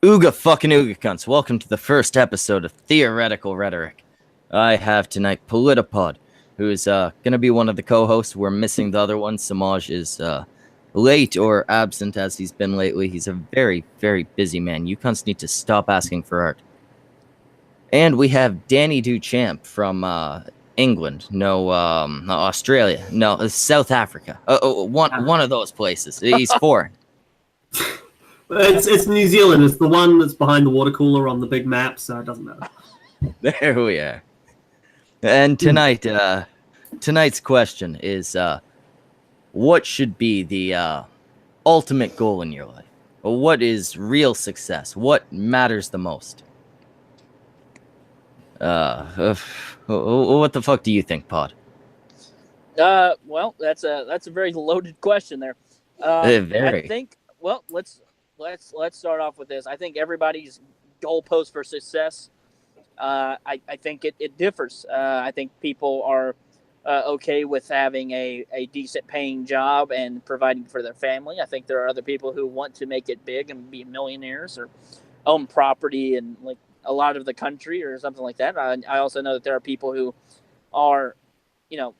Ooga fucking ooga cunts. Welcome to the first episode of Theoretical Rhetoric. I have tonight Politipod, who is gonna be one of the co-hosts. We're missing the other one. Samaj is late or absent as he's been lately. He's a very, very busy man. You cunts need to stop asking for art. And we have Danny Duchamp from England. No, Australia. No, South Africa. One of those places. He's foreign. It's New Zealand. It's the one that's behind the water cooler on the big map, so it doesn't matter. There we are. And tonight, tonight's question is, what should be the ultimate goal in your life? What is real success? What matters the most? What the fuck do you think, Pod? Well, that's a very loaded question there. Very. I think. Well, let's start off with this. I think everybody's goalpost for success. I think it differs. I think people are okay with having a decent paying job and providing for their family. I think there are other people who want to make it big and be millionaires or own property in like a lot of the country or something like that. I also know that there are people who are,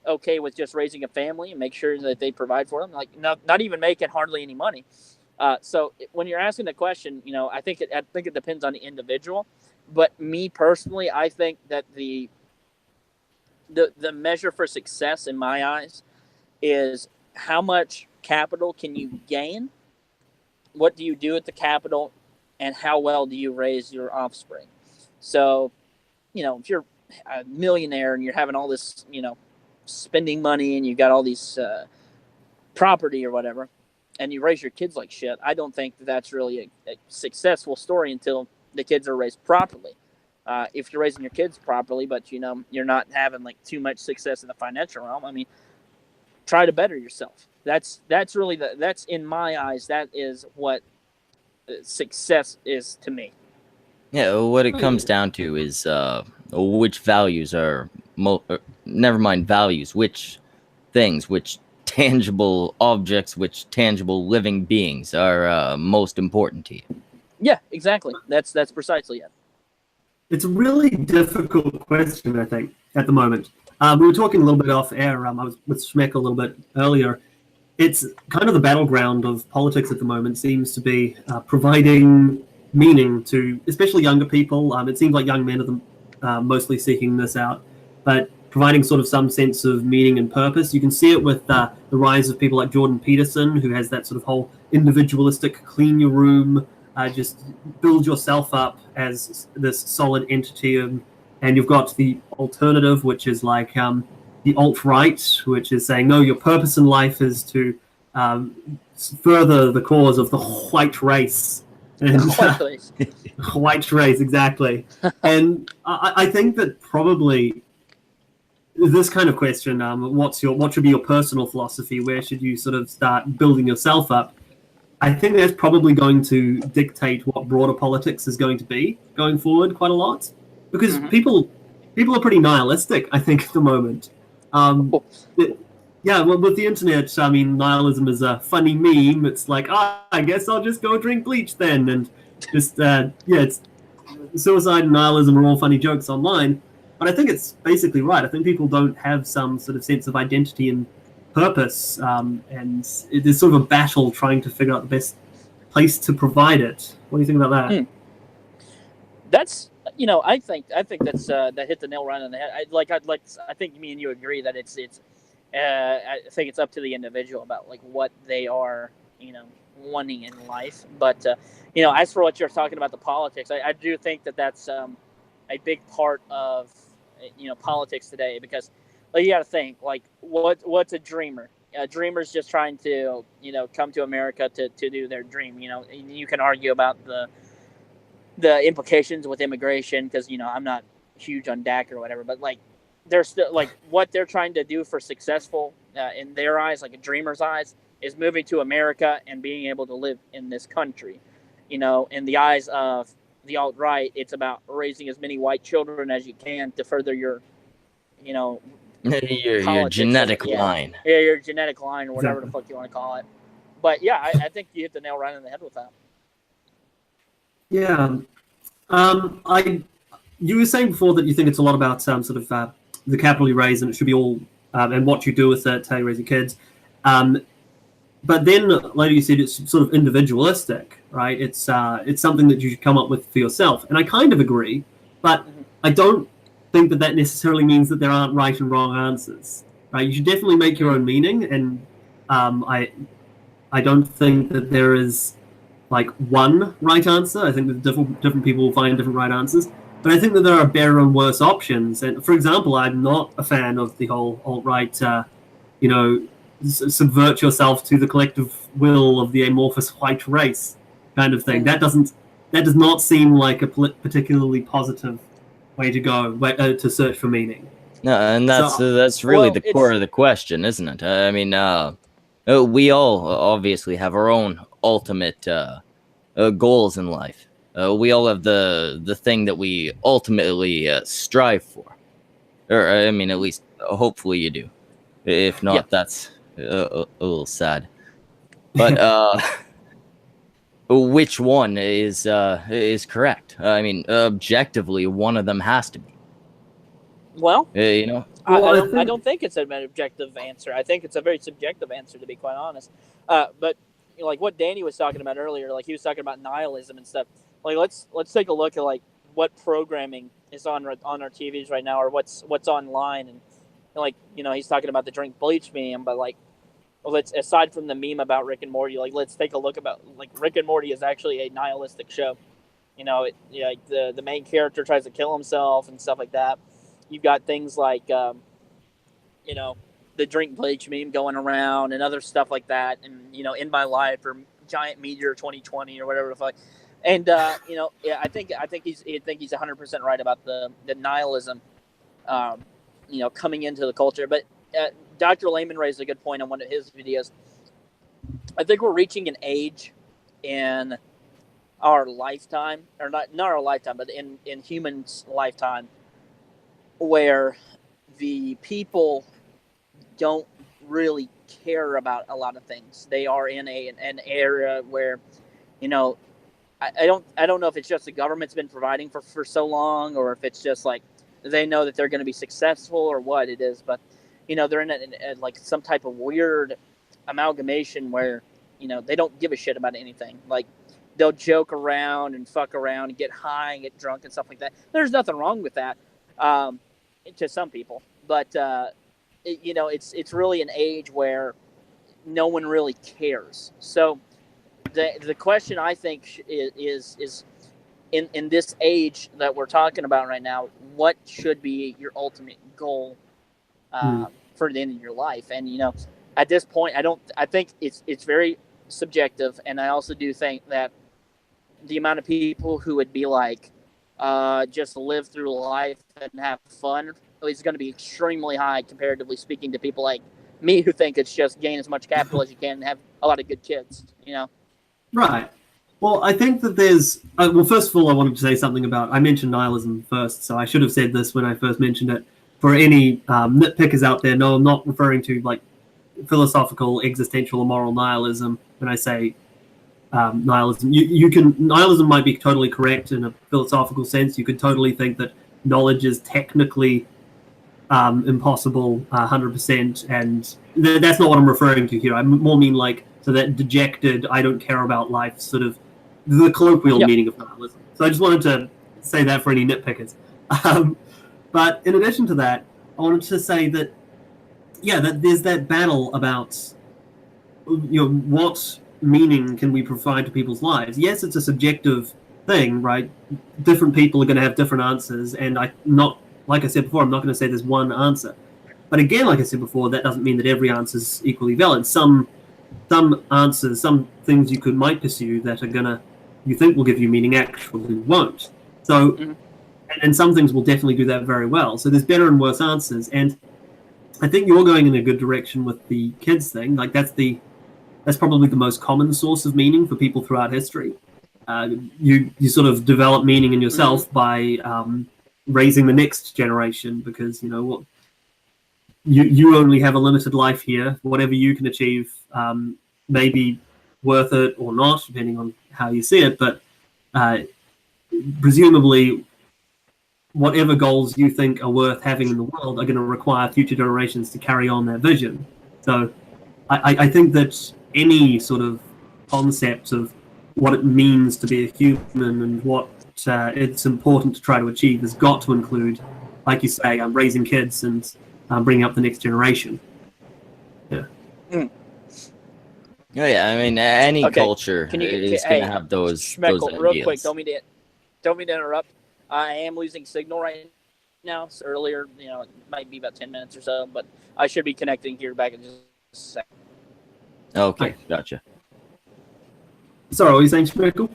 okay with just raising a family and make sure that they provide for them, like not even making hardly any money. So when you're asking the question, I think it depends on the individual. But me personally, I think that the measure for success in my eyes is how much capital can you gain, what do you do with the capital, and how well do you raise your offspring. So, if you're a millionaire and you're having all this, spending money and you got all these property or whatever, and you raise your kids like shit, I don't think that's really a successful story until the kids are raised properly. If you're raising your kids properly, but you're not having like too much success in the financial realm, I mean, try to better yourself. That's really that's in my eyes, that is what success is to me. Yeah, what it comes down to is which values are never mind values, which things, which tangible objects, which tangible living beings are most important to you. Yeah, exactly. That's precisely it. It's a really difficult question, I think, at the moment. We were talking a little bit off air. I was with Schmeck a little bit earlier. It's kind of the battleground of politics at the moment seems to be providing meaning to especially younger people. It seems like young men are mostly seeking this out, but providing sort of some sense of meaning and purpose. You can see it with the rise of people like Jordan Peterson, who has that sort of whole individualistic, clean your room, just build yourself up as this solid entity. And you've got the alternative, which is like the alt-right, which is saying, no, your purpose in life is to further the cause of the white race. And, white race, exactly. And I think that probably this kind of question, what should be your personal philosophy? Where should you sort of start building yourself up? I think that's probably going to dictate what broader politics is going to be going forward quite a lot, because people are pretty nihilistic, I think, at the moment. Yeah, well, with the internet, I mean, nihilism is a funny meme. It's like, I guess I'll just go drink bleach then, and just it's suicide and nihilism are all funny jokes online. But I think it's basically right. I think people don't have some sort of sense of identity and purpose, and there's sort of a battle trying to figure out the best place to provide it. What do you think about that? That's I think that's that hit the nail right on the head. I think me and you agree that it's I think it's up to the individual about like what they are wanting in life. But as for what you're talking about the politics, I do think that that's a big part of politics today, because you got to think like what's a dreamer? A dreamer's just trying to come to America to do their dream. You can argue about the implications with immigration, because I'm not huge on DAC or whatever, but like they're still like what they're trying to do for successful in their eyes, like a dreamer's eyes, is moving to America and being able to live in this country. In the eyes of the alt-right, it's about raising as many white children as you can to further your your genetic line. Yeah, your genetic line, or whatever the fuck you want to call it. But yeah, I think you hit the nail right on the head with that. Yeah. You were saying before that you think it's a lot about the capital you raise and it should be all and what you do with it, how you raise your kids. But then later you said it's sort of individualistic, right? It's something that you should come up with for yourself, and I kind of agree, but I don't think that necessarily means that there aren't right and wrong answers, right? You should definitely make your own meaning, and I don't think that there is like one right answer. I think that different people will find different right answers, but I think that there are better and worse options. And for example, I'm not a fan of the whole alt-right, you know, subvert yourself to the collective will of the amorphous white race kind of thing. That does not seem like a particularly positive way to go to search for meaning. No, and that's really the core of the question, isn't it? I mean, we all obviously have our own ultimate goals in life. We all have the thing that we ultimately strive for, or I mean, at least hopefully you do. If not, that's a little sad. But which one is correct? I mean, objectively, one of them has to be. Well, you know, I don't think it's an objective answer. I think it's a very subjective answer, to be quite honest. But you know, like what Danny was talking about earlier, like he was talking about nihilism and stuff. Like let's take a look at like what programming is on our TVs right now, or what's online, and like you know he's talking about the drink bleach meme, but like let's aside from the meme about Rick and Morty, like let's take a look about like Rick and Morty is actually a nihilistic show. You know, like the main character tries to kill himself and stuff like that. You've got things like you know the drink bleach meme going around and other stuff like that, and you know in my life or giant meteor 2020 or whatever the fuck. And you know, yeah, I think he's 100% right about the nihilism, you know, coming into the culture. But Dr. Lehman raised a good point on one of his videos. I think we're reaching an age in our lifetime, or not our lifetime, but in humans' lifetime, where the people don't really care about a lot of things. They are in an area where, you know, I don't know if it's just the government's been providing for so long, or if it's just like they know that they're going to be successful, or what it is. But you know, they're in like some type of weird amalgamation where you know they don't give a shit about anything. Like they'll joke around and fuck around and get high and get drunk and stuff like that. There's nothing wrong with that to some people, but you know, it's really an age where no one really cares. So the question I think is in this age that we're talking about right now, what should be your ultimate goal for the end of your life? And you know, at this point, I think it's very subjective, and I also do think that the amount of people who would be like just live through life and have fun is going to be extremely high, comparatively speaking, to people like me who think it's just gain as much capital as you can and have a lot of good kids, you know? Right. Well, I think that there's... well, first of all, I wanted to say something about... I mentioned nihilism first, so I should have said this when I first mentioned it. For any nitpickers out there, no, I'm not referring to like philosophical, existential, or moral nihilism when I say nihilism. Nihilism might be totally correct in a philosophical sense. You could totally think that knowledge is technically impossible 100%, and that's not what I'm referring to here. I more mean like so that dejected, I don't care about life, sort of the colloquial meaning of nihilism. So I just wanted to say that for any nitpickers. But in addition to that, I wanted to say that that there's that battle about what meaning can we provide to people's lives. Yes, it's a subjective thing, right? Different people are going to have different answers, and like I said before, I'm not going to say there's one answer. But again, like I said before, that doesn't mean that every answer is equally valid. Some answers, some things might pursue that you think will give you meaning, actually won't. So, and some things will definitely do that very well. So there's better and worse answers, and I think you're going in a good direction with the kids thing. Like that's probably the most common source of meaning for people throughout history. You sort of develop meaning in yourself by raising the next generation, because you know what, you only have a limited life here. Whatever you can achieve may be worth it or not, depending on how you see it. But presumably whatever goals you think are worth having in the world are going to require future generations to carry on that vision. So I think that any sort of concept of what it means to be a human and what it's important to try to achieve has got to include, like you say, raising kids and bringing up the next generation. Yeah. Mm. Oh yeah, I mean, any Okay. culture is going to have those Schmeckle, ideals. real quick, don't mean to interrupt. I am losing signal right now. So earlier, it might be about 10 minutes or so, but I should be connecting here back in just a second. Okay, gotcha. Sorry, what were you saying, Schmeckle?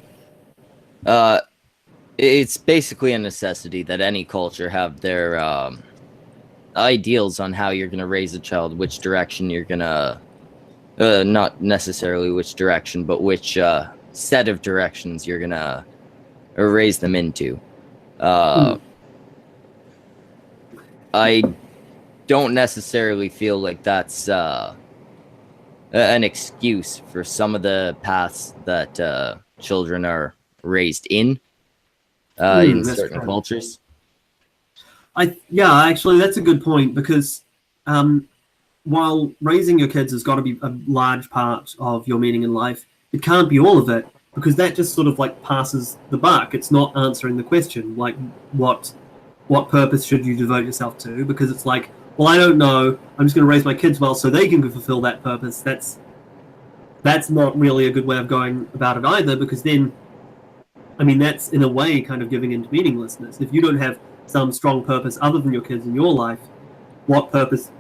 It's basically a necessity that any culture have their ideals on how you're going to raise a child, which direction you're going to, not necessarily which direction, but which set of directions you're going to raise them into. I don't necessarily feel like that's an excuse for some of the paths that children are raised in certain cultures. Actually, that's a good point, because while raising your kids has got to be a large part of your meaning in life, it can't be all of it, because that just sort of like passes the buck. It's not answering the question, like what purpose should you devote yourself to? Because it's like, well, I don't know. I'm just going to raise my kids well so they can fulfill that purpose. That's not really a good way of going about it either, because then, I mean, that's in a way kind of giving into meaninglessness. If you don't have some strong purpose other than your kids in your life, what purpose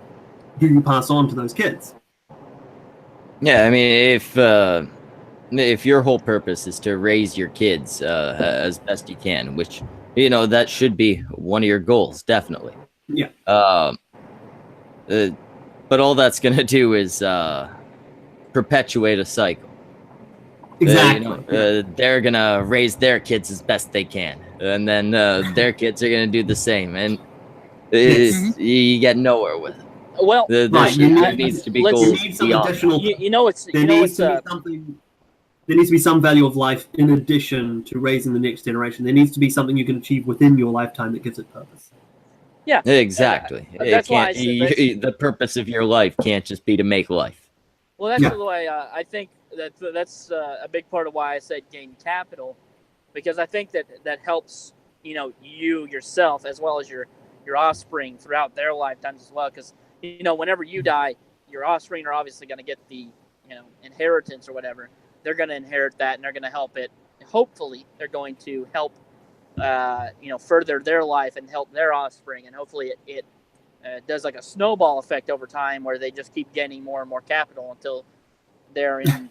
do you pass on to those kids? Yeah, I mean, if your whole purpose is to raise your kids as best you can, which, that should be one of your goals, definitely. Yeah. But all that's going to do is perpetuate a cycle. Exactly. They're going to raise their kids as best they can, and then their kids are going to do the same, and you get nowhere with it. Well, there needs to be goals beyond. There needs to be some value of life in addition to raising the next generation. There needs to be something you can achieve within your lifetime that gives it purpose. Yeah, exactly. That's why the purpose of your life can't just be to make life. Well, that's the way I think that's a big part of why I said gain capital, because I think that helps you yourself as well as your offspring throughout their lifetimes as well. Because whenever you die, your offspring are obviously going to get the inheritance or whatever. They're going to inherit that, and they're going to help it. Hopefully, they're going to help further their life and help their offspring, and hopefully it does like a snowball effect over time, where they just keep gaining more and more capital until they're in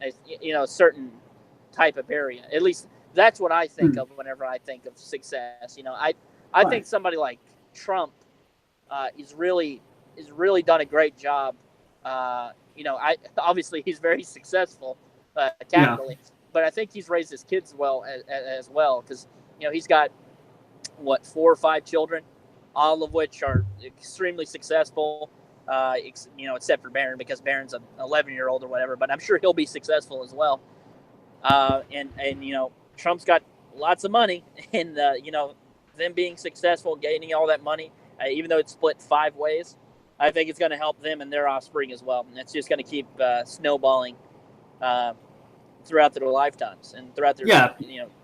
a certain type of area. At least that's what I think of whenever I think of success. I think somebody like Trump is really done a great job. Obviously he's very successful capitally, but I think he's raised his kids well as well, because he's got 4 or 5 children, all of which are extremely successful. Except for Barron, because Barron's an 11-year-old or whatever, but I'm sure he'll be successful as well. And Trump's got lots of money, and them being successful, gaining all that money, even though it's split 5 ways, I think it's going to help them and their offspring as well. And it's just going to keep snowballing throughout their lifetimes and throughout their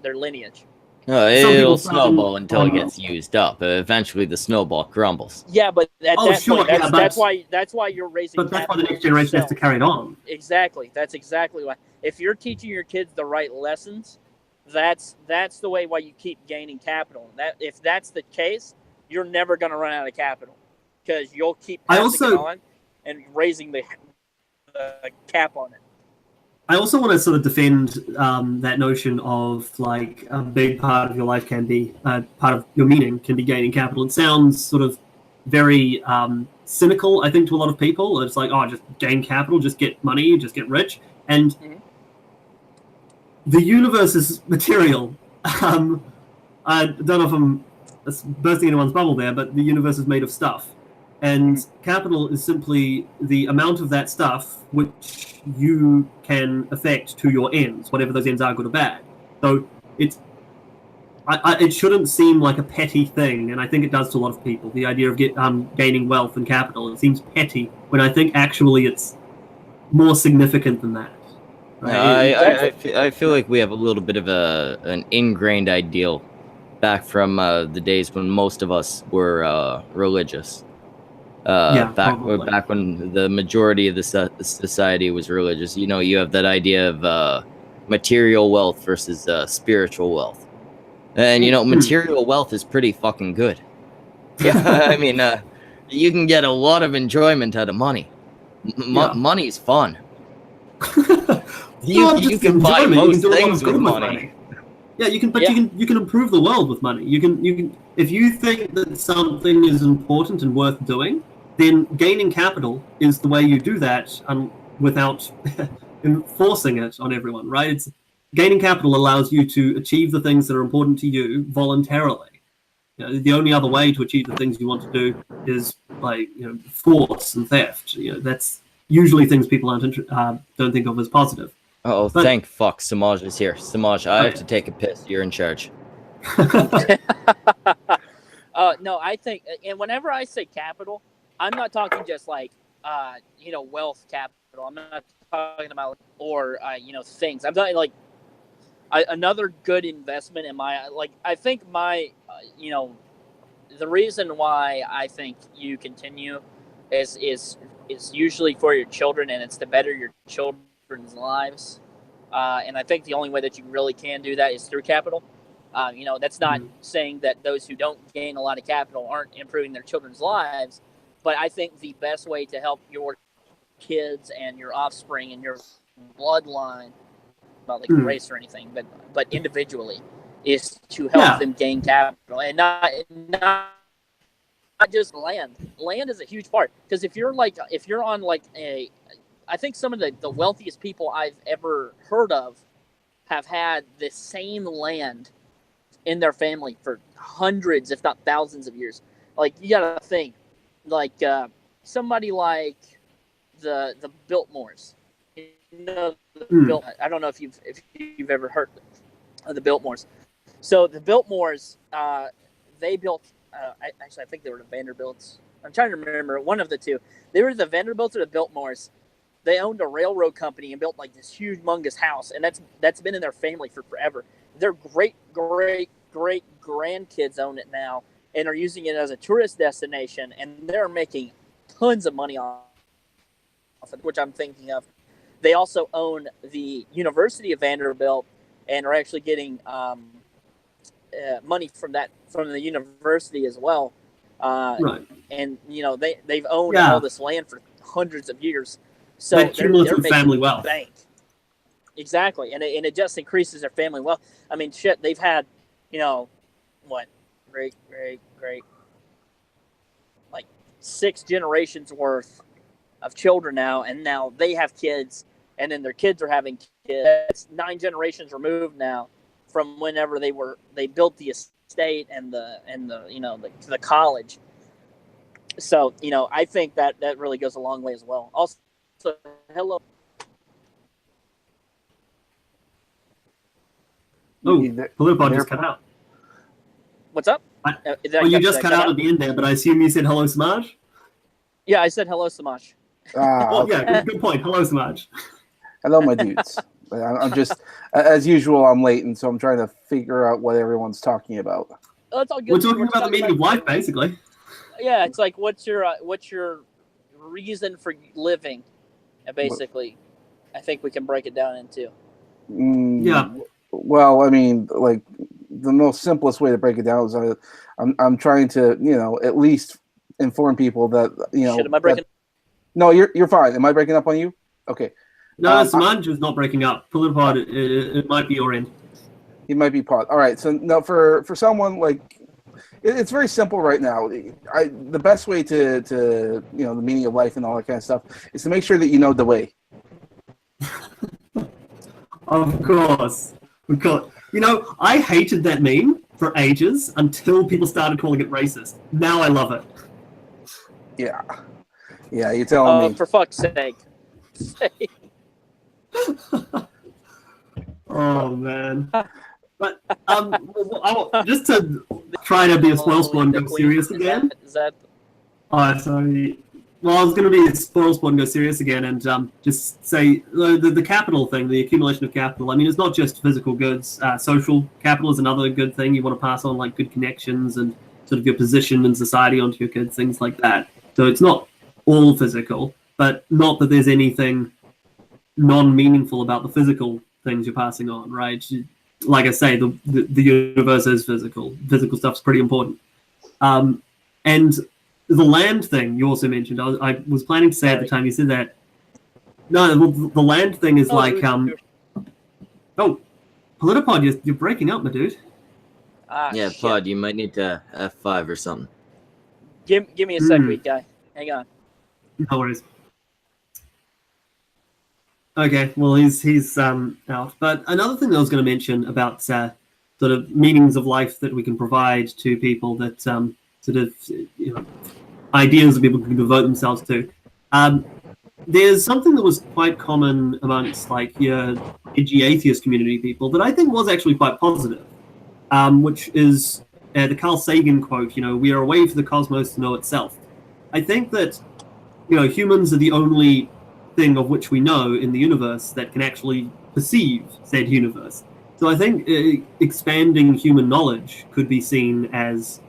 their lineage. It'll snowball until it gets used up. Eventually, the snowball crumbles. Yeah, but that's why you're raising. But that's why the next generation has to carry it on. Exactly. That's exactly why. If you're teaching your kids the right lessons, that's the way why you keep gaining capital. If that's the case, you're never going to run out of capital, because you'll keep passing it on and raising the cap on it. I also want to sort of defend that notion of like a big part of your life can be part of your meaning can be gaining capital. It sounds sort of very cynical, I think, to a lot of people. It's like, just gain capital, just get money, just get rich. And the universe is material. I don't know if I'm bursting anyone's bubble there, but the universe is made of stuff. And capital is simply the amount of that stuff which you can affect to your ends, whatever those ends are, good or bad. So it shouldn't seem like a petty thing, and I think it does to a lot of people. The idea of gaining wealth and capital, it seems petty, when I think actually it's more significant than that. Right? I feel like we have a little bit of an ingrained ideal back from the days when most of us were religious. Back when the majority of the society was religious. You know, you have that idea of material wealth versus spiritual wealth. And, you know, material wealth is pretty fucking good. Yeah, I mean, you can get a lot of enjoyment out of money. Money's fun. You can buy most things with money. Yeah, you can improve the world with money. You can if you think that something is important and worth doing, then gaining capital is the way you do that without enforcing it on everyone, right? Gaining capital allows you to achieve the things that are important to you voluntarily. You know, the only other way to achieve the things you want to do is by force and theft. That's usually things people don't think of as positive. Oh, thank fuck, Samaj is here. Samaj, I have to take a piss. You're in charge. No, I think, and whenever I say capital, I'm not talking just like wealth capital. I'm not talking about things. I'm talking like another good investment in my I think my the reason why I think you continue is usually for your children, and it's to better your children's lives. And I think the only way that you really can do that is through capital. That's not saying that those who don't gain a lot of capital aren't improving their children's lives, but I think the best way to help your kids and your offspring and your bloodline, not like race or anything, but individually, is to help them gain capital, and not just land. Land is a huge part, because if you're on like I think some of the wealthiest people I've ever heard of have had the same land in their family for hundreds, if not thousands of years. Like, you gotta think, like somebody like the Biltmores. I don't know if you've ever heard of the Biltmores. So the Biltmores, they built. Actually, I think they were the Vanderbilts. I'm trying to remember, one of the two. They were the Vanderbilts or the Biltmores. They owned a railroad company and built like this huge, humongous house, and that's been in their family for forever. Their great grandkids own it now and are using it as a tourist destination, and they're making tons of money off it, which I'm thinking of. They also own the University of Vanderbilt and are actually getting money from the university as well. Right. And they've owned all this land for hundreds of years. So they're making family wealth. Bank. Exactly, and it just increases their family wealth. I mean, shit, they've had, great, like 6 generations worth of children now, and now they have kids, and then their kids are having kids. It's 9 generations removed now from whenever they built the estate and the college. So I think that really goes a long way as well. Also, hello. Oh, Polipod just cut out. What's up? You just cut out at the end there, but I assume you said hello, Samaj? Yeah, I said hello, Samaj. Yeah, good point. Hello, Samaj. Hello, my dudes. I'm just, as usual, I'm late, and so I'm trying to figure out what everyone's talking about. Oh, it's all good. We're talking about the meaning of life, basically. Yeah, it's like, what's your reason for living? Basically, I think we can break it down into. Yeah. Well, I mean, like, the most simplest way to break it down is I'm trying to, at least inform people that, Shit, am I breaking? No, you're fine. Am I breaking up on you? Okay. No, Samaj is not breaking up. Polipod, it might be your end. He might be part. All right. So no, for someone like, it's very simple right now. The best way to the meaning of life and all that kind of stuff is to make sure that you know the way. Of course. I hated that meme for ages until people started calling it racist. Now I love it. Yeah. Yeah, you're telling me. For fuck's sake. Oh, man. But Just to try to be a spoil sport and go serious again. Is that Oh, sorry. Well, I was going to be a spoil sport and go serious again, and just say the capital thing, the accumulation of capital. I mean, it's not just physical goods. Social capital is another good thing. You want to pass on like good connections and sort of your position in society onto your kids, things like that. So it's not all physical, but not that there's anything non-meaningful about the physical things you're passing on, right? Like I say, the universe is physical. Physical stuff's pretty important. And the land thing you also mentioned, I was planning to say at the time you said that. No, the land thing is like oh, Politipod, you're breaking up, my dude. Yeah, shit. Pod, you might need to F5 or something. Give me a sec, weak guy. Hang on. No worries. Okay, well he's out. But another thing that I was going to mention about sort of meanings of life that we can provide to people, that sort of ideas that people can devote themselves to. There's something that was quite common amongst like your edgy atheist community people that I think was actually quite positive, which is the Carl Sagan quote. We are a way for the cosmos to know itself. I think that humans are the only thing of which we know in the universe that can actually perceive said universe. So I think expanding human knowledge could be seen as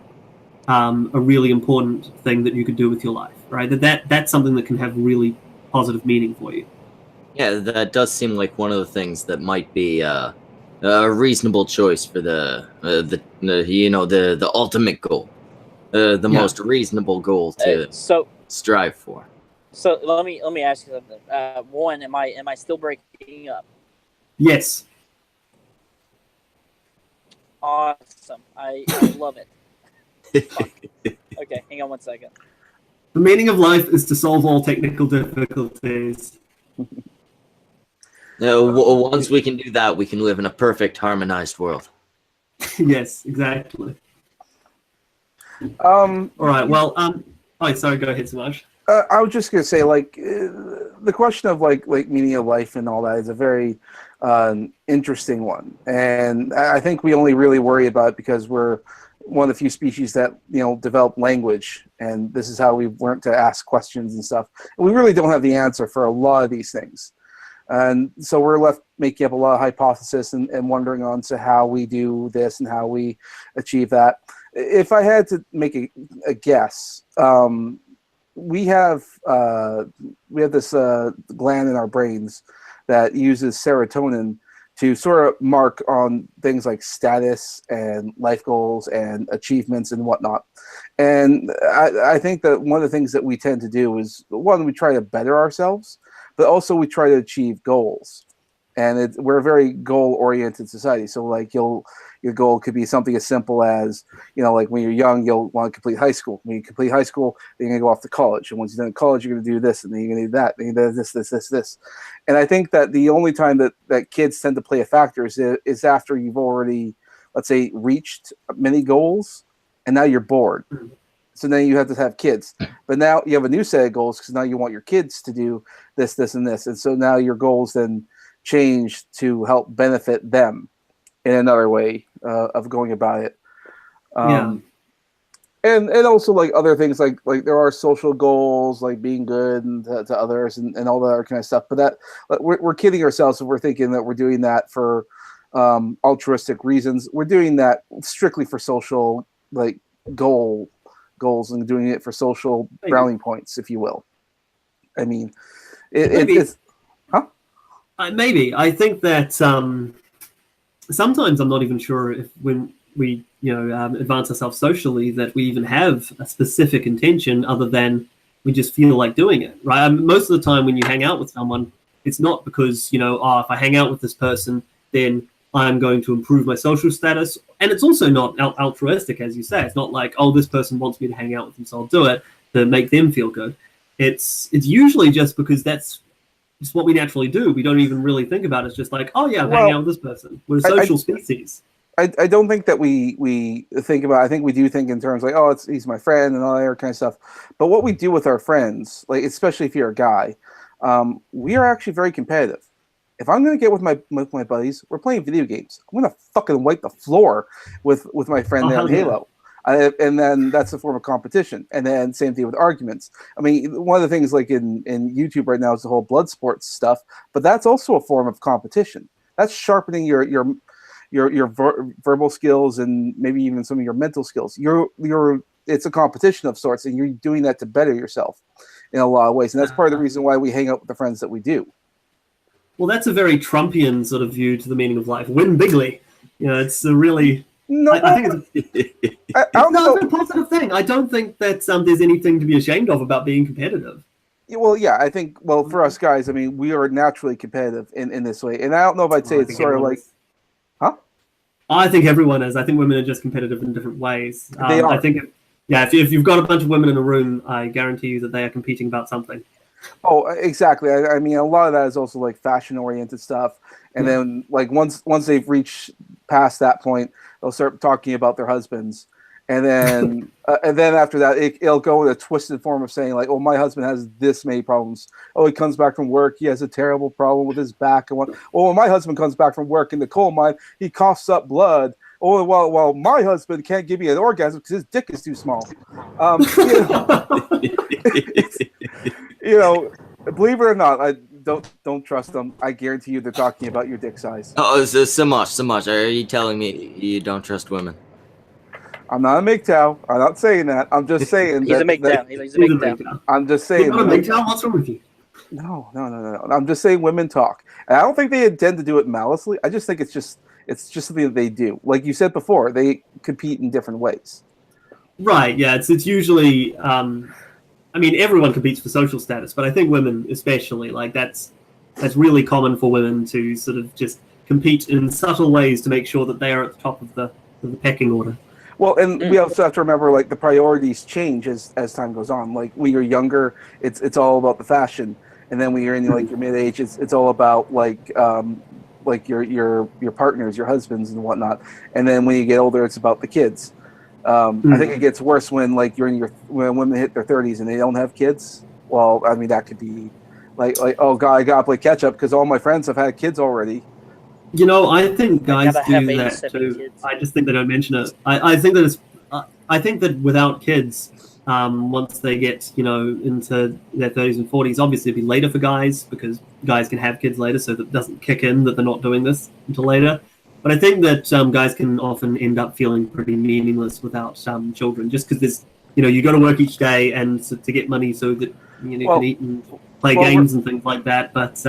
a really important thing that you could do with your life, right? That's something that can have really positive meaning for you. Yeah, that does seem like one of the things that might be a reasonable choice for the ultimate goal, the most reasonable goal to strive for. So let me ask you something. One, am I still breaking up? Yes. Awesome. I love it. Okay, hang on one second. The meaning of life is to solve all technical difficulties. Once we can do that, we can live in a perfect, harmonized world. Yes, exactly. All right. Well, sorry. Go ahead, Samaj. I was just gonna say, the question of like meaning of life and all that is a very interesting one, and I think we only really worry about it because we're one of the few species that develop language, and this is how we've learned to ask questions and stuff. And we really don't have the answer for a lot of these things, and so we're left making up a lot of hypotheses and wondering on to how we do this and how we achieve that. If I had to make a guess. We have this gland in our brains that uses serotonin to sort of mark on things like status and life goals and achievements and whatnot. And I think that one of the things that we tend to do is, one, we try to better ourselves, but also we try to achieve goals. And we're a very goal-oriented society. So like your goal could be something as simple as, like when you're young, you'll want to complete high school. When you complete high school, then you're going to go off to college. And once you're done college, you're going to do this, and then you're going to do that. Then you're going to do this. And I think that the only time that kids tend to play a factor is after you've already, let's say, reached many goals, and now you're bored. So then you have to have kids. But now you have a new set of goals because now you want your kids to do this, and this. And so now your goals then change to help benefit them in another way of going about it. And also like other things like there are social goals like being good and to others and all that other kind of stuff. But that we're kidding ourselves if we're thinking that we're doing that for altruistic reasons. We're doing that strictly for social goals and doing it for social brownie points, if you will. I mean, it's maybe. I think that sometimes I'm not even sure if when we advance ourselves socially that we even have a specific intention other than we just feel like doing it, right? Most of the time when you hang out with someone, it's not because, if I hang out with this person, then I'm going to improve my social status. And it's also not altruistic, as you say. It's not like, oh, this person wants me to hang out with them, so I'll do it to make them feel good. It's usually just because that's it's what we naturally do. We don't even really think about it. It's just like, oh yeah, I'm hanging out with this person. We're a social species. I don't think that we think about. I think we do think in terms like, oh, he's my friend and all that kind of stuff. But what we do with our friends, like especially if you're a guy, we are actually very competitive. If I'm going to get with my buddies, we're playing video games. I'm going to fucking wipe the floor with my friend there on Halo. And then that's a form of competition. And then same thing with arguments. I mean, one of the things like in YouTube right now is the whole blood sports stuff, but that's also a form of competition. That's sharpening your verbal skills and maybe even some of your mental skills. It's a competition of sorts, and you're doing that to better yourself in a lot of ways. And that's part of the reason why we hang out with the friends that we do. Well, that's a very Trumpian sort of view to the meaning of life. Win bigly. It's a really... No, I think it's a positive thing. I don't think that there's anything to be ashamed of about being competitive. Well, yeah, I think, for us guys, I mean, we are naturally competitive in this way. And I don't know if I'd say it's sort of like... Huh? I think everyone is. I think women are just competitive in different ways. They are. I think, if you've got a bunch of women in a room, I guarantee you that they are competing about something. Oh, exactly. I mean, a lot of that is also like fashion-oriented stuff, and then like once they've reached past that point, they'll start talking about their husbands, and then after that, it'll go in a twisted form of saying like, "Oh, my husband has this many problems. Oh, he comes back from work, he has a terrible problem with his back, and oh, my husband comes back from work in the coal mine, he coughs up blood. Oh, well, my husband can't give me an orgasm because his dick is too small." Believe it or not, I don't trust them. I guarantee you they're talking about your dick size. Oh, so Samaj, are you telling me you don't trust women? I'm not a MGTOW. I'm not saying that. I'm just saying he's a MGTOW. He's a MGTOW. I'm just saying. You're not a MGTOW? What's wrong with you? No. I'm just saying women talk. And I don't think they intend to do it maliciously. I just think it's just something that they do. Like you said before, they compete in different ways. Right. Yeah. It's usually. I mean, everyone competes for social status, but I think women especially, like that's really common for women to sort of just compete in subtle ways to make sure that they are at the top of the pecking order. Well, and we also have to remember, like, the priorities change as time goes on. Like, when you're younger, it's all about the fashion, and then when you're in like your mid age, it's all about like your partners, your husbands, and whatnot. And then when you get older, it's about the kids. I think it gets worse when like when women hit their 30s and they don't have kids. Well, I mean that could be like oh god, I gotta play catch up because all my friends have had kids already. I think guys do that too. Kids. I just think they don't mention it. I think that without kids, once they get into their 30s and 40s, obviously it'd be later for guys because guys can have kids later, so that doesn't kick in that they're not doing this until later. But I think that guys can often end up feeling pretty meaningless without children, just because there's, you go to work each day and to get money so that you can eat and play games and things like that. But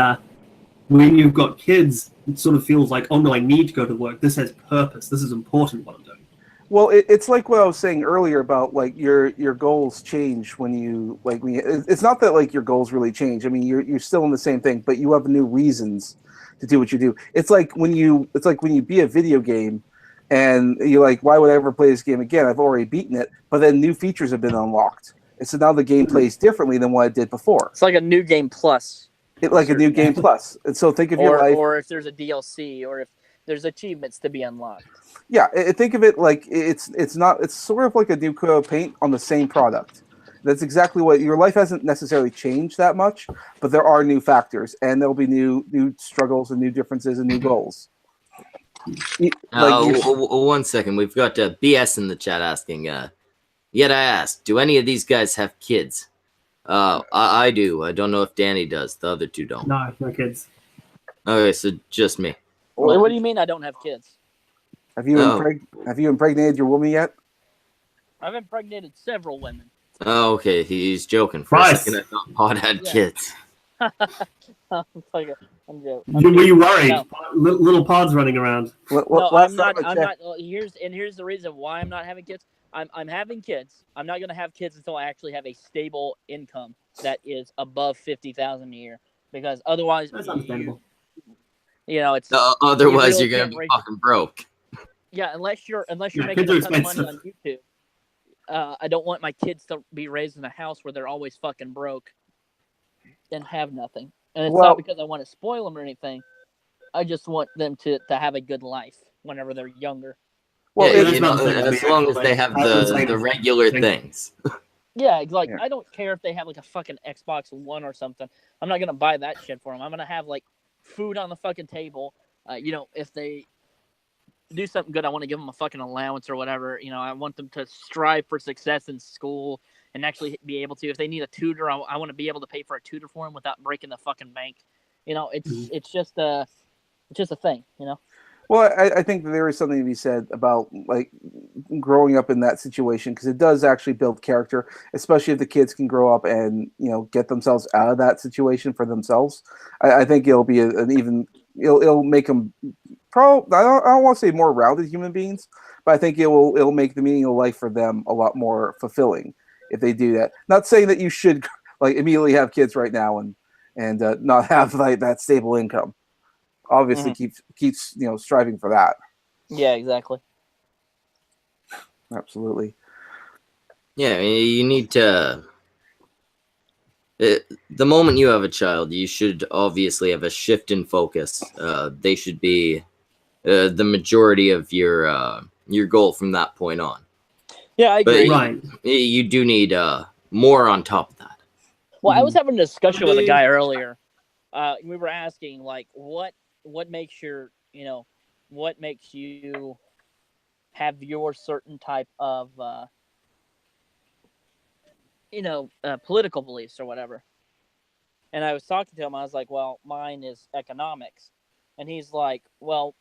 when you've got kids, it sort of feels like, oh no, I need to go to work. This has purpose. This is important what I'm doing. Well, it's like what I was saying earlier about like your goals change when you it's not that like your goals really change. I mean, you're still in the same thing, but you have new reasons to do what you do. It's like when you beat a video game and you're like, why would I ever play this game again? I've already beaten it, but then new features have been unlocked. And so now the game plays differently than what it did before. It's like a new game plus. A new game plus. And so think of your life. Or if there's a DLC or if there's achievements to be unlocked. Yeah, think of it like it's sort of like a new coat of paint on the same product. That's exactly what your life hasn't necessarily changed that much, but there are new factors, and there'll be new struggles and new differences and new goals. One second, we've got BS in the chat asking. Yet I asked, do any of these guys have kids? I do. I don't know if Danny does. The other two don't. No kids. Okay, so just me. What do you mean I don't have kids? Have you impregnated your woman yet? I've impregnated several women. Oh, okay. He's joking. For a second, I thought Pod had kids. I'm joking. Were you worried? No. Little Pod's running around. No, I'm not. Here's the reason why I'm not having kids. I'm having kids. I'm not going to have kids until I actually have a stable income that is above $50,000 a year. Because otherwise, that's understandable. It's otherwise you're going to be fucking broke. Yeah, unless you're making a ton of money on YouTube. I don't want my kids to be raised in a house where they're always fucking broke and have nothing. And it's not because I want to spoil them or anything. I just want them to have a good life whenever they're younger. Well, as long as they have the regular things. Yeah, like I don't care if they have like a fucking Xbox One or something. I'm not gonna buy that shit for them. I'm gonna have like food on the fucking table. If they do something good, I want to give them a fucking allowance or whatever. I want them to strive for success in school and actually be able to. If they need a tutor, I want to be able to pay for a tutor for them without breaking the fucking bank. It's just a thing. Well, I think that there is something to be said about like growing up in that situation, because it does actually build character, especially if the kids can grow up and get themselves out of that situation for themselves. I think it'll be it'll make them probably, I don't want to say more rounded human beings, but I think it'll make the meaning of life for them a lot more fulfilling if they do that. Not saying that you should like immediately have kids right now and not have like that stable income. Obviously, keeps striving for that. Yeah, exactly. Absolutely. Yeah, you need to. The moment you have a child, you should obviously have a shift in focus. They should be the majority of your goal from that point on. Yeah, I agree. Right. You do need more on top of that. Well, I was having a discussion with a guy earlier. We were asking like, what makes what makes you have your certain type of political beliefs or whatever. And I was talking to him. I was like, well, mine is economics. And he's like, well,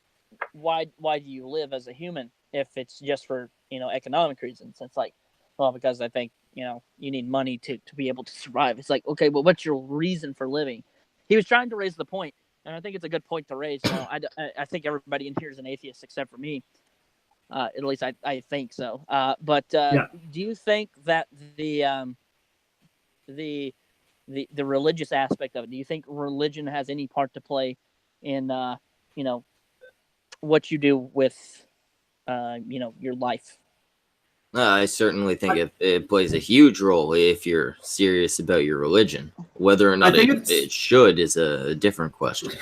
why do you live as a human if it's just for economic reasons? It's like, well, because I think you need money to be able to survive. It's like, okay, well, what's your reason for living? He was trying to raise the point, and I think it's a good point to raise. I think everybody in here is an atheist except for me. At least I think so. But do you think that the religious aspect of it, do you think religion has any part to play in what you do with your life? I certainly think it plays a huge role if you're serious about your religion. Whether or not it should is a different question.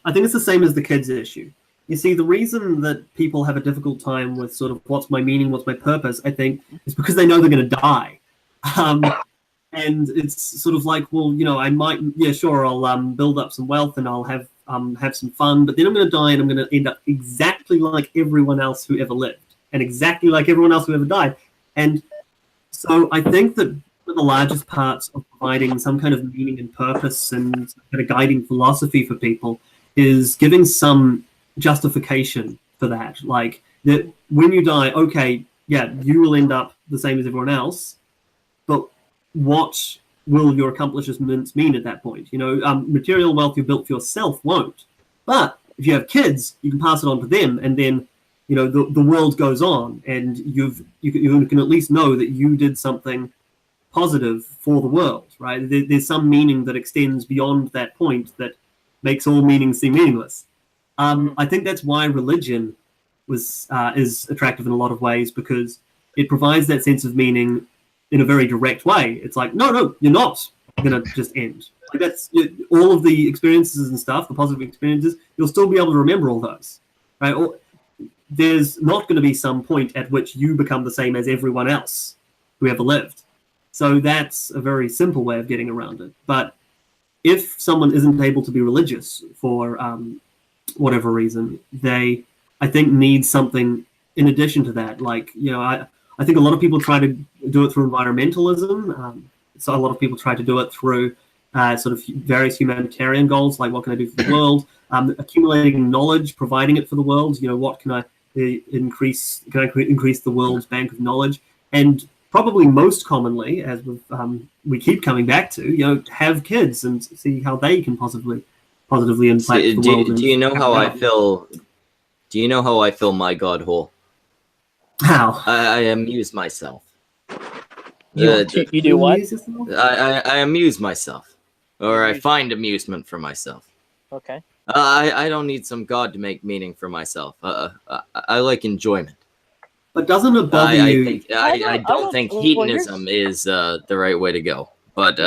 I think it's the same as the kids issue. You see, the reason that people have a difficult time with sort of what's my meaning, what's my purpose, I think, is because they know they're going to die. And it's sort of like, well, I might, sure, I'll build up some wealth and I'll have some fun, but then I'm going to die and I'm going to end up exactly like everyone else who ever lived and exactly like everyone else who ever died. And so I think that one of the largest parts of providing some kind of meaning and purpose and some kind of guiding philosophy for people is giving some justification for that. Like that when you die, okay, yeah, you will end up the same as everyone else, but what will your accomplishments mean at that point? Material wealth you built for yourself won't. But if you have kids, you can pass it on to them, and then the world goes on, and you can at least know that you did something positive for the world, right? There's some meaning that extends beyond that point that makes all meaning seem meaningless. I think that's why religion is attractive in a lot of ways, because it provides that sense of meaning in a very direct way. It's like, no, you're not going to just end. Like that's all of the experiences and stuff, the positive experiences, you'll still be able to remember all those, right? There's not going to be some point at which you become the same as everyone else who ever lived. So that's a very simple way of getting around it. But if someone isn't able to be religious for whatever reason, they, I think, need something in addition to that. Like, I think a lot of people try to do it through environmentalism. So a lot of people try to do it through sort of various humanitarian goals, like what can I do for the world? Accumulating knowledge, providing it for the world. What can I increase? Can I increase the world's bank of knowledge? And probably most commonly, as we keep coming back to, have kids and see how they can positively impact the world. Do you know how I fill? Do you know how I fill my God hole? How? I amuse myself. You do what? I amuse myself, or I find amusement for myself. Okay. I don't need some god to make meaning for myself. I like enjoyment. But doesn't it bother you? I don't think hedonism is the right way to go. But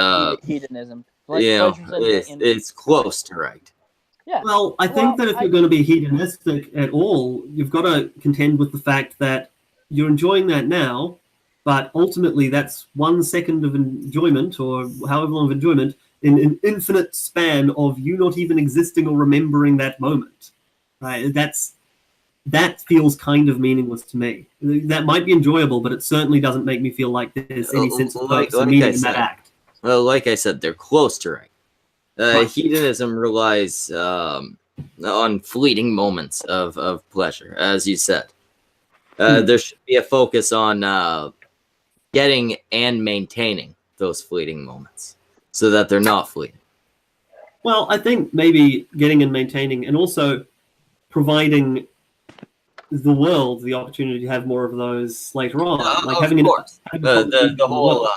hedonism. It's close to right. Yeah. Well, I think that if you're going to be hedonistic at all, you've got to contend with the fact that you're enjoying that now, but ultimately that's 1 second of enjoyment or however long of enjoyment in an infinite span of you not even existing or remembering that moment. Right? That feels kind of meaningless to me. That might be enjoyable, but it certainly doesn't make me feel like there's any sense of purpose or meaning in that act. Well, like I said, they're close to right. Right. Hedonism relies on fleeting moments of pleasure, as you said. There should be a focus on getting and maintaining those fleeting moments so that they're not fleeting. Well, I think maybe getting and maintaining, and also providing the world the opportunity to have more of those later on, like of having course. the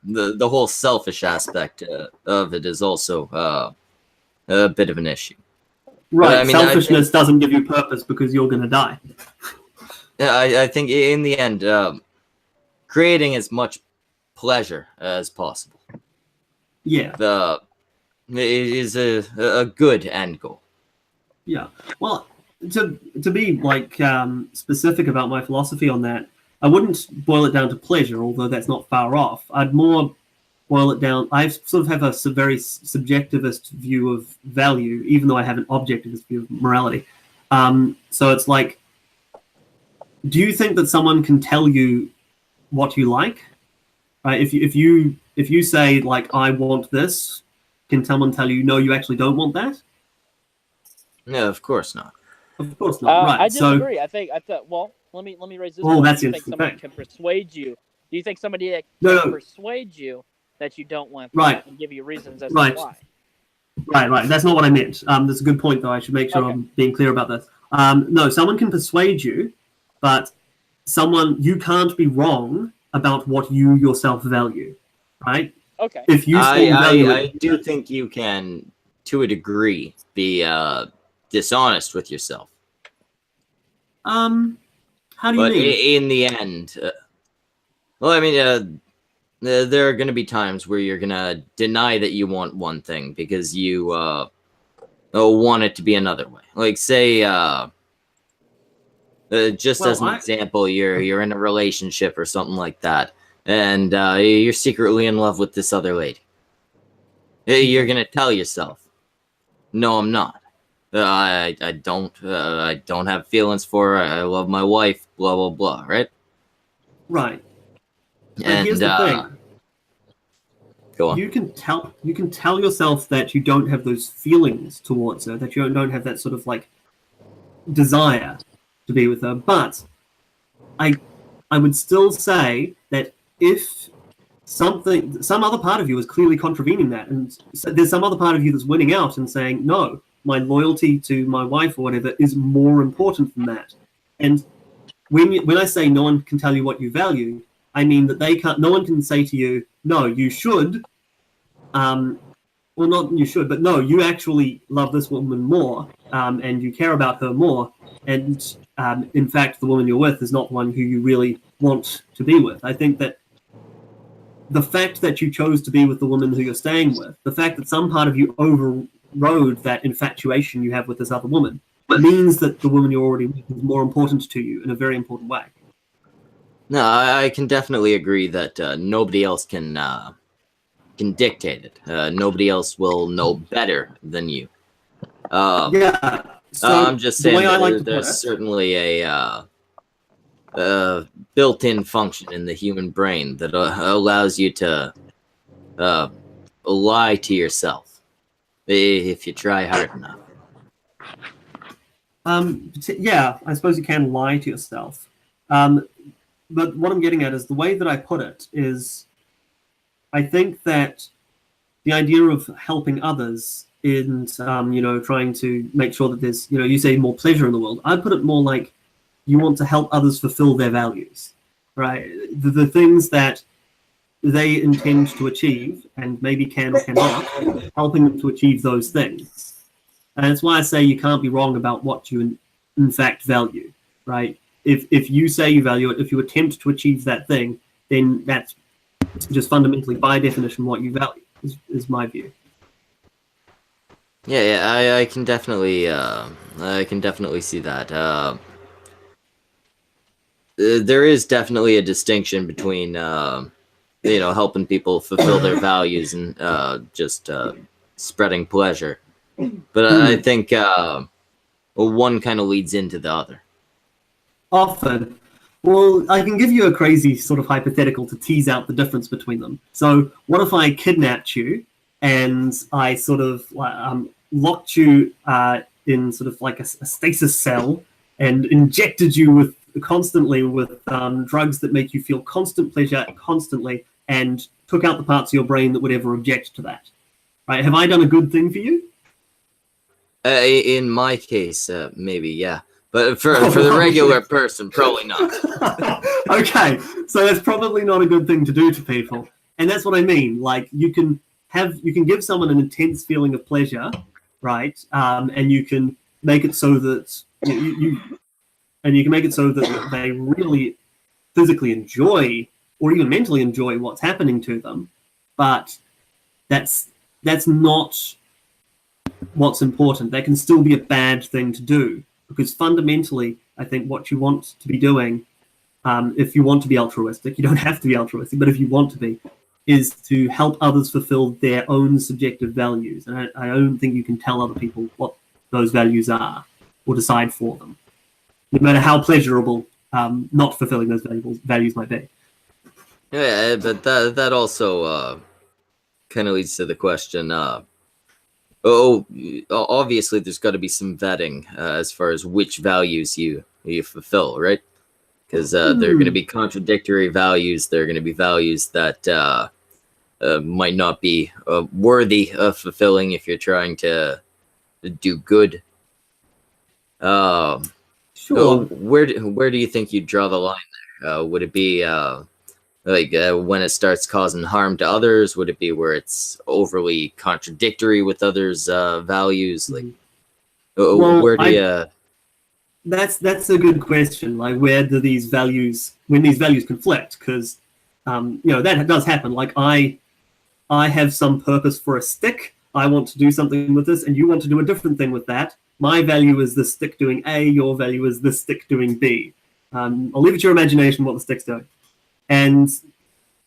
The whole selfish aspect of it is also a bit of an issue. Right, I mean, selfishness doesn't give you purpose because you're going to die. I think in the end, creating as much pleasure as possible. Yeah. It is a good end goal. Yeah. Well, to be like specific about my philosophy on that, I wouldn't boil it down to pleasure, although that's not far off. I'd more boil it down. I sort of have a very subjectivist view of value, even though I have an objectivist view of morality. So it's like, do you think that someone can tell you what you like? Right? If you say like I want this, can someone tell you no, you actually don't want that? No, of course not. Of course not. Right. I disagree. I thought. Well, let me raise this. Oh, that's do you think interesting. someone can persuade you? Do you think somebody can persuade you that you don't want that and give you reasons as to why? Right. That's not what I meant. That's a good point, though. I should make sure I'm being clear about this. No, someone can persuade you, but you can't be wrong about what you yourself value, right? Okay. If you I do think you can, to a degree, be dishonest with yourself. How do you mean? In the end, well, I mean, there are going to be times where you're going to deny that you want one thing because you want it to be another way. Like, say, as an example, you're in a relationship or something like that, and you're secretly in love with this other lady. You're going to tell yourself, no, I'm not. I don't have feelings for her. I love my wife. Blah blah blah. Right. Right. And here's the thing. Go on. You can tell yourself that you don't have those feelings towards her, that you don't have that sort of like desire to be with her. But I would still say that if some other part of you is clearly contravening that, and there's some other part of you that's winning out and saying no, my loyalty to my wife or whatever is more important than that. And when I say no one can tell you what you value, I mean that no one can say to you, no, you should, well, not you should, but no, you actually love this woman more, and you care about her more, and in fact, the woman you're with is not one who you really want to be with. I think that the fact that you chose to be with the woman who you're staying with, the fact that some part of you overrode that infatuation you have with this other woman, means that the woman you're already with is more important to you in a very important way. No, I can definitely agree that nobody else can dictate it. Nobody else will know better than you. Yeah. So I'm just saying that there's certainly a built-in function in the human brain that allows you to lie to yourself if you try hard enough. Yeah, I suppose you can lie to yourself. But what I'm getting at is the way that I put it is, I think that the idea of helping others and trying to make sure that there's, you say more pleasure in the world. I put it more like you want to help others fulfill their values, right? The things that they intend to achieve and maybe can or cannot, helping them to achieve those things. And that's why I say you can't be wrong about what you in fact value, right? If you say you value it, if you attempt to achieve that thing, then that's just fundamentally, by definition, what you value, is my view. Yeah, I can definitely see that. There is definitely a distinction between helping people fulfill their values and just spreading pleasure. But I think one kind of leads into the other. Often. Well, I can give you a crazy sort of hypothetical to tease out the difference between them. So what if I kidnapped you and I sort of locked you in sort of like a stasis cell and injected you constantly with drugs that make you feel constant pleasure constantly, and took out the parts of your brain that would ever object to that? Right? Have I done a good thing for you? In my case, maybe, yeah. But for the regular person, probably not. Okay, so that's probably not a good thing to do to people. And that's what I mean. Like, you can give someone an intense feeling of pleasure, right? And you can make it so that you can make it so that they really physically enjoy or even mentally enjoy what's happening to them. But that's not what's important. That can still be a bad thing to do, because fundamentally, I think what you want to be doing, if you want to be altruistic, you don't have to be altruistic, but if you want to be, is to help others fulfill their own subjective values. And I don't think you can tell other people what those values are or decide for them, no matter how pleasurable not fulfilling those values might be. Yeah, but that also kind of leads to the question. Obviously, there's got to be some vetting as far as which values you fulfill, right? Because there are going to be contradictory values. There are going to be values that might not be worthy of fulfilling if you're trying to do good. Sure. Where do you think you draw the line there? Would it be when it starts causing harm to others? Would it be where it's overly contradictory with others' values? Like, where do you? That's a good question. Like, where do these values conflict? Because that does happen. Like, I have some purpose for a stick. I want to do something with this, and you want to do a different thing with that. My value is the stick doing A. Your value is the stick doing B. I'll leave it to your imagination what the stick's doing. And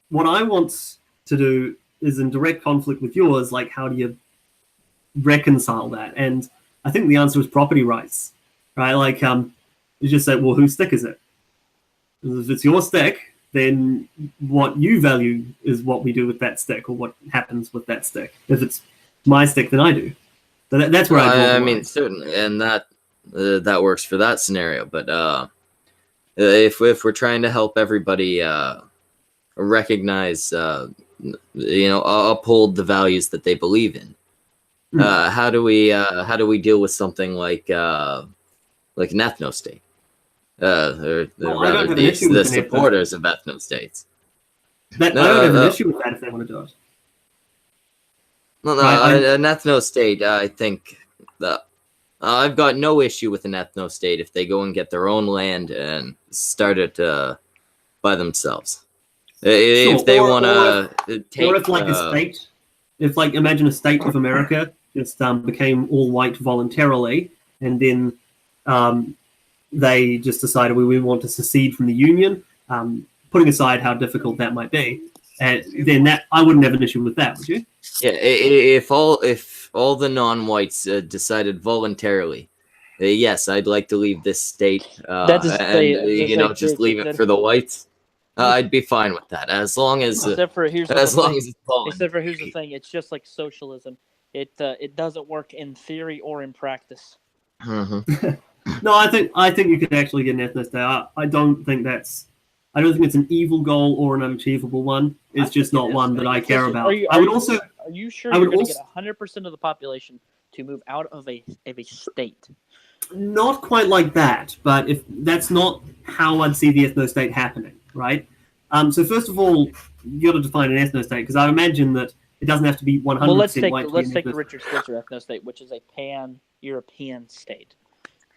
what I want to do is in direct conflict with yours. Like, how do you reconcile that? And I think the answer is property rights, right? Like, you just say, well, whose stick is it? If it's your stick, then what you value is what we do with that stick, or what happens with that stick. If it's my stick, then I do. So that's where I draw the line. I mean, certainly, and that works for that scenario. But if we're trying to help everybody recognize, uphold the values that they believe in, how do we deal with something like an ethno-state, or rather the supporters of ethno-states? I don't have an issue with that if they want to do it. No, an ethno-state, I think that I've got no issue with an ethno-state if they go and get their own land and start it by themselves. If they want to take... Or if, like, a state... If, like, imagine a state of America just became all white voluntarily, and then they just decided we want to secede from the Union, putting aside how difficult that might be, and then that I wouldn't have an issue with that, would you? Yeah, if all the non-whites decided voluntarily, yes, I'd like to leave this state, just leave it for the whites. I'd be fine with that, as long as here's it's voluntary. Except for here's the thing: it's just like socialism. It doesn't work in theory or in practice. Mm-hmm. No, I think you can actually get an ethno-state. I don't think it's an evil goal or an unachievable one. It's just not one that I care about. Are you sure you're going to get 100% of the population to move out of a state? Not quite like that, but if that's not how I'd see the ethno-state happening, right? So first of all, you got to define an ethno-state, because I imagine that it doesn't have to be 100% well, white. Let's take the Richard Spencer ethno-state, which is a pan-European state.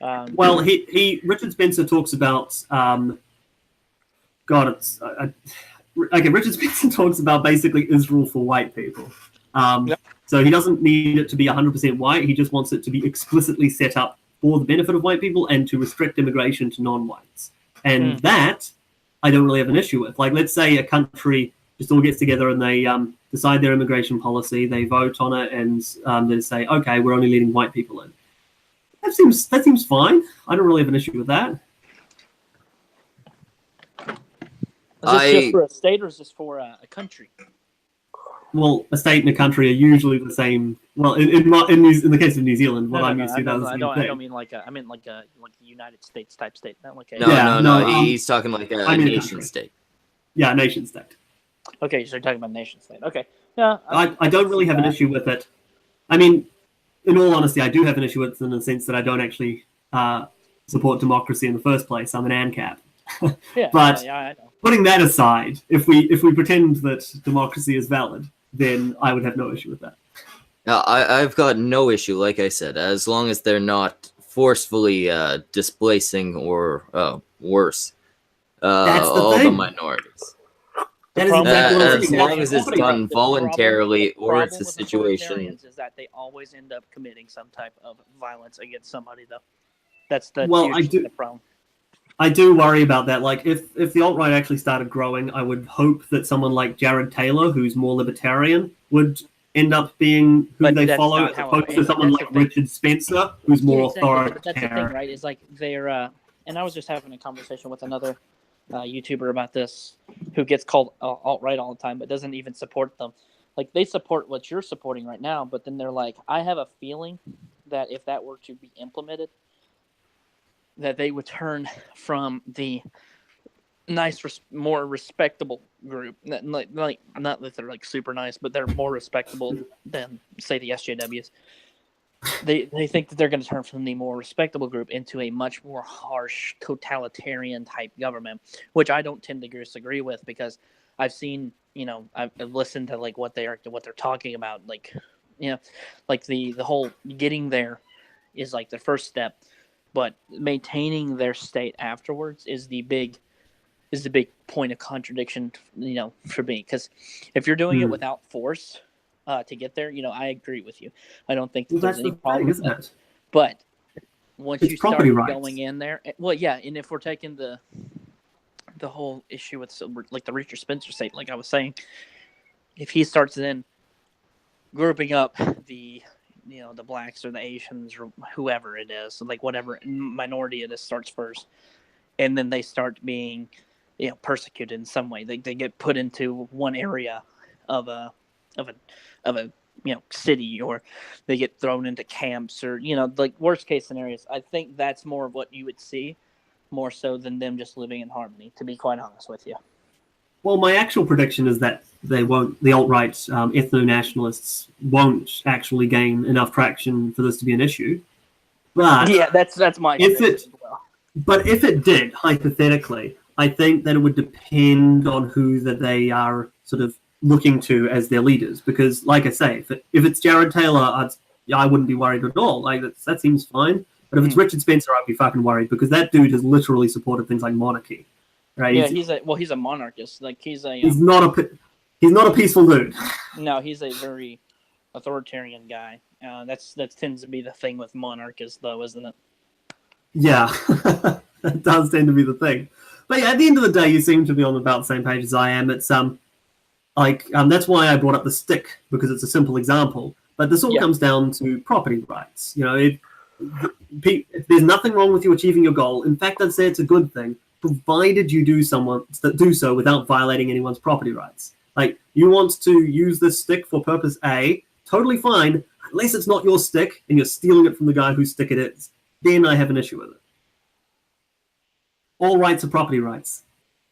Richard Spencer talks about Richard Spencer talks about basically Israel for white people. So he doesn't need it to be 100% white. He just wants it to be explicitly set up for the benefit of white people and to restrict immigration to non-whites. And that I don't really have an issue with. Like, let's say a country just all gets together and they decide their immigration policy, they vote on it, and they say, okay, we're only letting white people in. That seems fine. I don't really have an issue with that. Is this just for a state or is this for a country? Well, a state and a country are usually the same. Well, in the case of New Zealand, what I'm used to does the same thing. I don't mean I meant like a United States type state, not like a. No. He's talking like a nation state. Yeah, a nation state. Okay, so you're talking about nation state. Okay, yeah. I don't really have an issue with it. I mean, in all honesty, I do have an issue with it in the sense that I don't actually support democracy in the first place. I'm an ANCAP. But I know. Putting that aside, if we pretend that democracy is valid, then I would have no issue with that. I've got no issue, like I said, as long as they're not forcefully displacing or worse all the minorities. That is exactly what I'm as saying. long as it's done voluntarily or it's a situation. Is that they always end up committing some type of violence against somebody, though. That's the problem. I do worry about that. Like, if the alt-right actually started growing, I would hope that someone like Jared Taylor, who's more libertarian, would end up being who they follow, as opposed to someone like Richard Spencer, who's more authoritarian. That's the thing, right? Is like they're, and I was just having a conversation with another YouTuber about this, who gets called alt-right all the time, but doesn't even support them. Like, they support what you're supporting right now, but then they're like, I have a feeling that if that were to be implemented, that they would turn from the nice, more respectable group, like not that they're like super nice, but they're more respectable than, say, the SJWs. They think that they're going to turn from the more respectable group into a much more harsh, totalitarian type government, which I don't tend to disagree with, because I've seen, I've listened to like what they're talking about, like, like the whole getting there is like the first step. But maintaining their state afterwards is the big point of contradiction, for me. Because if you're doing it without force to get there, I agree with you. I don't think there's any problem with that. But once you start going in there, well, yeah, and if we're taking the whole issue with like the Richard Spencer state, like I was saying, if he starts then grouping up the blacks or the Asians or whoever it is, like whatever minority it is, starts first, and then they start being, persecuted in some way. They get put into one area of a city, or they get thrown into camps, or like worst case scenarios. I think that's more of what you would see, more so than them just living in harmony, to be quite honest with you. Well, my actual prediction is that the alt-right ethno-nationalists won't actually gain enough traction for this to be an issue. But yeah, that's my prediction as well. But if it did, hypothetically, I think that it would depend on who that they are sort of looking to as their leaders. Because, like I say, if it's Jared Taylor, I wouldn't be worried at all. Like that seems fine. But if it's Richard Spencer, I'd be fucking worried, because that dude has literally supported things like monarchy. Right? Yeah, he's a monarchist. Like he's not a peaceful dude. No, he's a very authoritarian guy. That tends to be the thing with monarchists, though, isn't it? Yeah, that does tend to be the thing. But yeah, at the end of the day, you seem to be on about the same page as I am. It's that's why I brought up the stick, because it's a simple example. But this all comes down to property rights. If there's nothing wrong with you achieving your goal. In fact, I'd say it's a good thing, provided you do so without violating anyone's property rights. Like, you want to use this stick for purpose A, totally fine, unless it's not your stick and you're stealing it from the guy whose stick it is. Then I have an issue with it. All rights are property rights.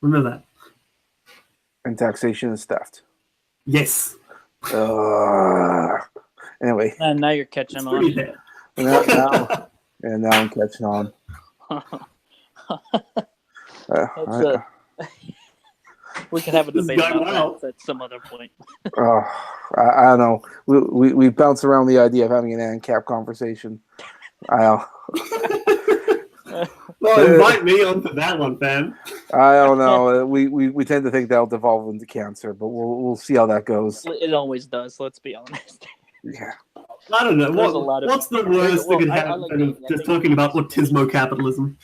Remember that. And taxation is theft. Yes. Anyway. And now you're catching on. Now I'm catching on. We can have a debate about that at some other point. I don't know. We bounce around the idea of having an ANCAP conversation. Well, invite me onto that one, fam. I don't know. We tend to think that'll devolve into cancer, but we'll see how that goes. It always does. Let's be honest. Yeah. I don't know. What's the worst that could happen of just talking about autismo capitalism?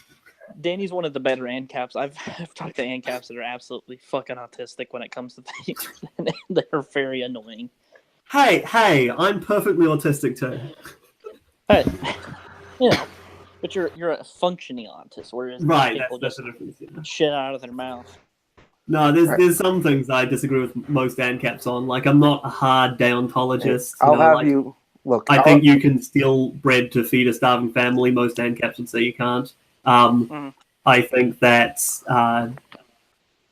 Danny's one of the better ANCAPs. I've talked to ANCAPs that are absolutely fucking autistic when it comes to things. And they're very annoying. Hey, I'm perfectly autistic too. But, but you're a functioning autist, whereas Right, people that's just the difference. Yeah. shit out of their mouth. No, there's some things I disagree with most ANCAPs on. Like, I'm not a hard deontologist. I'll have like, you look. I think you can steal bread to feed a starving family. Most ANCAPs would say you can't. I think that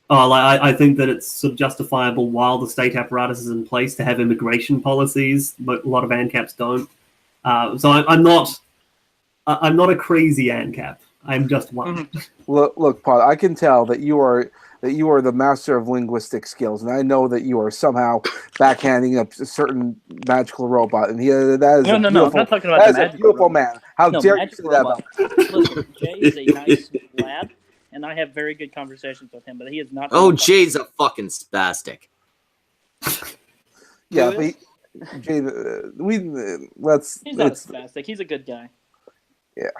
I think that it's sort of justifiable while the state apparatus is in place to have immigration policies, but a lot of ANCAPs don't. So I'm not a crazy ANCAP. I'm just one. Look, Pod. I can tell that you are the master of linguistic skills, and I know that you are somehow backhanding a certain magical robot. And that is No. I'm not talking about that is a beautiful man. How dare you say that about me? Listen, Jay is a nice lad, and I have very good conversations with him, but he is not. Oh, Jay's a fucking spastic. Yeah, but Jay, let's. He's not a spastic. He's a good guy. Yeah.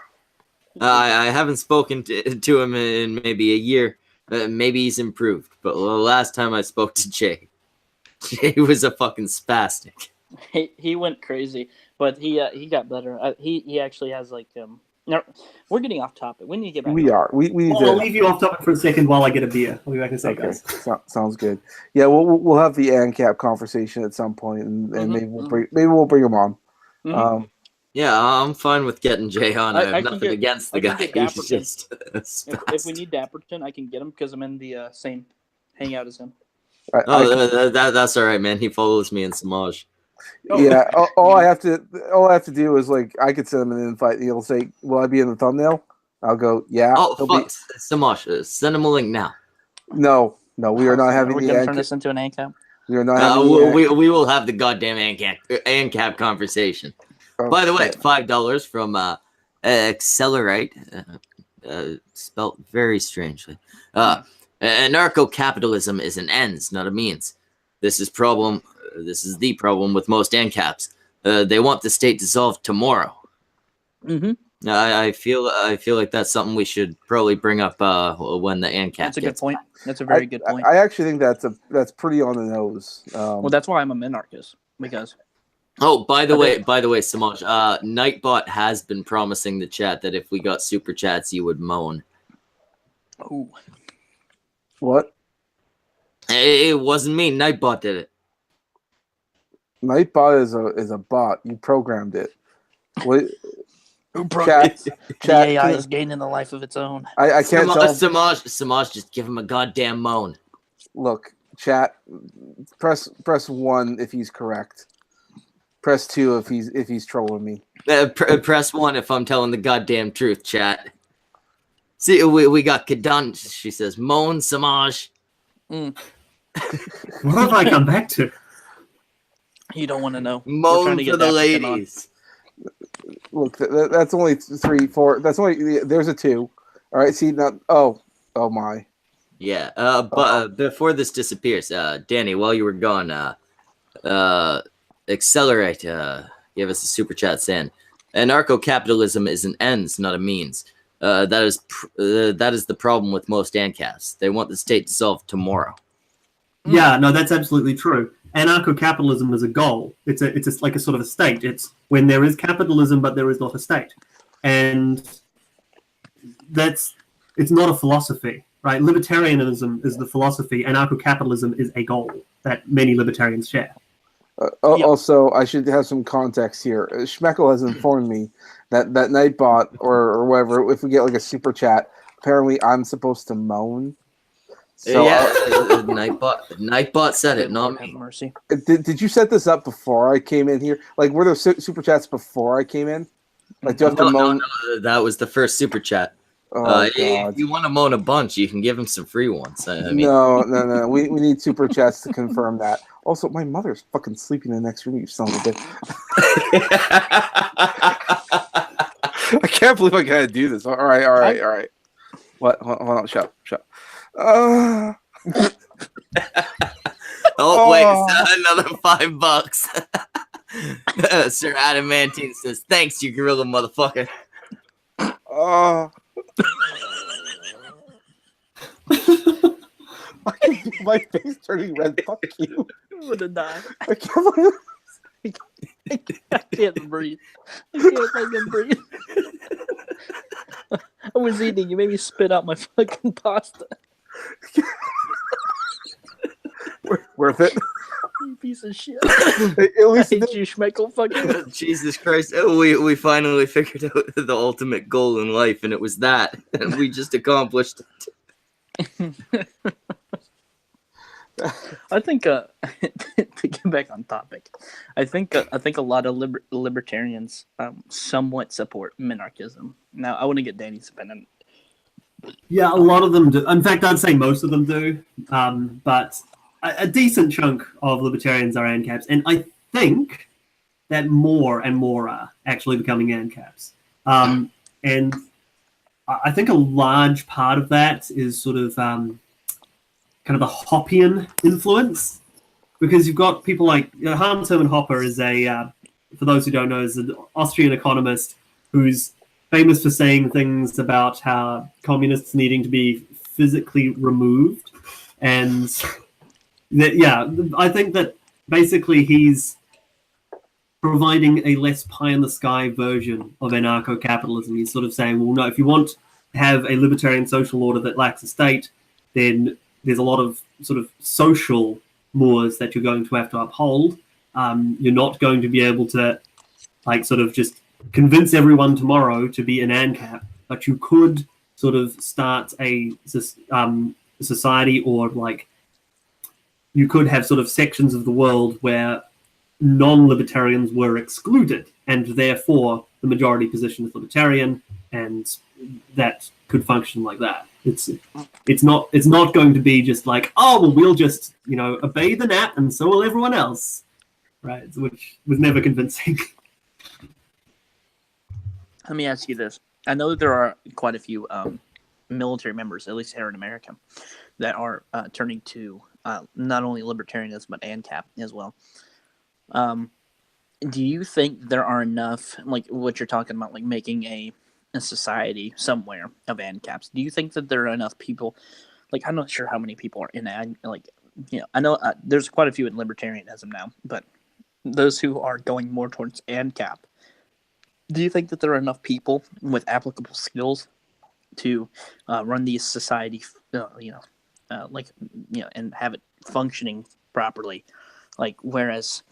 I haven't spoken to him in maybe a year. Maybe he's improved, but the last time I spoke to Jay was a fucking spastic. He went crazy, but he got better. He actually has like No, we're getting off topic. We need to get back. We are. We need to. I'll leave you off topic for a second while I get a beer. I'll be back in a second, Okay, guys. sounds good. Yeah, we'll have the ANCAP conversation at some point, and maybe we'll bring him on. Yeah, I'm fine with getting Jay on. I have nothing against the guy. He's just if we need Dapperton, I can get him because I'm in the same hangout as him. That's all right, man. He follows me in Samaj. Yeah, all I have to do is like I could send him an invite. He'll say, "Will I be in the thumbnail?" I'll go, "Yeah." Oh fuck, Samaj, send him a link now. No, we are not having We're gonna turn this into an ANCAP. We are not having we will have the goddamn ANCAP conversation. Oh, by the way, $5 from Accelerate, spelt very strangely. Anarcho-capitalism is an ends, not a means. This is the problem with most ANCAPs. They want the state dissolved tomorrow. Mm-hmm. I feel like that's something we should probably bring up when the ANCAP. That's a good point. That's a very good point. I actually think that's pretty on the nose. Well, that's why I'm a minarchist, because. Oh, by the way, Samaj, Nightbot has been promising the chat that if we got super chats, you would moan. Ooh. What? It wasn't me. Nightbot did it. Nightbot is a bot. You programmed it. What? Who programmed it? The AI is gaining a life of its own. I can't tell. Samaj, just give him a goddamn moan. Look, chat. Press 1 if he's correct. Press 2 if he's trolling me. Press 1 if I'm telling the goddamn truth, chat. See, we got Kadan. She says, moan, Samaj. What have I come back to? You don't want to know. Moan for the ladies. Look, that's only 3, 4. That's only there's a 2. All right, see now. Oh my. Yeah. But before this disappears, Danny, while you were gone, Accelerate gave us a super chat saying, "Anarcho-capitalism is an ends, not a means. That is the problem with most ANCAPs. They want the state dissolved tomorrow." Yeah, no, that's absolutely true. Anarcho-capitalism is a goal. It's like a sort of a state. It's when there is capitalism, but there is not a state, and it's not a philosophy, right? Libertarianism is the philosophy. Anarcho-capitalism is a goal that many libertarians share. Also, I should have some context here. Schmeckel has informed me that Nightbot or whatever, if we get like a super chat, apparently I'm supposed to moan. So, yeah, Nightbot said it, not me. Mercy. Did you set this up before I came in here? Like, were there super chats before I came in? Like, do you have to moan? No, that was the first super chat. If you want to moan a bunch, you can give him some free ones. I mean, no. We need super chats to confirm that. Also, my mother's fucking sleeping in the next room. You son of a bitch. I can't believe I gotta do this. All right. What? Hold on. Shut up. Wait, another $5. Sir Adamantine says, "Thanks, you gorilla motherfucker." My face turning red. Fuck you. I'm gonna die. I can't believe I can't breathe. I can't fucking breathe. I was eating. You made me spit out my fucking pasta. worth it. You piece of shit. At I least hate you, Schmeckel. Fucking. Jesus Christ. Oh, we finally figured out the ultimate goal in life, and it was that. And we just accomplished it. I think to get back on topic, I think a lot of libertarians somewhat support minarchism. Now, I want to get Danny's opinion. Yeah, a lot of them do. In fact, I'd say most of them do. But a decent chunk of libertarians are ANCAPs, and I think that more and more are actually becoming ANCAPs. And I think a large part of that is sort of kind of the Hoppian influence, because you've got people like Hans Hermann Hoppe is for those who don't know, is an Austrian economist who's famous for saying things about how communists needing to be physically removed. And I think that basically he's providing a less pie-in-the-sky version of anarcho-capitalism. He's sort of saying, well, no, if you want to have a libertarian social order that lacks a state, then there's a lot of sort of social mores that you're going to have to uphold. You're not going to be able to like sort of just convince everyone tomorrow to be an ANCAP, but you could sort of start a society, or like you could have sort of sections of the world where non-libertarians were excluded, and therefore the majority position is libertarian, and that could function like that. It's not going to be just like, oh well, we'll just obey the nap and so will everyone else, right? Which was never convincing. Let me ask you this: I know that there are quite a few military members, at least here in America, that are turning to not only libertarianism but ANCAP as well. Do you think there are enough, like what you're talking about, like making a society somewhere of ANCAPs? Do you think that there are enough people? Like, I'm not sure how many people are in I know there's quite a few in libertarianism now, but those who are going more towards ANCAP, do you think that there are enough people with applicable skills to run these society, and have it functioning properly? Like, whereas,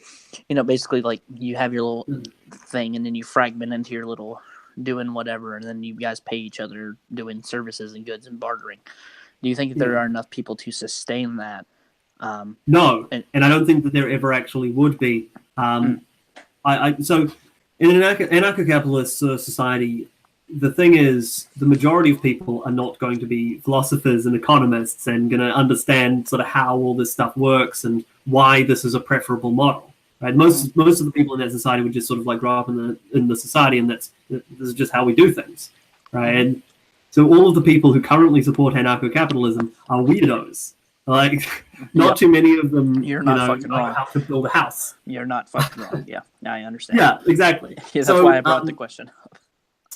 basically, like, you have your little thing, and then you fragment into your little doing whatever, and then you guys pay each other doing services and goods and bartering. Do you think that there are enough people to sustain that? No, and I don't think that there ever actually would be. So in an anarcho-capitalist society, the thing is, the majority of people are not going to be philosophers and economists and going to understand sort of how all this stuff works and why this is a preferable model. Right? Most of the people in that society would just sort of like grow up in the society, and this is just how we do things, right? And so all of the people who currently support anarcho-capitalism are weirdos. Like, not too many of them, You're not fucking know wrong. how to build a house. You're not fucking wrong. Yeah, I understand. Yeah, exactly. Yeah, that's why I brought the question up.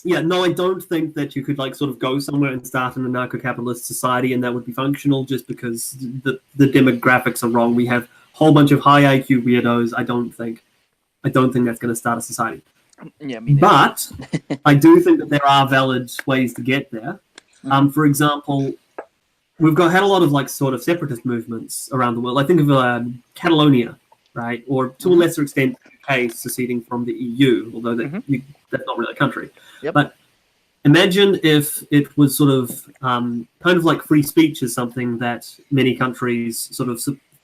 Yeah, no, I don't think that you could like sort of go somewhere and start an anarcho-capitalist society and that would be functional, just because the demographics are wrong. We have a whole bunch of high IQ weirdos. I don't think that's going to start a society. Yeah, me neither. But I do think that there are valid ways to get there. For example, we've had a lot of like sort of separatist movements around the world. I think of Catalonia, right, or to a lesser extent, UK seceding from the EU, although that's not really a country. Yep. But imagine if it was sort of kind of like free speech is something that many countries sort of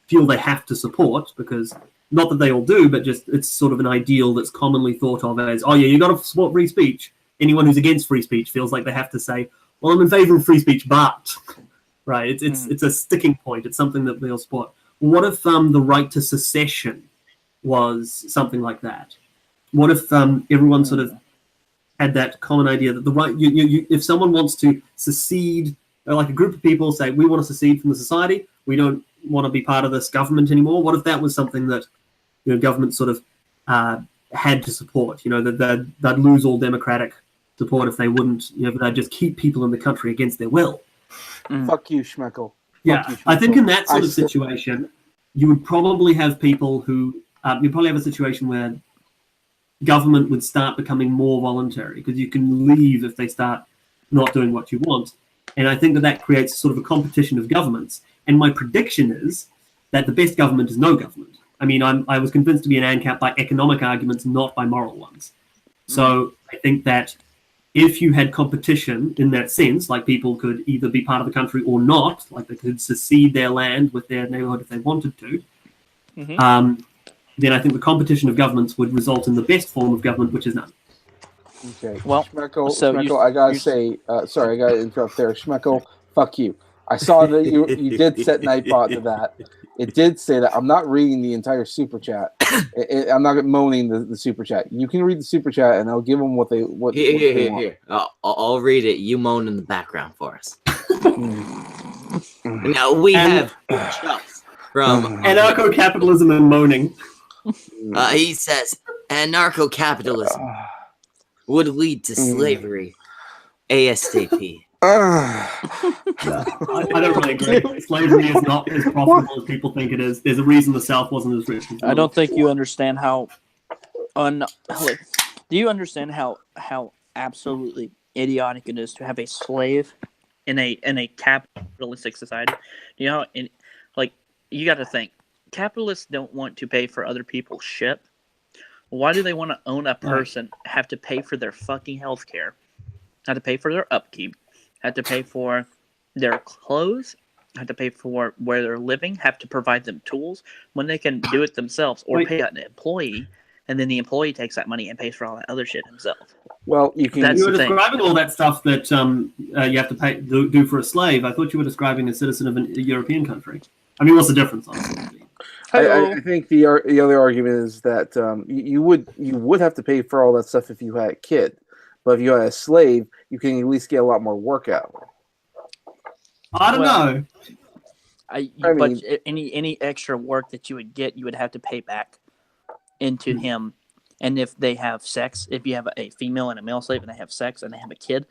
feel they have to support, because not that they all do, but just it's sort of an ideal that's commonly thought of as, oh yeah, you got to support free speech. Anyone who's against free speech feels like they have to say, well, I'm in favor of free speech, but right, it's a sticking point. It's something that they'll support. What if the right to secession was something like that? What if everyone sort of had that common idea that the right, if someone wants to secede, like a group of people say, we want to secede from the society, we don't want to be part of this government anymore. What if that was something that government sort of had to support? That they'd lose all democratic support if they wouldn't. They'd just keep people in the country against their will. Fuck you, Schmeckel. Yeah, I think in that sort of situation, you would probably have people who you'd probably have a situation where government would start becoming more voluntary because you can leave if they start not doing what you want. And I think that creates sort of a competition of governments. And my prediction is that the best government is no government. I mean, I was convinced to be an ANCAP by economic arguments, not by moral ones. So I think that if you had competition in that sense, like people could either be part of the country or not, like they could secede their land with their neighborhood if they wanted to, then I think the competition of governments would result in the best form of government, which is none. Okay. Well, Schmeckel, I gotta say, sorry, I gotta interrupt there. Schmeckel, fuck you. I saw that you did set Nightbot to that. It did say that. I'm not reading the entire super chat. I'm not moaning the super chat. You can read the super chat, and I'll give them what they want. Here. I'll read it. You moan in the background for us. Now we have Chucks from Anarcho capitalism and moaning. He says anarcho-capitalism would lead to slavery ASAP. I don't really agree. Slavery is not as profitable as people think it is. There's a reason the South wasn't as rich. I don't think you understand how do you understand how absolutely idiotic it is to have a slave in a capitalistic society? You know, you got to think. Capitalists don't want to pay for other people's shit. Why do they want to own a person, have to pay for their fucking health care, have to pay for their upkeep, have to pay for their clothes, have to pay for where they're living, have to provide them tools when they can do it themselves or pay an employee, and then the employee takes that money and pays for all that other shit himself? Well, you were describing all that stuff that you have to do for a slave. I thought you were describing a citizen of a European country. I mean, what's the difference, honestly? I think the other argument is that you would have to pay for all that stuff if you had a kid, but if you had a slave, you can at least get a lot more work out. I don't know. But any extra work that you would get, you would have to pay back into him. And if they have sex, if you have a female and a male slave and they have sex and they have a kid,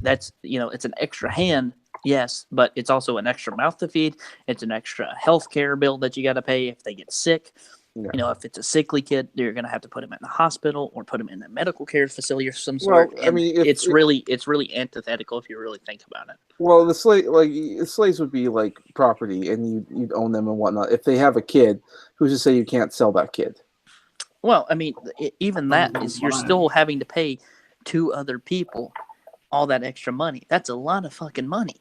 that's it's an extra hand. Yes, but it's also an extra mouth to feed. It's an extra health care bill that you got to pay if they get sick. Yeah. If it's a sickly kid, you're going to have to put him in the hospital or put him in a medical care facility of some sort. Well, I mean, it's really antithetical if you really think about it. Well, the slaves would be like property, and you'd own them and whatnot. If they have a kid, who's to say you can't sell that kid? Well, I mean, even that is you're still having to pay two other people all that extra money. That's a lot of fucking money.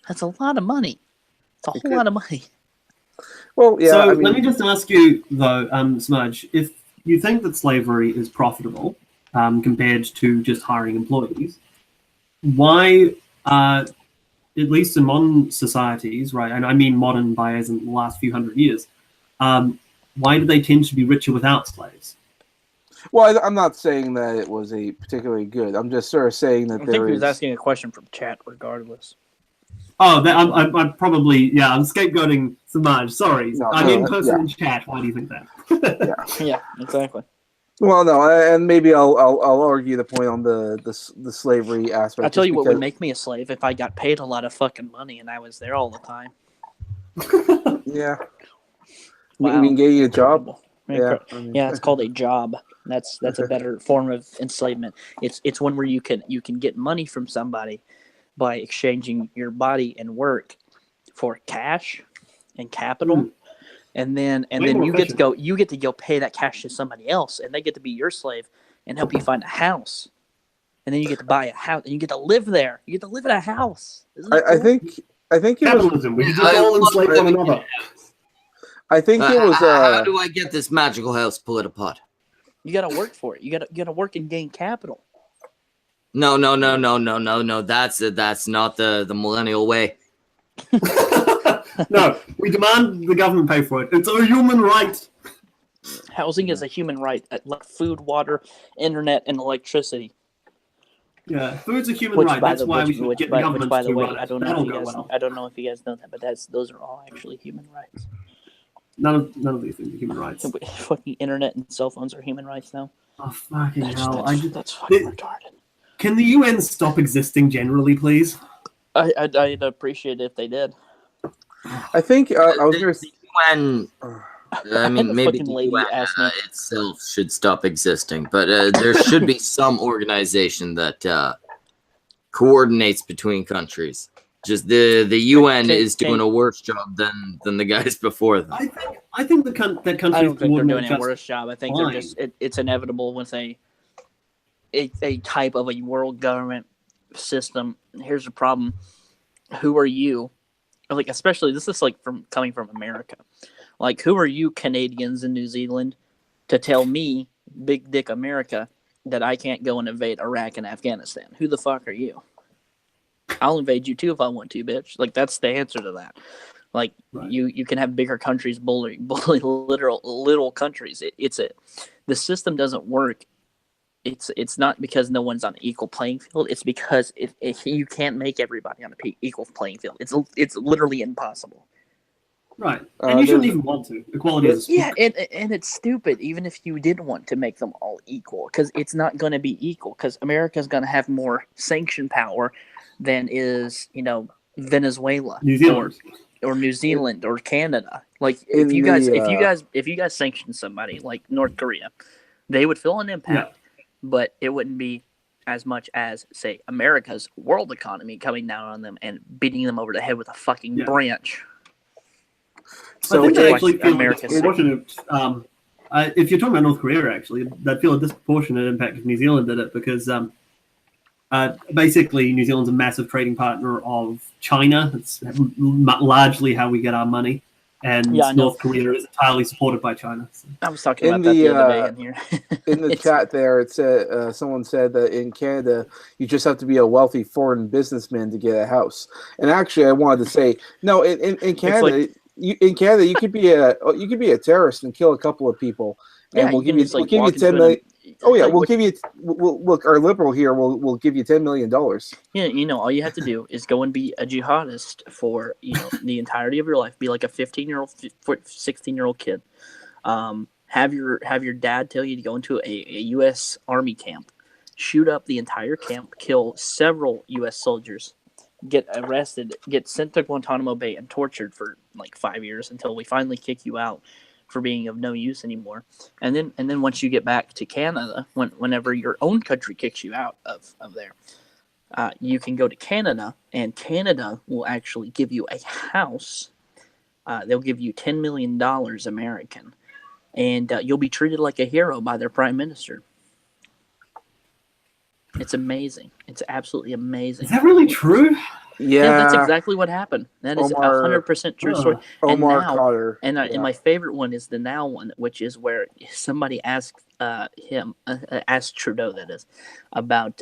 That's a lot of money. It's a whole lot of money. Well, yeah. So let me just ask you, though, Smudge, if you think that slavery is profitable compared to just hiring employees, why, at least in modern societies, right, and I mean modern by as in the last few hundred years, why do they tend to be richer without slaves? Well, I'm not saying that it was a particularly good. I'm just sort of saying that I think he was asking a question from chat regardless. Oh, I'm probably, I'm scapegoating Samaj. Sorry. I'm in person in chat. Why do you think that? Yeah, exactly. Well, no, and maybe I'll argue the point on the slavery aspect. I'll tell you what would make me a slave if I got paid a lot of fucking money and I was there all the time. Yeah. Wow. We can get you a job. Yeah, it's called a job. That's a better form of enslavement. It's one where you can get money from somebody by exchanging your body and work for cash and capital, and then you get to go pay that cash to somebody else, and they get to be your slave and help you find a house, and then you get to buy a house and you get to live there. You get to live in a house. I think capitalism. We just all enslave one another. I think it was. How do I get this magical house, Politipod? You got to work for it. You got to work and gain capital. No. That's not the millennial way. No, we demand the government pay for it. It's a human right. Housing is a human right, like food, water, internet, and electricity. Yeah, food's a human right. That's why we should get the government by the to way, run it. I don't know if you guys know that, but those are all actually human rights. None of these things are human rights. Fucking internet and cell phones are human rights now. Oh fucking hell! That's fucking retarded. Can the UN stop existing generally, please? I'd appreciate it if they did. I think I was going to. The UN. I mean, had a maybe fucking the lady UN ask me. itself should stop existing, but there should be some organization that coordinates between countries. Just the UN is doing a worse job than the guys before them. I think that countries I don't think they're doing a just worse job. I think fine. they're just it's inevitable with a type of a world government system. Here's the problem: who are you? Like, especially this is like coming from America. Like, who are you, Canadians in New Zealand, to tell me, big dick America, that I can't go and invade Iraq and Afghanistan? Who the fuck are you? I'll invade you too if I want to, bitch. Like, that's the answer to that. Like, Right. you can have bigger countries bully little countries. The system doesn't work. It's not because no one's on an equal playing field. It's because you can't make everybody on an equal playing field. It's literally impossible. Right, and you shouldn't even want to. Equality is Yeah, and it's stupid. Even if you did want to make them all equal, because it's not going to be equal. Because America's going to have more sanction power than is Venezuela, New Zealand. or New Zealand or Canada. Like In if you the, guys sanction somebody like North Korea, they would feel an impact, but it wouldn't be as much as, say, America's world economy coming down on them and beating them over the head with a fucking branch. So I think I actually feel America's disproportionate. If you're talking about North Korea, actually, I'd feel a disproportionate impact if New Zealand did it because basically New Zealand's a massive trading partner of China. It's largely how we get our money, and North Korea is entirely supported by China. So. I was talking about that the other day in here. In the chat there, it said someone said that in Canada you just have to be a wealthy foreign businessman to get a house. And actually, I wanted to say no. In Canada. In Canada, you could be a terrorist and kill a couple of people, and we'll give you 10 million. Look, our liberal here will give you $10 million. Yeah, all you have to do is go and be a jihadist for the entirety of your life. Be like a 15-year-old, 16-year-old kid. Have your dad tell you to go into a U.S. Army camp, shoot up the entire camp, kill several U.S. soldiers, get arrested, get sent to Guantanamo Bay and tortured for like 5 years until we finally kick you out for being of no use anymore. And then once you get back to Canada, whenever your own country kicks you out of there, you can go to Canada, and Canada will actually give you a house. They'll give you $10 million American, and you'll be treated like a hero by their prime minister. It's amazing. It's absolutely amazing. Is that really true? Yeah, that's exactly what happened. That is 100% true story. And Carter. And my favorite one is the now one, which is where somebody asked asked Trudeau, that is, about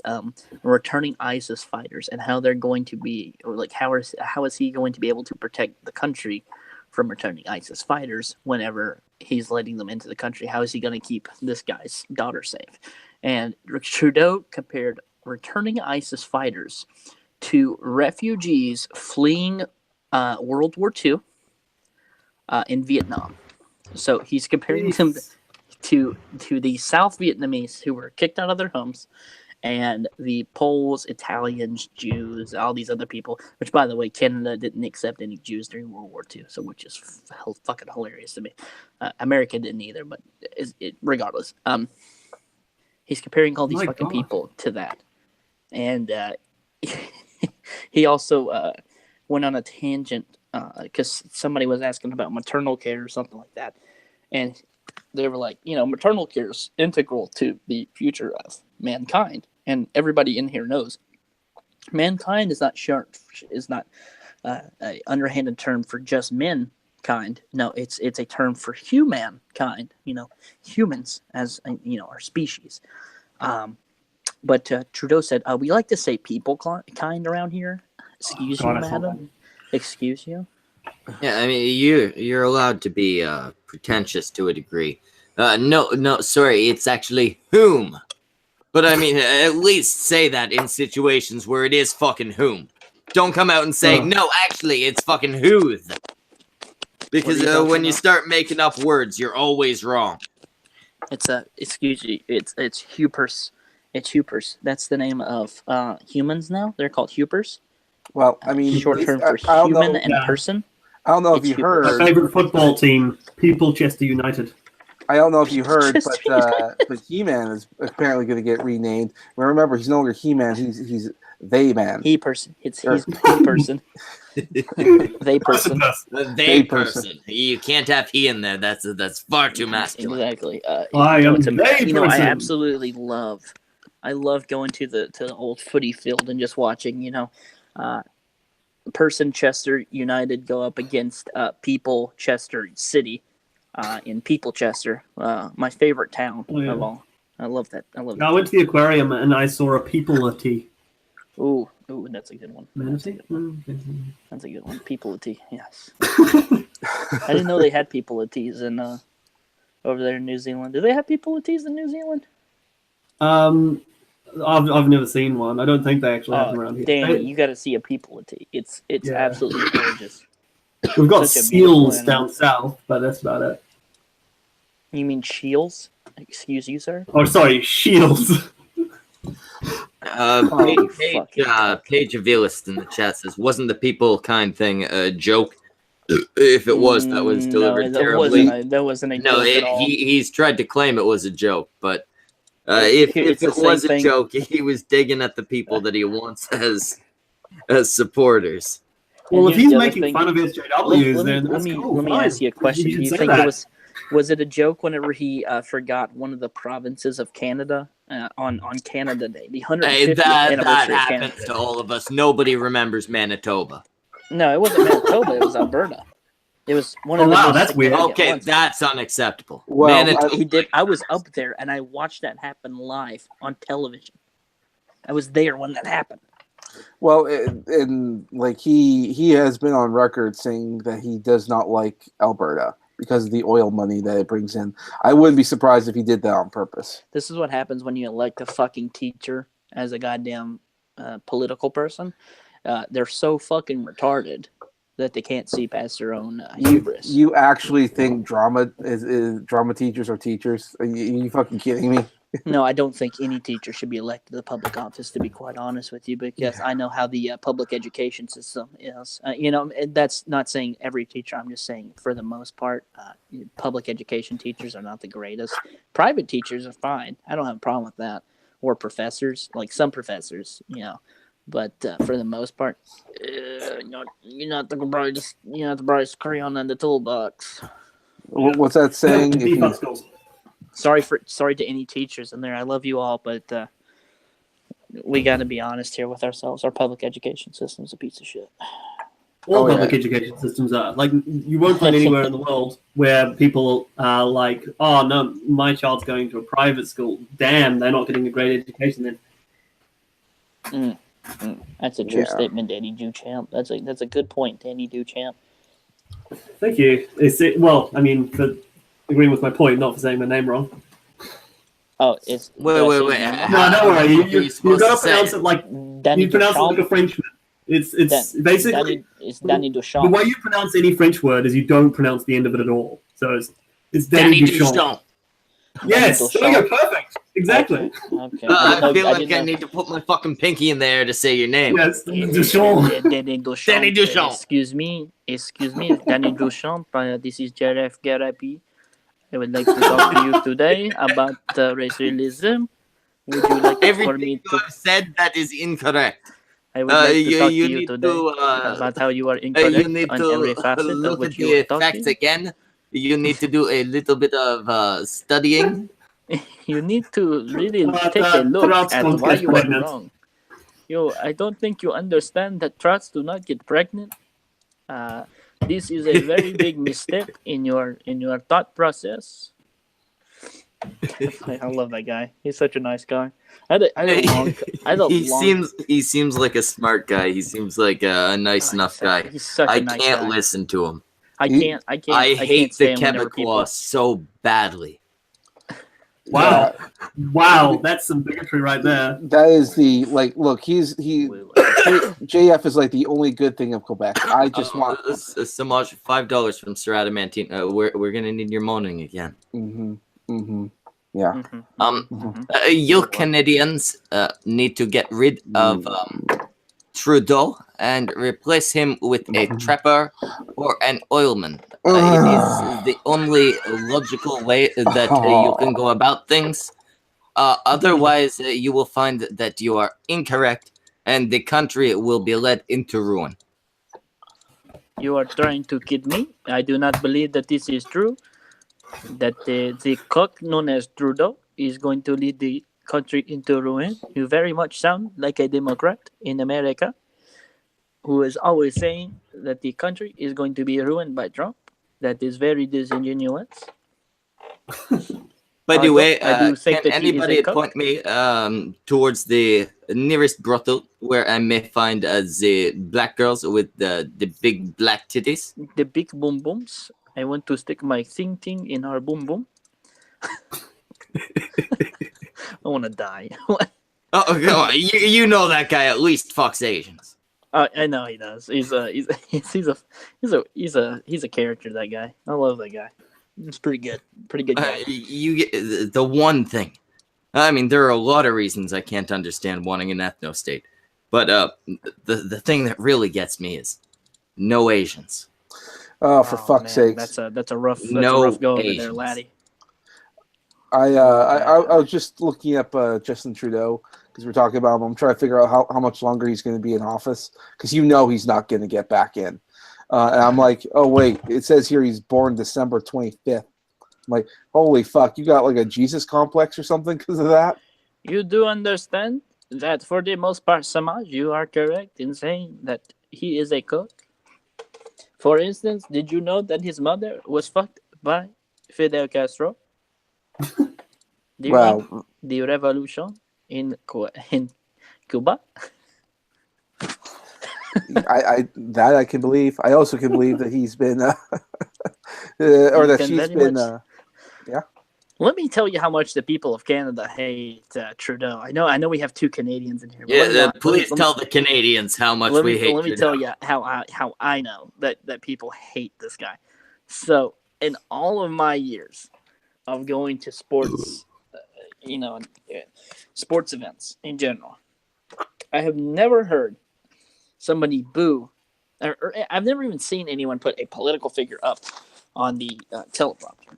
returning ISIS fighters and how they're going to be, or like how is he going to be able to protect the country from returning ISIS fighters whenever he's letting them into the country? How is he going to keep this guy's daughter safe? And Trudeau compared returning ISIS fighters to refugees fleeing World War II in Vietnam. So he's comparing them to the South Vietnamese who were kicked out of their homes, and the Poles, Italians, Jews, all these other people, which, by the way, Canada didn't accept any Jews during World War II, so which is fucking hilarious to me. America didn't either, but regardless. He's comparing all these people to that. And he also went on a tangent because somebody was asking about maternal care or something like that. And they were like, maternal care is integral to the future of mankind. And everybody in here knows mankind is not an underhanded term for just mankind. No, it's a term for humankind, humans as, our species. But Trudeau said, we like to say people kind around here. Excuse you, madam. Excuse you. Yeah, I mean, you're allowed to be pretentious to a degree. No, sorry, it's actually whom. But I mean, at least say that in situations where it is fucking whom. Don't come out and say, no, actually, it's fucking who's. Because when you start making up words, you're always wrong. It's excuse you, it's hupers. It's hupers. That's the name of humans now. They're called hupers. Well, I mean, short term for human and person. I don't know if It's you hubris. My heard. favorite football team, Chester United. I don't know if you heard, Just- but He-Man is apparently going to get renamed. Well, remember, he's no longer He-Man. He's They-Man. He person. He's he person. They person. They person. person. You can't have he in there. That's far too masculine. Exactly. I am it's they you know, I person. absolutely love. I love going to the old footy field and just watching. Person Chester United go up against People Chester City. In People Chester, my favorite town of all. I love that. I love I that. went to the aquarium and I saw a people-a-tea. Ooh, that's a good one. Manatee? That's a good one. People-a-tea, yes. I didn't know they had people-a-teas in over there in New Zealand. Do they have people-a-teas in New Zealand? I've never seen one. I don't think they actually have them around here. Danny, you got to see a people-a-tea. It's Yeah. absolutely gorgeous. We've got Such a beautiful seals animal. down south, but that's about it. You mean shields? Excuse you, sir? Oh, sorry, shields. fucking Paige Avilis in the chat says, "Wasn't the people kind thing a joke? If it was, that was delivered no, terribly." That wasn't a No, joke at all. he's tried to claim it was a joke, but if It's the it same was a thing. joke, he was digging at the people that he wants as supporters. Well, if here's he's the other making thing. fun of SJWs, let then me that's cool. let me fine. ask you a question. You Do you should say think that. was it a joke whenever he forgot one of the provinces of Canada on Canada Day, the 150th Hey, that anniversary of happens Canada? to all of us. Nobody remembers Manitoba. No, it wasn't Manitoba. It was Alberta. It was one of Oh, the wow, most that's weird. significant Okay, ones. that's unacceptable. Well, Manitoba. He did. I was up there and I watched that happen live on television. I was there when that happened. Well, and like he has been on record saying that he does not like Alberta because of the oil money that it brings in. I wouldn't be surprised if he did that on purpose. This is what happens when you elect a fucking teacher as a goddamn political person. They're so fucking retarded that they can't see past their own hubris. You actually think drama teachers are teachers? Are you fucking kidding me? No, I don't think any teacher should be elected to public office, to be quite honest with you, because I know how the public education system is. And that's not saying every teacher. I'm just saying for the most part, public education teachers are not the greatest. Private teachers are fine. I don't have a problem with that. Or professors, like some professors, But for the most part, you're not the brightest. You're not the brightest crayon in the toolbox. What's that saying? If you, Sorry to any teachers in there. I love you all, but we got to be honest here with ourselves. Our public education system's a piece of shit. All public education systems are. Like, you won't find anywhere in the world where people are like, oh, no, my child's going to a private school. Damn, they're not getting a great education then. That's a true statement, Danny Duchamp. That's a good point, Danny Duchamp. Thank you. For agreeing with my point, not for saying my name wrong. Oh, it's wait. No, don't worry. You've got to pronounce it like Danny you pronounce it like a Frenchman. It's basically it's Danny the Duchamp. way you pronounce any French word is you don't pronounce the end of it at all. So it's Danny Duchamp. Yes, there you go. Perfect. Exactly. Okay. I feel like I need to put my fucking pinky in there to say your name. Yes, Duchamp. Danny Duchamp. Danny Duchamp. Excuse me, Danny Duchamp. This is Jaref Garapi. I would like to talk to you today about racialism. Would you like for me to? You have said that is incorrect. I would like to talk to you you need today to, about how you are incorrect you need on to every facet of look what at you the are talking. facts again. You need to do a little bit of studying. You need to really take a look at why you are wrong. I don't think you understand that trots do not get pregnant. This is a very big misstep in your thought process. I love that guy. He's such a nice guy. He seems like a smart guy. He seems like a nice enough guy. He's such I a nice can't guy. listen to him. I hate the stand whenever Quebecois so badly. Wow, that's some bigotry right there. that is the look. JF is like the only good thing of Quebec. I just want Samaj, $5 from Sir Adamantine. We're gonna need your moaning again. Yeah. You Canadians need to get rid of Trudeau and replace him with a trapper or an oilman. It is the only logical way that you can go about things. Otherwise, you will find that you are incorrect, and the country will be led into ruin. You are trying to kid me. I do not believe that this is true. That the cock known as Trudeau is going to lead the country into ruin. You very much sound like a Democrat in America who is always saying that the country is going to be ruined by Trump. That is very disingenuous. By the way, I do think can that he is a anybody cook. point me towards the nearest brothel where I may find the black girls with the big black titties? The big boom booms. I want to stick my thing in her boom boom. I want to die. Oh, come on. You know that guy at least fucks Asians. I know he does. He's a character. That guy. I love that guy. He's pretty good. Pretty good guy. You get the one thing. I mean, there are a lot of reasons I can't understand wanting an ethno state, but the thing that really gets me is no Asians. Oh, for fuck's sake! That's a rough go over there, laddie. I was just looking up Justin Trudeau because we're talking about him. I'm trying to figure out how much longer he's going to be in office because he's not going to get back in. And I'm like, oh wait, it says here he's born December 25th. I'm like, holy fuck, you got like a Jesus complex or something because of that? You do understand that for the most part, Samaj, you are correct in saying that he is a cook. For instance, did you know that his mother was fucked by Fidel Castro? During the revolution in Cuba? I can believe. I also can believe that he's been, or that she's been. Yeah. Let me tell you how much the people of Canada hate Trudeau. I know we have two Canadians in here. Yeah, please tell the Canadians how much we hate. Let me tell you how I know that people hate this guy. So, in all of my years of going to sports, sports events in general, I have never heard somebody boo, or I've never even seen anyone put a political figure up on the teleprompter,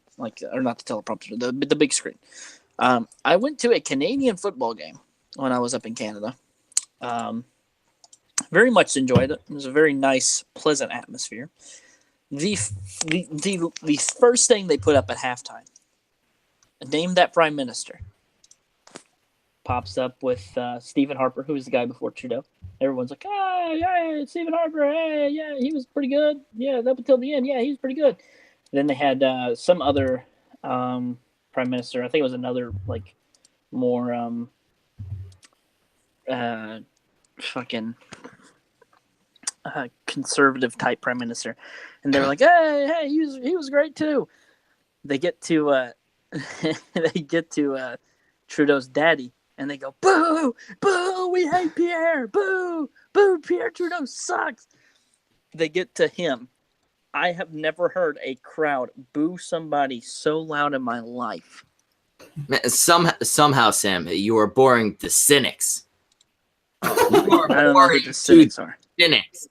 or not the teleprompter, the big screen. I went to a Canadian football game when I was up in Canada. Very much enjoyed it. It was a very nice, pleasant atmosphere. The first thing they put up at halftime, name that prime minister. Pops up with Stephen Harper, who was the guy before Trudeau. Everyone's like, yeah, Stephen Harper, hey, yeah, he was pretty good. Yeah, up until the end, yeah, he was pretty good. And then they had some other prime minister. I think it was another, more conservative type prime minister. And they were like, hey, he was great too. They get to Trudeau's daddy. And they go, boo, boo, we hate Pierre, boo, boo, Pierre Trudeau sucks. They get to him. I have never heard a crowd boo somebody so loud in my life. Somehow, Sam, you are boring the cynics. I don't know who the cynics are. Cynics.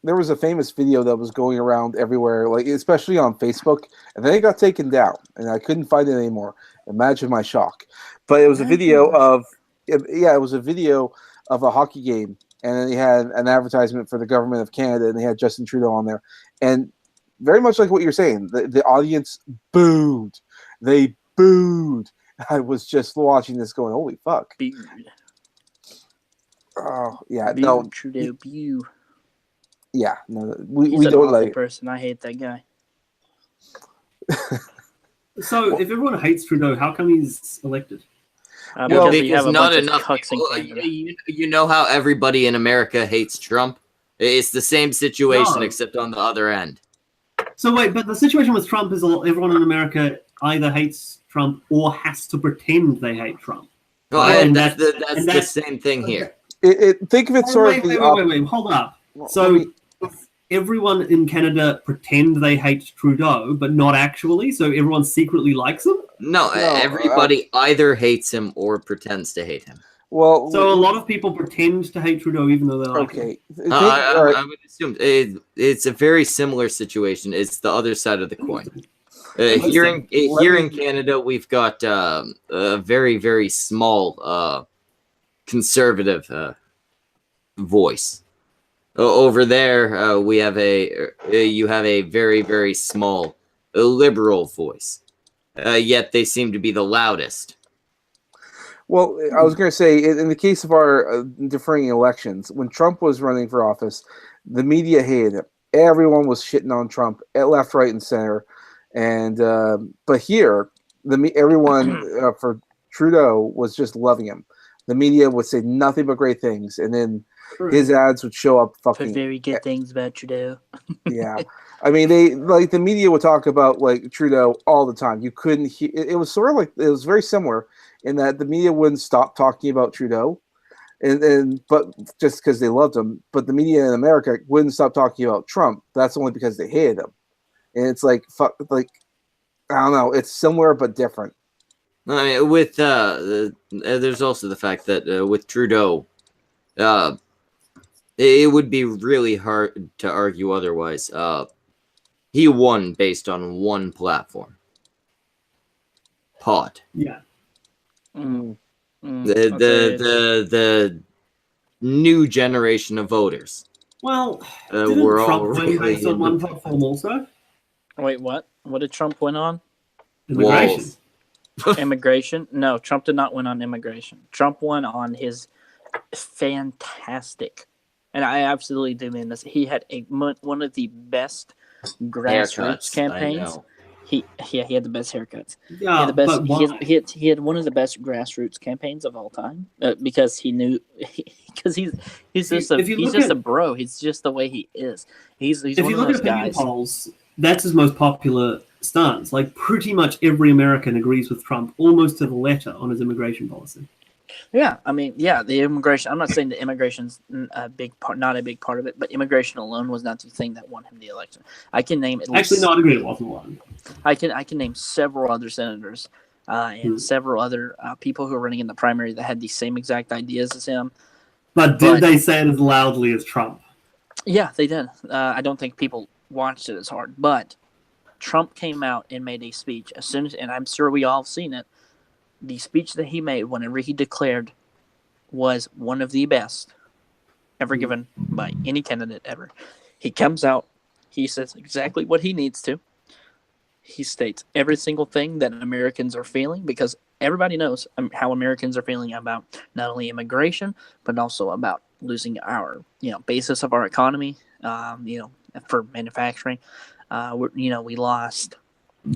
There was a famous video that was going around everywhere, especially on Facebook, and then it got taken down, and I couldn't find it anymore. Imagine my shock. But it was a video of a hockey game, and then they had an advertisement for the government of Canada, and they had Justin Trudeau on there. And very much like what you're saying, the audience booed. They booed. I was just watching this going, holy fuck. Oh, yeah. Boo, no. Trudeau, boo. Yeah. No, He's we an don't awful like person. I hate that guy. So, if everyone hates Trudeau, how come he's elected? Because not enough people, you know how everybody in America hates Trump? It's the same situation, except on the other end. So wait, but the situation with Trump is everyone in America either hates Trump or has to pretend they hate Trump. Well, and that's the same thing here. Think of it sort of wait, hold up. So everyone in Canada pretend they hate Trudeau, but not actually, so everyone secretly likes him? No, everybody either hates him or pretends to hate him. Well, So a lot of people pretend to hate Trudeau even though they like him. okay. I would assume it's a very similar situation. It's the other side of the coin. Here in Canada, we've got a very, very small conservative voice. Over there, we have you have a very, very small liberal voice. Yet they seem to be the loudest. Well, I was going to say, in the case of our deferring elections, when Trump was running for office, the media hated him. Everyone was shitting on Trump at left, right, and center. And but here, everyone for Trudeau was just loving him. The media would say nothing but great things, and then his ads would show up fucking very good things about Trudeau. Yeah, I mean, the media would talk about like Trudeau all the time. You couldn't hear. It was sort of like it was very similar in that the media wouldn't stop talking about Trudeau, but just because they loved him. But the media in America wouldn't stop talking about Trump. That's only because they hated him. And it's like I don't know. It's similar but different. I mean, with there's also the fact that with Trudeau, it would be really hard to argue otherwise. He won based on one platform. Pot. Yeah. The new generation of voters. Well, didn't we're Trump all win really based on one platform also? Wait, what? What did Trump win on? Immigration. Immigration? No, Trump did not win on immigration. Trump won on his fantastic, and I absolutely do mean this. He had one of the best grassroots campaigns. He had the best haircuts. Yeah, he had the best. but why? He had one of the best grassroots campaigns of all time because he knew because he's just a bro. He's just the way he is. He's if one you of look those at opinion guys. polls, that's his most popular stance. Like pretty much every American agrees with Trump almost to the letter on his immigration policy. Yeah, I mean, yeah, the immigration. I'm not saying that immigration's not a big part of it, but immigration alone was not the thing that won him the election. I can name at least. Actually, no, I agree. It wasn't one. I can name several other senators and several other people who are running in the primary that had the same exact ideas as him. But did they say it as loudly as Trump? Yeah, they did. I don't think people watched it as hard, but Trump came out and made a speech as soon as, and I'm sure we all have seen it. The speech that he made whenever he declared was one of the best ever given by any candidate ever. He comes out, he says exactly what he needs to. He states every single thing that Americans are feeling because everybody knows how Americans are feeling about not only immigration, but also about losing our, basis of our economy, for manufacturing. We lost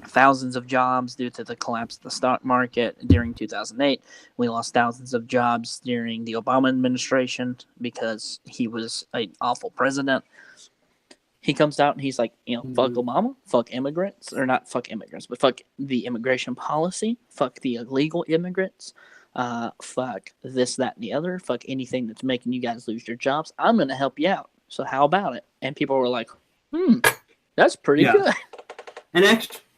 thousands of jobs due to the collapse of the stock market during 2008. We lost thousands of jobs during the Obama administration because he was an awful president. He comes out and he's like, fuck Obama, fuck immigrants, or not fuck immigrants, but fuck the immigration policy, fuck the illegal immigrants, fuck this, that, and the other, fuck anything that's making you guys lose your jobs. I'm going to help you out. So how about it? And people were like, that's pretty good. And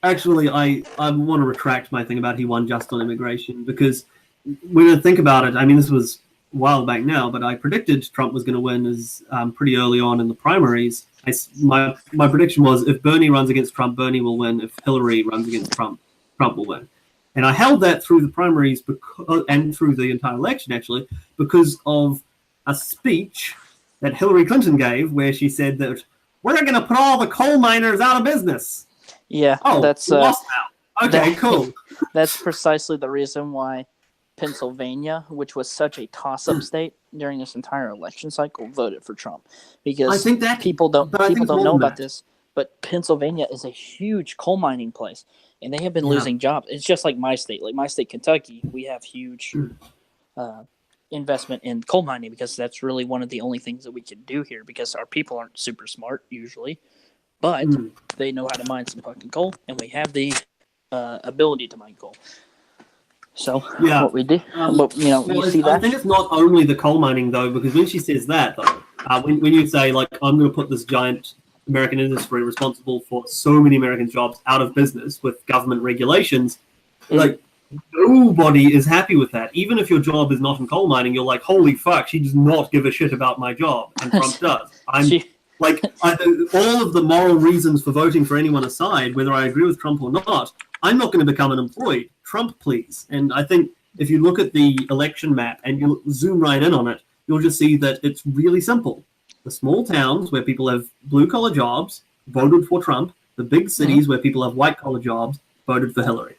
actually, I want to retract my thing about he won just on immigration because when I think about it, I mean, this was a while back now, but I predicted Trump was going to win as pretty early on in the primaries. My prediction was if Bernie runs against Trump, Bernie will win. If Hillary runs against Trump, Trump will win. And I held that through the primaries and through the entire election, actually, because of a speech that Hillary Clinton gave where she said that we're going to put all the coal miners out of business. Yeah, that's lost now. Okay, cool. That's precisely the reason why Pennsylvania, which was such a toss-up state during this entire election cycle, voted for Trump because I think that people don't know about this. But Pennsylvania is a huge coal mining place, and they have been losing jobs. It's just like my state, Kentucky. We have huge investment in coal mining because that's really one of the only things that we can do here because our people aren't super smart usually. But they know how to mine some fucking coal, and we have the ability to mine coal. So what we do, you see that. I think it's not only the coal mining though, because when she says that though, when you say like I'm going to put this giant American industry responsible for so many American jobs out of business with government regulations, like nobody is happy with that. Even if your job is not in coal mining, you're like, holy fuck, she does not give a shit about my job, and Trump does. All of the moral reasons for voting for anyone aside, whether I agree with Trump or not, I'm not going to become unemployed. Trump, please. And I think if you look at the election map and you zoom right in on it, you'll just see that it's really simple. The small towns where people have blue-collar jobs voted for Trump. The big cities where people have white-collar jobs voted for Hillary.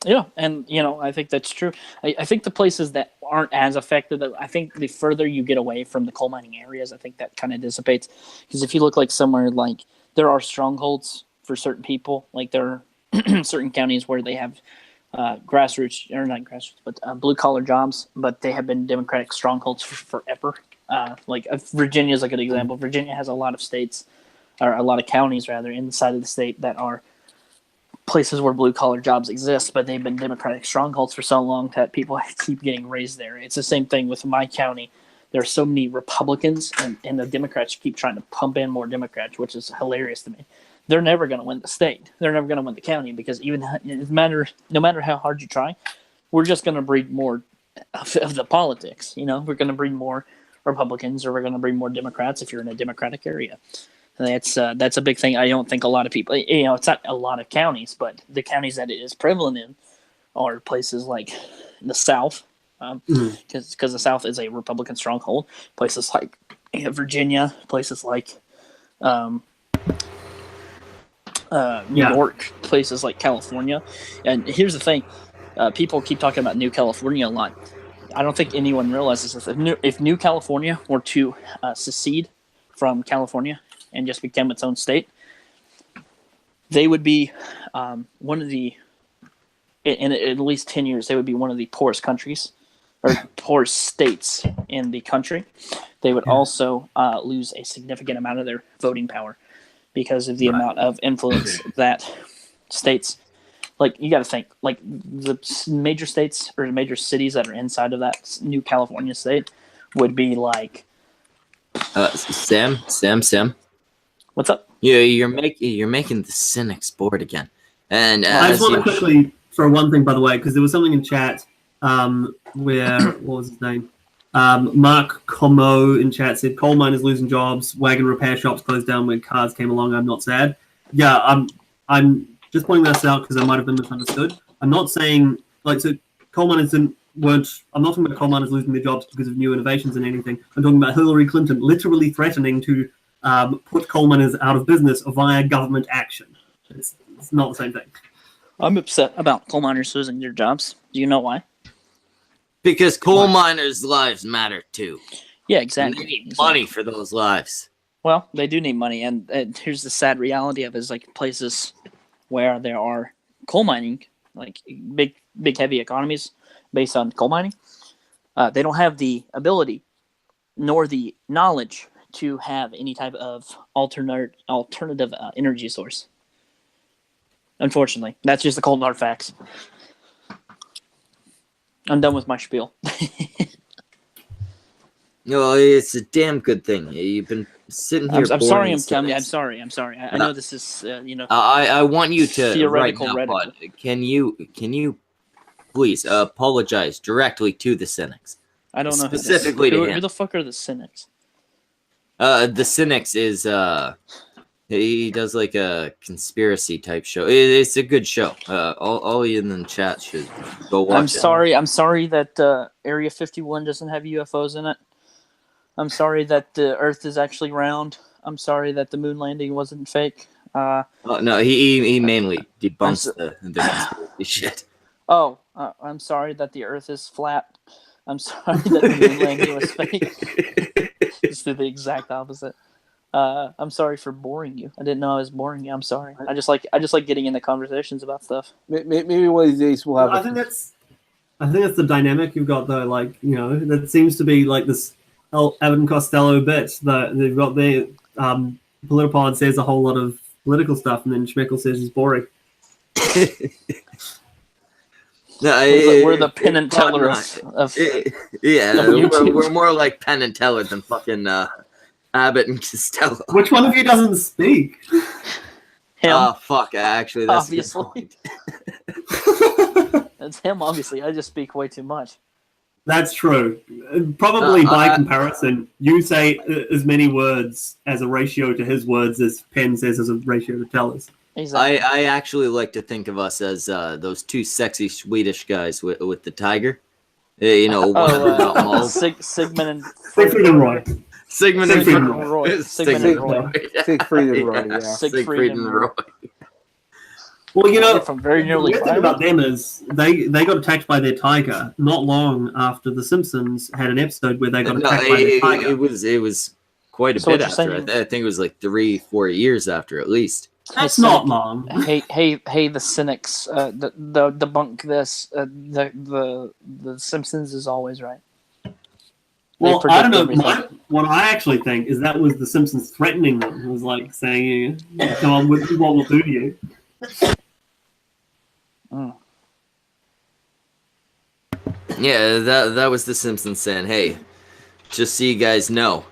Yeah, and I think that's true. I think the places that aren't as affected, I think the further you get away from the coal mining areas, I think that kind of dissipates. Because if you look like somewhere like there are strongholds for certain people, like there are certain counties where they have blue collar jobs, but they have been Democratic strongholds for forever. Virginia is a good example. Virginia has a lot of states, or a lot of counties rather, inside of the state that are places where blue collar jobs exist, but they've been Democratic strongholds for so long that people keep getting raised there. It's the same thing with my county. There are so many Republicans, and the Democrats keep trying to pump in more Democrats, which is hilarious to me. They're never going to win the state. They're never going to win the county because no matter how hard you try, we're just going to breed more of the politics. We're going to breed more Republicans, or we're going to breed more Democrats if you're in a Democratic area. That's a big thing. I don't think a lot of people, it's not a lot of counties, but the counties that it is prevalent in are places like the South, because the South is a Republican stronghold. Places like Virginia, places like New York, places like California. And here's the thing. People keep talking about New California a lot. I don't think anyone realizes this. If New California were to secede from California and just become its own state, they would be one of the, in at least 10 years, they would be one of the poorest countries, or poorest states in the country. They would also lose a significant amount of their voting power because of the amount of influence that states, you got to think, the major states or the major cities that are inside of that New California state would be like... Sam. What's up? Yeah, you're making the cynics bored again. And I just want to quickly throw one thing, by the way, because there was something in chat where what was his name? Mark Como in chat said coal miners losing jobs, wagon repair shops closed down when cars came along. I'm not sad. Yeah, I'm just pointing this out because I might have been misunderstood. I'm not saying coal miners weren't. I'm not talking about coal miners losing their jobs because of new innovations and anything. I'm talking about Hillary Clinton literally threatening to put coal miners out of business via government action. It's not the same thing. I'm upset about coal miners losing their jobs. Do you know why? Because coal miners' lives matter too. Yeah, exactly. And they need money for those lives. Well, they do need money, and here's the sad reality of it is places where there are coal mining, big heavy economies based on coal mining, they don't have the ability nor the knowledge to have any type of alternative energy source. Unfortunately, that's just the cold hard facts. I'm done with my spiel. No, it's a damn good thing. You've been sitting here. I'm sorry. I'm sorry. I know this is I want you to theoretical right now, rhetoric. Bud, can you please apologize directly to the cynics? I don't know specifically who the fuck are the cynics? The cynics is he does a conspiracy type show. It's a good show. All you in the chat should go watch it. I'm sorry that Area 51 doesn't have UFOs in it. I'm sorry that the Earth is actually round. I'm sorry that the moon landing wasn't fake. No, he mainly debunks the conspiracy shit. I'm sorry that the Earth is flat. I'm sorry that the moon landing was fake. Just do the exact opposite. I'm sorry for boring you. I didn't know I was boring you. I'm sorry. I just like getting into conversations about stuff. Maybe one of these days we'll have. I think that's the dynamic you've got though. That seems to be this Abbott and Costello bit that they've got their Politipod says a whole lot of political stuff, and then Schmeckel says he's boring. No, we're the Penn and Teller of we're more like Penn and Teller than fucking Abbott and Costello. Which one of you doesn't speak? Him. Oh fuck! Actually, that's obviously. a good point. it's him. Obviously, I just speak way too much. That's true. Probably by comparison, you say as many words as a ratio to his words as Penn says as a ratio to Tellers. Exactly. I actually like to think of us as those two sexy Swedish guys with the tiger. You know, one of them got mauled. Sigmund and Siegfried and Roy. Sigmund Sigmund and and Roy. Sigmund and Roy. Siegfried and Roy, yeah. Siegfried and Roy. Well, you know, From very nearly the weird thing about them is they got attacked by their tiger not long after The Simpsons had an episode where they got attacked by their tiger. It was quite a bit after. I think it was like 3-4 years after, at least. That's not long. Hey, the cynics, the debunk this. The Simpsons is always right. Well, I don't know. What I actually think is that was The Simpsons threatening them. It was like saying, "Come on, this is what we'll do to you." Yeah, that was The Simpsons saying, "Hey, just so you guys know,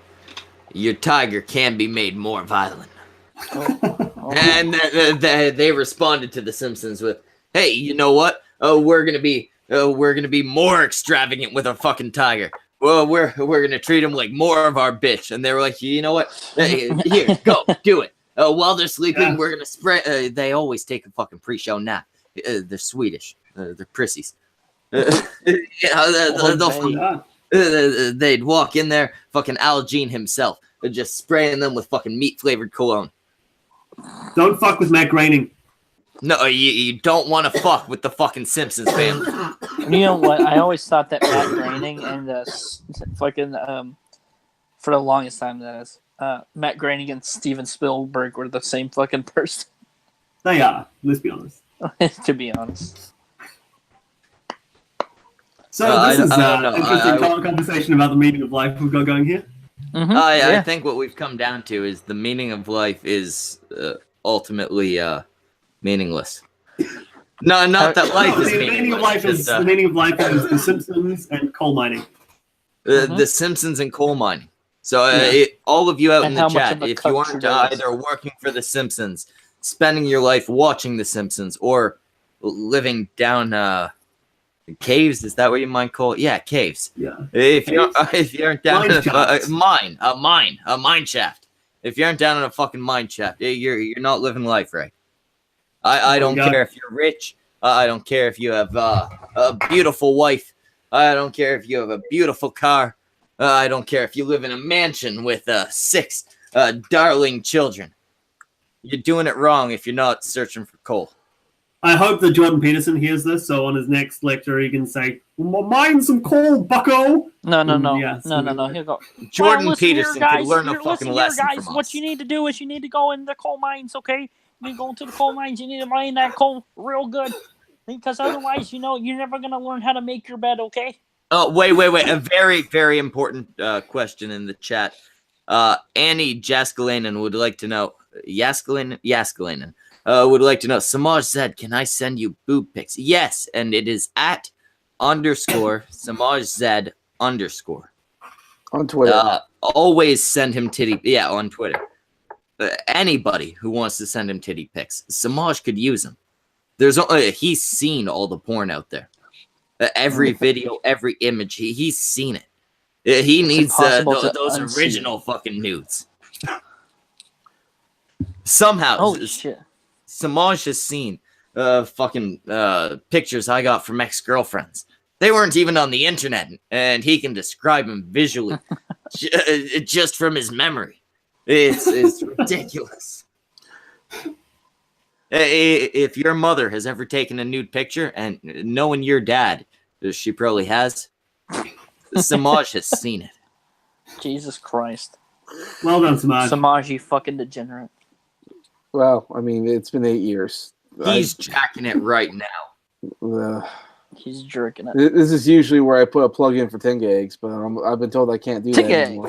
your tiger can be made more violent." And they responded to The Simpsons with, "Hey, you know what? We're gonna be more extravagant with our fucking tiger. Well, we're gonna treat him like more of our bitch." And they were like, "You know what? Hey, here, go, do it. While they're sleeping, we're gonna spray." They always take a fucking pre-show nap. They're Swedish. They're prissies. They'd walk in there, fucking Al Jean himself, just spraying them with fucking meat-flavored cologne. Don't fuck with Matt Groening. No, you don't want to fuck with the fucking Simpsons family. You know what? I always thought that Matt Groening and fucking for the longest time that is Matt Groening and Steven Spielberg were the same fucking person. They are. Let's be honest. To be honest. So this is an interesting conversation about the meaning of life we've got going here. Mm-hmm. I think what we've come down to is the meaning of life is ultimately meaningless. No, not that life is meaningless. The meaning of life is The Simpsons and coal mining. The Simpsons and coal mining. So all of you out in the chat, if you aren't either working for The Simpsons, spending your life watching The Simpsons, or living down caves, is that what you might call it? Yeah, caves. Yeah. If you aren't down in a mine shaft. If you aren't down in a fucking mine shaft, you're not living life right. I don't care if you're rich. I don't care if you have a beautiful wife. I don't care if you have a beautiful car. I don't care if you live in a mansion with 6 darling children. You're doing it wrong if you're not searching for coal. I hope that Jordan Peterson hears this, so on his next lecture he can say, "Mine some coal, bucko." No. He'll go. Jordan Peterson could learn a fucking lesson guys. from us. What you need to do is you need to go in the coal mines, okay? You go into the coal mines. You need to mine that coal real good, because otherwise, you're never gonna learn how to make your bed, okay? Oh, wait. A very, very important question in the chat. Annie Jaskalainen would like to know. Jaskalainen would like to know. Samaj said, "Can I send you boob pics?" Yes, and it is at _SamajZ_ on Twitter. Always send him titty. Yeah, on Twitter. Anybody who wants to send him titty pics, Samaj could use them. He's seen all the porn out there. Every video, every image, he's seen it. He needs those original fucking nudes. Somehow, holy shit. Samaj has seen fucking pictures I got from ex-girlfriends. They weren't even on the internet, and he can describe them visually just from his memory. It's ridiculous. If your mother has ever taken a nude picture, and knowing your dad, she probably has, Samaj has seen it. Jesus Christ. Well done, Samaj. Samaj, you fucking degenerate. Well, I mean, it's been 8 years. He's jacking it right now. He's jerking it. This is usually where I put a plug in for Tenga eggs, but I've been told I can't do that anymore.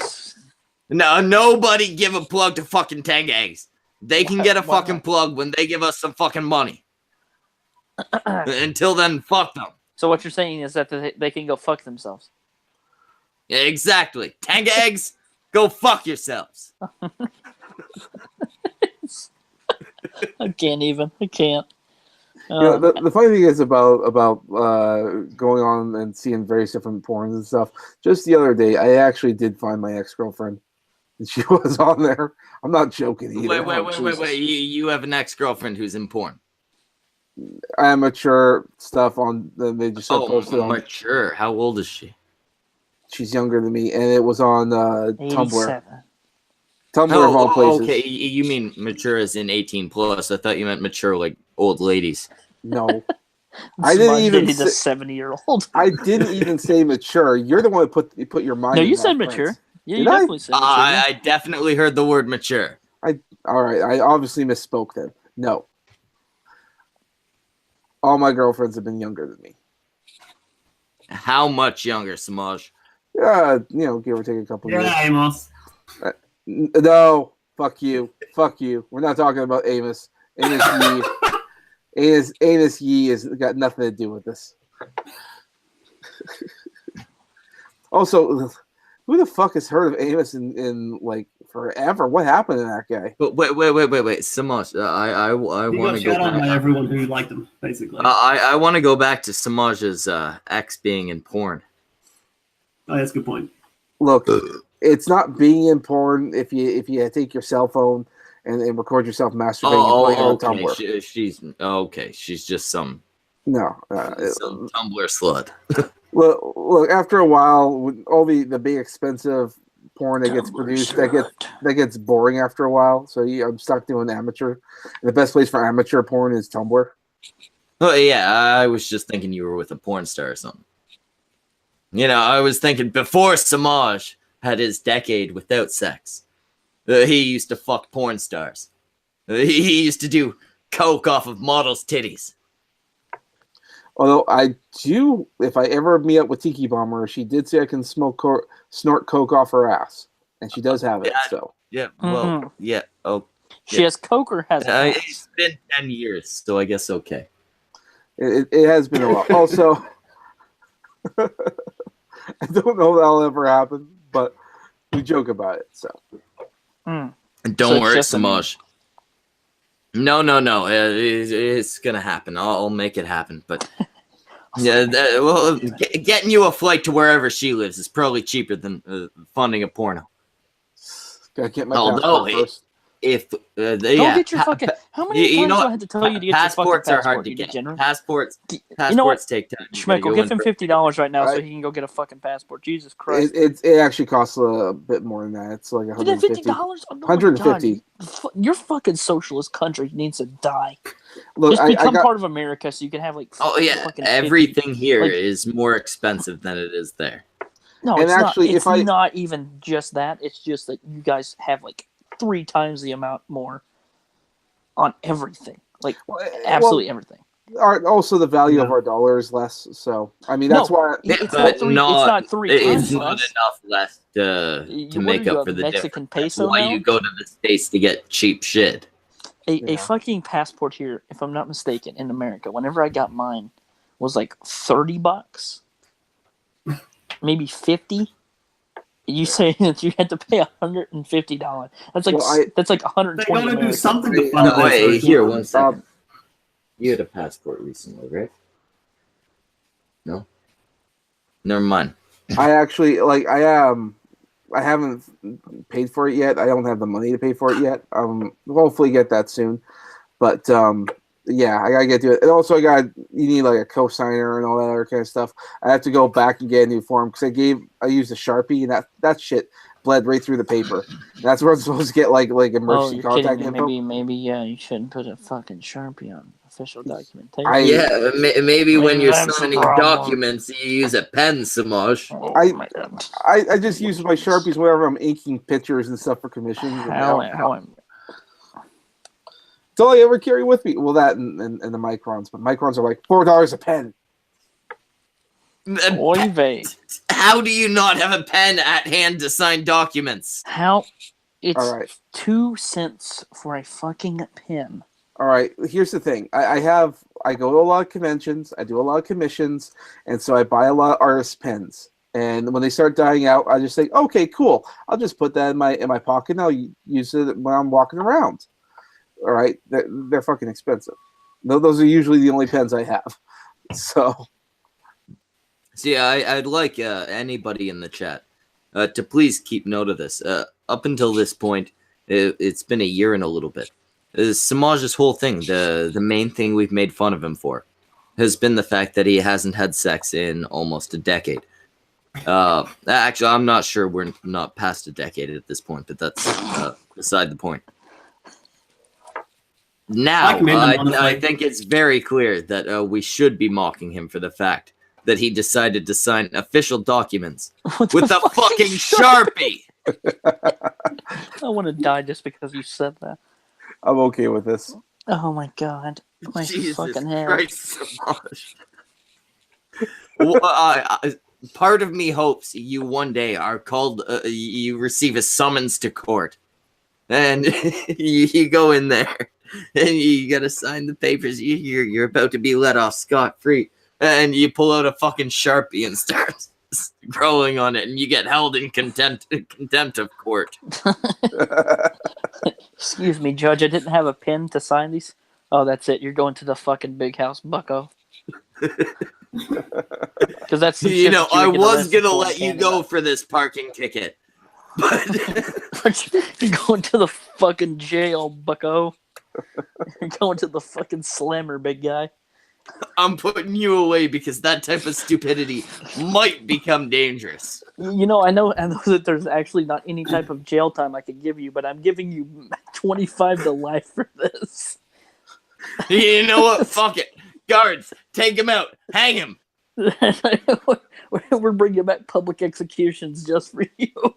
No, nobody give a plug to fucking Tenga eggs. They can get a fucking plug when they give us some fucking money. Until then, fuck them. So what you're saying is that they can go fuck themselves. Yeah, exactly. Tenga eggs, go fuck yourselves. I can't even. I can't. The funny thing is about going on and seeing various different porns and stuff. Just the other day, I actually did find my ex-girlfriend, and she was on there. I'm not joking either. Wait. You have an ex-girlfriend who's in porn. Amateur stuff on. They just posted on. Mature. How old is she? She's younger than me, and it was on Tumblr. Tumblr of all places. Okay, you mean mature as in 18 plus? I thought you meant mature like old ladies. No, I didn't even. He's a 70-year-old. I didn't even say mature. You're the one who put your mind. No, in you that, said Prince. mature. Yeah, Did you definitely said mature. I definitely heard the word mature. All right. I obviously misspoke then. No. All my girlfriends have been younger than me. How much younger, Samaj? Yeah, give or take a couple years. Yeah, Amos. No, fuck you. We're not talking about Amos. Amos Yee. Amos Yee has got nothing to do with this. Also, who the fuck has heard of Amos in like forever? What happened to that guy? But wait, Samaj. I want to go Shout out back. by everyone who liked him, basically. I want to go back to Samaj's ex being in porn. Oh, that's a good point. Look, it's not being in porn if you take your cell phone and record yourself masturbating and playing on Tumblr. She's okay. She's just some some Tumblr slut. Look, after a while, with all the big expensive porn that gets produced, that gets boring after a while. So I'm stuck doing amateur. And the best place for amateur porn is Tumblr. Oh yeah, I was just thinking you were with a porn star or something. I was thinking before Samaj had his decade without sex, he used to fuck porn stars. He used to do coke off of models' titties. Although I do, if I ever meet up with Tiki Bomber, she did say I can snort coke off her ass, and she does have it. So yeah, well, yeah. Oh, she has coke or has it? It's been 10 years, so I guess okay. It has been a while. Also, I don't know if that'll ever happen, but we joke about it. So don't worry, Samaj. No. It's gonna happen. I'll make it happen. But yeah, getting you a flight to wherever she lives is probably cheaper than funding a porno. Gotta get my passport first. If don't get your fucking. How many times do I have to tell you to get passports your are fucking hard to get. Degenerate? Passports take time. Schmeckle, give him $50 right now so he can go get a fucking passport. Jesus Christ! It actually costs a bit more than that. It's like $150. $150. Your fucking socialist country needs to die. Look, just become part of America so you can have like. Everything here is more expensive than it is there. No, and it's actually, not. It's not even just that. It's just that you guys have like 3 times the amount more on everything, absolutely everything. Also, the value of our dollar is less. So, I mean, that's why it's not 3 times. It's not enough less to make up for the Mexican difference. peso. Why you go to the States to get cheap shit? A fucking passport here, if I'm not mistaken, in America, whenever I got mine, was like $30, maybe 50. You say that you had to pay $150. That's like that's like 120. They gotta do something to fund this. Here, one second. You had a passport recently, right? No. Never mind. I actually I haven't paid for it yet. I don't have the money to pay for it yet. We'll hopefully get that soon. But yeah, I gotta get to it. And also, you need like a cosigner and all that other kind of stuff. I have to go back and get a new form because I used a Sharpie and that shit bled right through the paper. That's where I'm supposed to get like emergency contact info. Maybe you shouldn't put a fucking Sharpie on official documentation. Maybe when you're signing documents, you use a pen, Samaj. I just use my Sharpies whenever I'm inking pictures and stuff for commissions. It's all I ever carry with me. Well, that and the microns, but microns are like $4 a pen. Oy vey. How do you not have a pen at hand to sign documents? It's all right. 2 cents for a fucking pen. All right. Here's the thing. I go to a lot of conventions. I do a lot of commissions, and so I buy a lot of artist pens. And when they start dying out, I just think, okay, cool. I'll just put that in my pocket. And I'll use it when I'm walking around. All right, they're fucking expensive. Those are usually the only pens I have. So, See, I'd like anybody in the chat to please keep note of this. Up until this point, it's been a year and a little bit. Samaj's whole thing, the main thing we've made fun of him for, has been the fact that he hasn't had sex in almost a decade. Actually, I'm not sure we're not past a decade at this point, but that's beside the point. Now, I think it's very clear that we should be mocking him for the fact that he decided to sign official documents with a fucking Sharpie. I want to die just because you said that. I'm okay with this. Oh my god. My Jesus fucking head. Christ, Samaj. Part of me hopes you one day are called, you receive a summons to court. And you go in there, and you gotta sign the papers. You're about to be let off scot-free. And you pull out a fucking Sharpie and start scrolling on it, and you get held in contempt of court. Excuse me, Judge, I didn't have a pen to sign these. Oh, that's it. You're going to the fucking big house, bucko. Because that's the You know, I was gonna for let you go for this parking ticket, but you're going to the fucking jail, bucko. You're going to the fucking slammer, big guy. I'm putting you away because that type of stupidity might become dangerous. You know, I know that there's actually not any type of jail time I could give you, but I'm giving you 25 to life for this. You know what? Fuck it. Guards, take him out. Hang him. We're bringing back public executions just for you.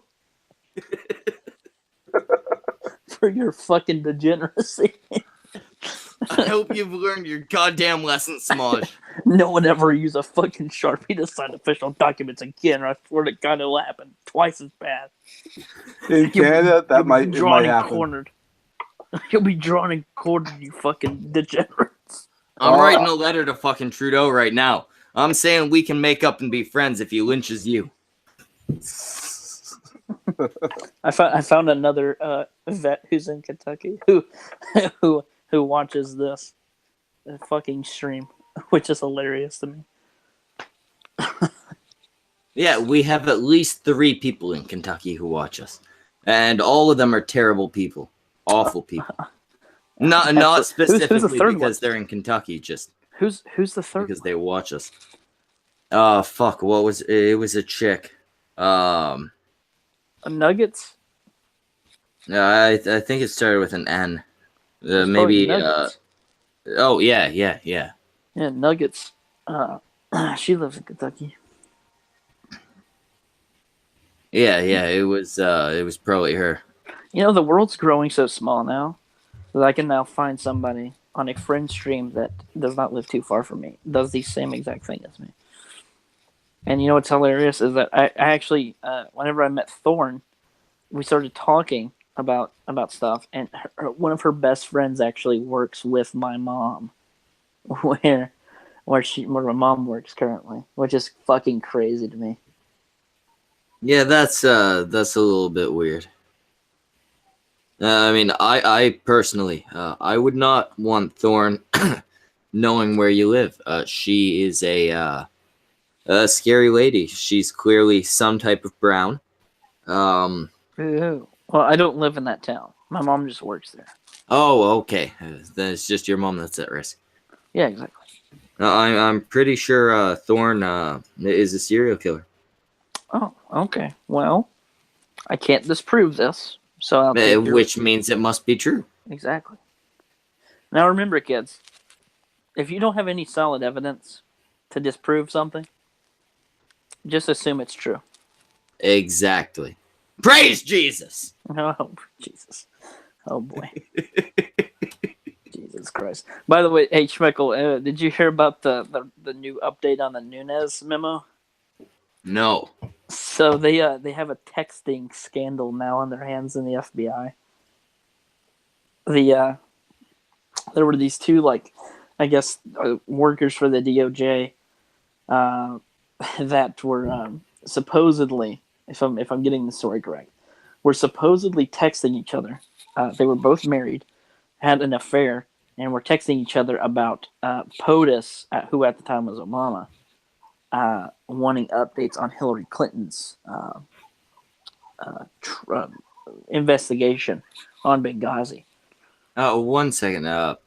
For your fucking degeneracy. I hope you've learned your goddamn lesson, Smodge. No one ever use a fucking Sharpie to sign official documents again, or I swear to God it'll happen twice as bad. In Canada, that might happen. Cornered. You'll be drawn and quartered, you fucking degenerates. I'm writing a letter to fucking Trudeau right now. I'm saying we can make up and be friends if he lynches you. I found another vet who's in Kentucky who watches this fucking stream, which is hilarious to me. Yeah, we have at least 3 people in Kentucky who watch us, and all of them are terrible people, awful people. Not specifically who's the third because one? they're in Kentucky, just Who's the third? because they watch us. Fuck, what was it? Was a chick. Nuggets? I think it started with an N. Maybe. Oh yeah. Yeah, Nuggets. She lives in Kentucky. Yeah. It was probably her. You know, the world's growing so small now that I can now find somebody on a friend stream that does not live too far from me, does the same exact thing as me. And you know what's hilarious is that I actually, whenever I met Thorn, we started talking about stuff, and one of her best friends actually works with my mom, where my mom works currently, which is fucking crazy to me. Yeah, that's a little bit weird. I mean, I personally, I would not want Thorn knowing where you live. She is a scary lady. She's clearly some type of brown. Well, I don't live in that town. My mom just works there. Oh, okay. Then it's just your mom that's at risk. Yeah, exactly. I'm pretty sure Thorn is a serial killer. Oh, okay. Well, I can't disprove this, so I'll take which means it must be true. Exactly. Now remember, kids, if you don't have any solid evidence to disprove something, just assume it's true. Exactly. Praise Jesus! Oh, Jesus. Oh, boy. Jesus Christ. By the way, hey, Schmeckle, did you hear about the new update on the Nunes memo? No. So they have a texting scandal now on their hands in the FBI. There were these two, workers for the DOJ that were supposedly, if I'm getting the story correct, were supposedly texting each other. They were both married, had an affair, and we're texting each other about POTUS, who at the time was Obama, wanting updates on Hillary Clinton's investigation on Benghazi. Oh, 1 second.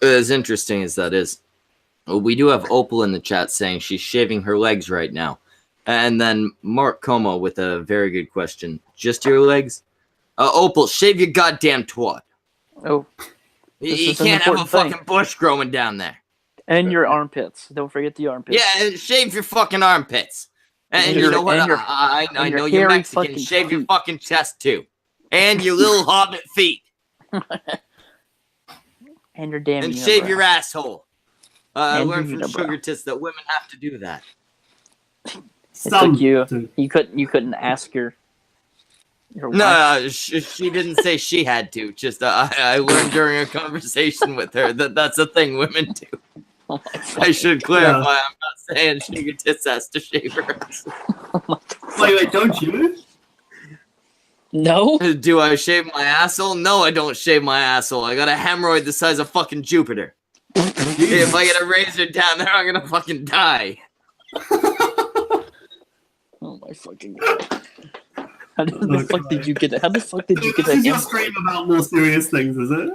As interesting as that is, we do have Opal in the chat saying she's shaving her legs right now. And then Mark Como with a very good question. Just your legs? Opal, shave your goddamn twat. Oh, You can't have a fucking bush growing down there. And your armpits. Don't forget the armpits. Yeah, shave your fucking armpits. And you know what? I know you're Mexican. Shave your fucking chest too. And your little hobbit feet. And your damn And shave your asshole. I learned from Sugar Tits that women have to do that. It took you. You couldn't ask your wife. No, she didn't say she had to. Just I learned during a conversation with her that that's a thing women do. Oh I should clarify. Yeah. I'm not saying Sugar Tits has to shave her. Wait, don't you? No. Do I shave my asshole? No, I don't shave my asshole. I got a hemorrhoid the size of fucking Jupiter. If I get a razor down there, I'm gonna fucking die. Oh my fucking god! How the fuck did you get that? How the fuck did you get that? This is your stream about more serious things, is it?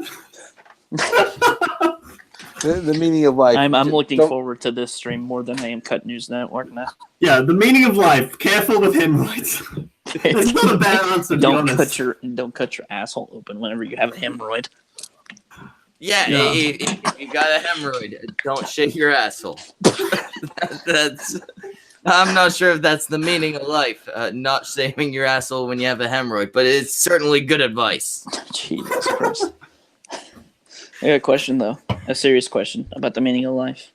The meaning of life. I'm looking forward to this stream more than I am Cut News Network now. Yeah, the meaning of life. Careful with hemorrhoids. It's not a bad answer. Don't cut your asshole open whenever you have a hemorrhoid. Yeah. If you got a hemorrhoid, don't shave your asshole. I'm not sure if that's the meaning of life, not shaving your asshole when you have a hemorrhoid, but it's certainly good advice. Jesus Christ. I got a question, though. A serious question about the meaning of life.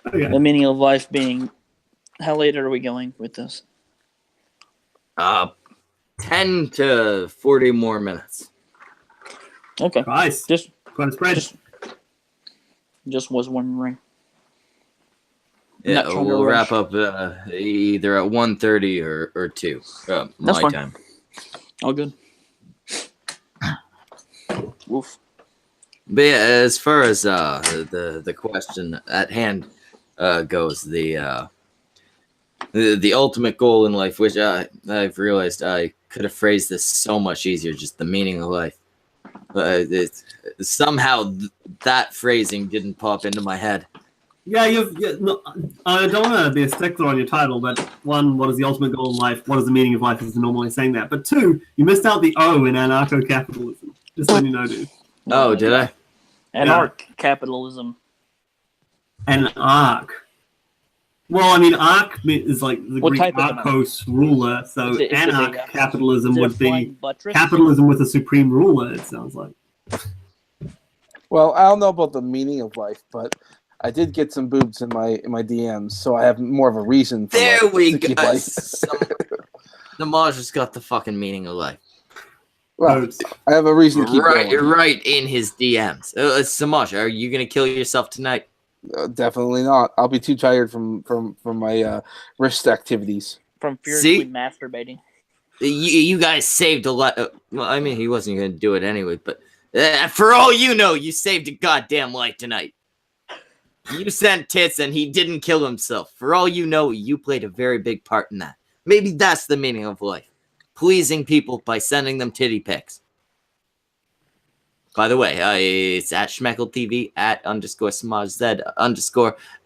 Okay. The meaning of life being, how late are we going with this? 10 to 40 more minutes. Okay. Nice. Just was wondering. Yeah, we'll wrap up either at 1:30 or 2. That's my fine. time. All good. Woof. But yeah, as far as the question at hand goes, the ultimate goal in life, which I've realized I could have phrased this so much easier, just the meaning of life. Somehow that phrasing didn't pop into my head. Yeah, no, I don't want to be a stickler on your title, but one, what is the ultimate goal in life? What is the meaning of life? Is normally saying that. But two, you missed out the O in anarcho capitalism. Just letting you know, dude. Oh, did I? Capitalism. Anarch. Well, I mean, arch is like the What Greek type of archos ruler, so Is it anarch a capitalism would be flying buttress? capitalism with a supreme ruler, it sounds like. Well, I don't know about the meaning of life, but I did get some boobs in my DMs, so I have more of a reason for There life, we to go. keep life. The Maj has got the fucking meaning of life. Well, I have a reason to keep Right, going. right in his DMs. Samaj, are you gonna kill yourself tonight? Definitely not. I'll be too tired from my wrist activities. From furiously masturbating. You guys saved a lot. Well, I mean, he wasn't gonna do it anyway, but for all you know, you saved a goddamn life tonight. You sent tits and he didn't kill himself. For all you know, you played a very big part in that. Maybe that's the meaning of life. Pleasing people by sending them titty pics. By the way, it's at Schmeckle TV, at _SmajZ,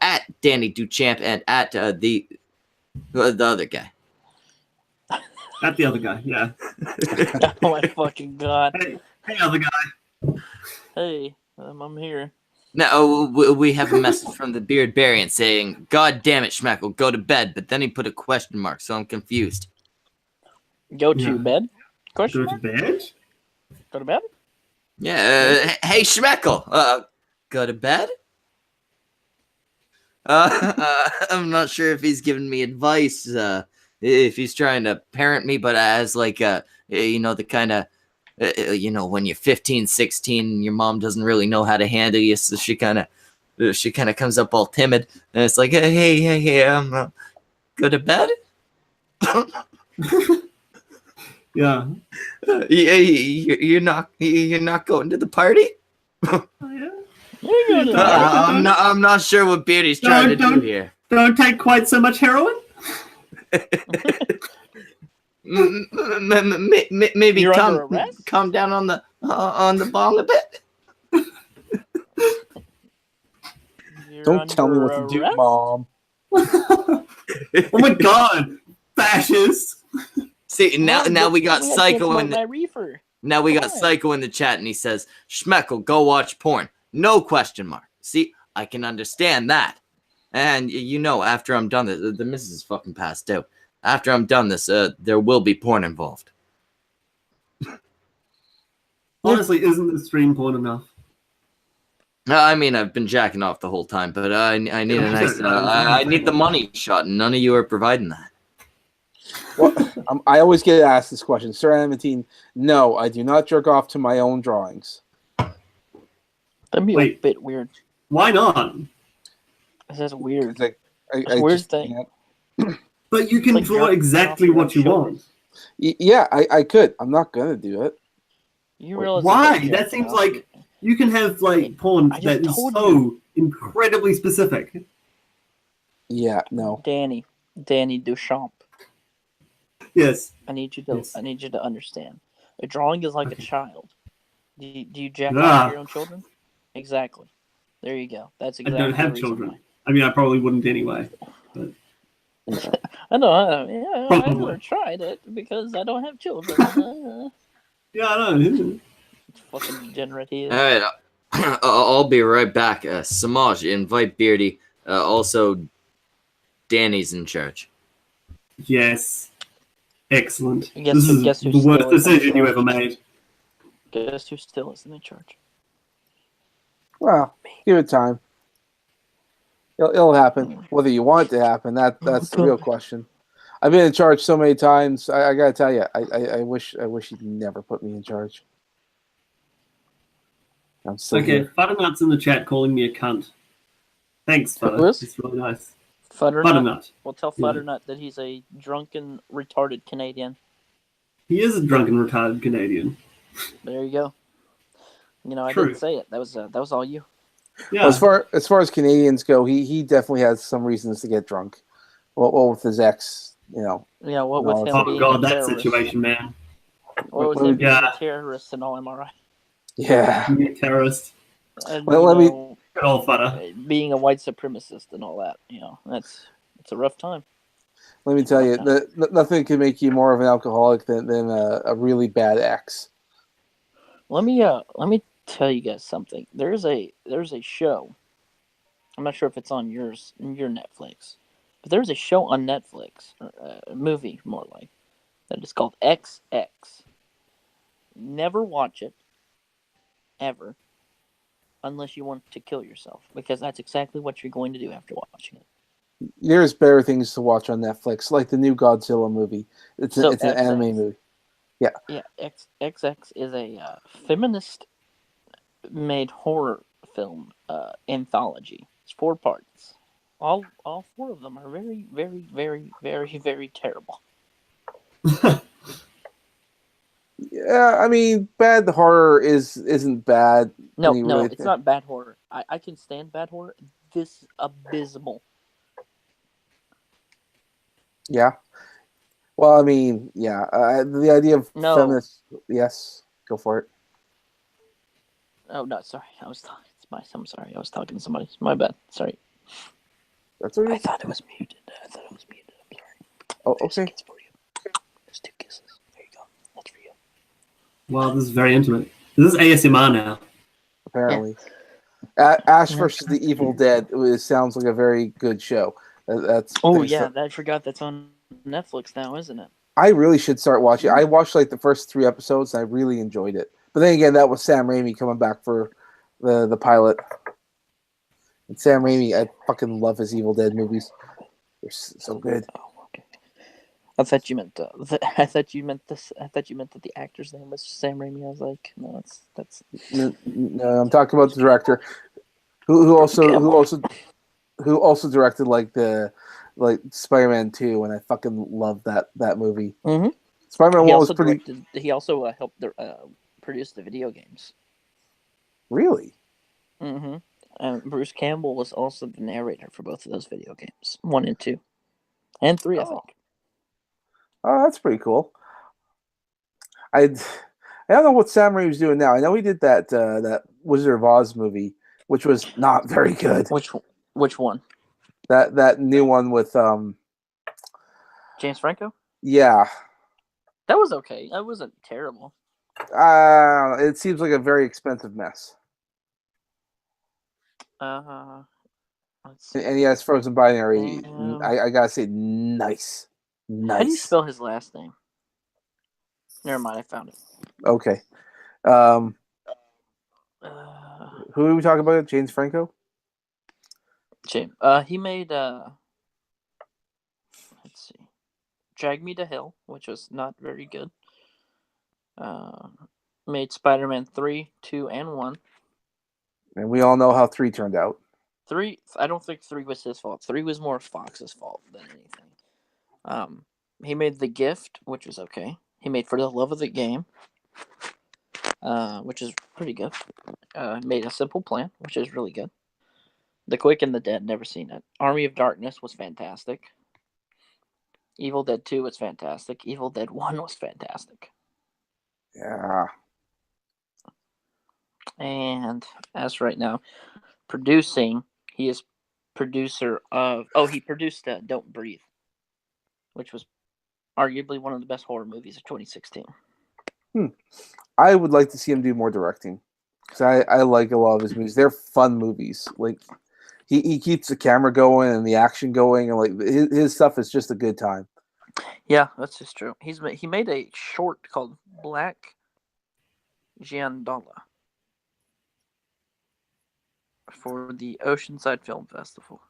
at Danny Duchamp, and at the other guy. At the other guy, yeah. Oh my fucking god. Hey, other guy. Hey, I'm here. Now, we have a message from the Beard Barian saying, God damn it, Schmeckle, go to bed. But then he put a question mark, so I'm confused. Go to bed? Question Go to mark? bed? Go to bed? Yeah, hey, Schmeckle, go to bed? I'm not sure if he's giving me advice, if he's trying to parent me, but as like, the kind of, when you're 15, 16, your mom doesn't really know how to handle you, so she kind of comes up all timid, and it's like, hey, go to bed? Yeah. You're not going to the party? Oh, yeah. You're gonna- I'm not sure what Beardy's trying to do here. Don't take quite so much heroin. Maybe You're under arrest? calm down on the bong a bit. You're Don't tell me what under to do, arrest? Mom. Oh my god, fascist! See, now we got Psycho in my the reefer. now we got Why? Psycho in the chat, and he says, "Schmeckle, go watch porn." No question mark. See, I can understand that. And you know, after I'm done this, the missus is fucking passed out. After I'm done this, there will be porn involved. Honestly, isn't the stream porn enough? I mean, I've been jacking off the whole time, but I need a nice. I need the money shot, and none of you are providing that. Well, I always get asked this question. Sir Amantine, no, I do not jerk off to my own drawings. That'd be a Wait. bit weird. Why not? That's weird. It's like, It's a weird just thing. can't. But you can Like draw jerking exactly off what you your want. Yeah, I could. I'm not gonna do it. You realize Why? that That seems like you can have like porn I just that is told so incredibly specific. Yeah, no. Danny Duchamp. Yes. I need you to Yes. understand. A drawing is like a Okay. child. Do you jack Ah. off your own children? Exactly. There you go. That's I exactly don't have the reason children. why. I mean, I probably wouldn't anyway. I know. I've Probably. never tried it because I don't have children. Yeah, I know. Fucking degenerate he is. All right, I'll be right back. Samaj, invite Beardy. Also, Danny's in charge. Yes. Excellent. Guess This who- is guess the who's worst still in decision you charge? ever made. Guess who still isn't in charge? Well, give it time. It'll happen. Whether you want it to happen, that's the real question. I've been in charge so many times. I gotta tell you, I wish you'd never put me in charge. I'm still Okay, here. Butternut's in the chat calling me a cunt. Thanks, Who Butter. is? It's really nice. Futternut. Butternut. We'll tell Yeah. Futternut that he's a drunken, retarded Canadian. He is a drunken, retarded Canadian. There you go. You know, I True. didn't say it. That was all you. Yeah. Well, as far as Canadians go, he definitely has some reasons to get drunk. Well, with his ex, you know. Yeah, what No, with him Oh being god, a that terrorist. situation, man. What with Well, him being yeah. a terrorist and all, am I right? Yeah. You terrorist. And, Well, you let me- know, Good old Butter. being a white supremacist and all that. You know, it's a rough time. Let me tell you, nothing can make you more of an alcoholic than a really bad ex. Let me tell you guys something. There's a show. I'm not sure if it's on your Netflix, but there's a show on Netflix, or a movie more like, that is called XX. Never watch it, ever, unless you want to kill yourself, because that's exactly what you're going to do after watching it. There's better things to watch on Netflix, like the new Godzilla movie. It's an XX. anime movie. Yeah, XX is a feminist-made horror film anthology. It's 4 parts. All 4 of them are very, very, very, very, very terrible. Yeah, I mean, bad horror isn't bad. No, when you really it's think- not bad horror. I can stand bad horror. This is abysmal. Yeah. Well, I mean, yeah. The idea of No. feminist. Yes, go for it. Oh no, sorry. I'm sorry. I was talking to somebody. My bad. Sorry. That's what I you. thought it was muted. I'm sorry. Oh, There's okay. a kiss for you. There's 2 kisses. There you go. That's for you. Wow, this is very intimate. This is ASMR now. Apparently, Ash versus the Evil Dead. It sounds like a very good show. That's. Oh thanks yeah, to- I forgot that's on Netflix now, isn't it? I really should start watching. I watched like the first 3 episodes. And I really enjoyed it. But then again, that was Sam Raimi coming back for the pilot. And Sam Raimi, I fucking love his Evil Dead movies. They're so good. Oh, okay. I thought you meant I thought you meant that the actor's name was Sam Raimi. I was like, no, that's. No, I'm talking about the director, who also directed like Spider-Man 2, and I fucking love that movie. Mm-hmm. Spider-Man He 1 also was pretty. He also helped produce the video games. Really? Mm-hmm. And Bruce Campbell was also the narrator for both of those video games, 1 and 2, and 3, I think. Oh, that's pretty cool. I don't know what Sam Raimi's doing now. I know he did that Wizard of Oz movie, which was not very good. Which one? That new one with James Franco? yeah. That was okay. That wasn't terrible. It seems like a very expensive mess. Let's see. And he has Frozen Binary. Um, I gotta say, nice. How do you spell his last name? Never mind, I found it. Okay. Who are we talking about? James Franco? James. He made let's see, Drag Me to Hell, which was not very good. Made Spider-Man 3, 2, and 1. And we all know how 3 turned out. 3, I don't think 3 was his fault. 3 was more Fox's fault than anything. He made The Gift, which was okay. He made For the Love of the Game, which is pretty good. Made A Simple Plan, which is really good. The Quick and the Dead, never seen it. Army of Darkness was fantastic. Evil Dead 2 was fantastic. Evil Dead 1 was fantastic. Yeah. And as right now, producing, he is producer of... Oh, he produced Don't Breathe, which was arguably one of the best horror movies of 2016. I would like to see him do more directing. Because I like a lot of his movies. They're fun movies. Like, he keeps the camera going and the action going. And like his stuff is just a good time. Yeah, that's just true. He made a short called Black Giandola for the Oceanside Film Festival.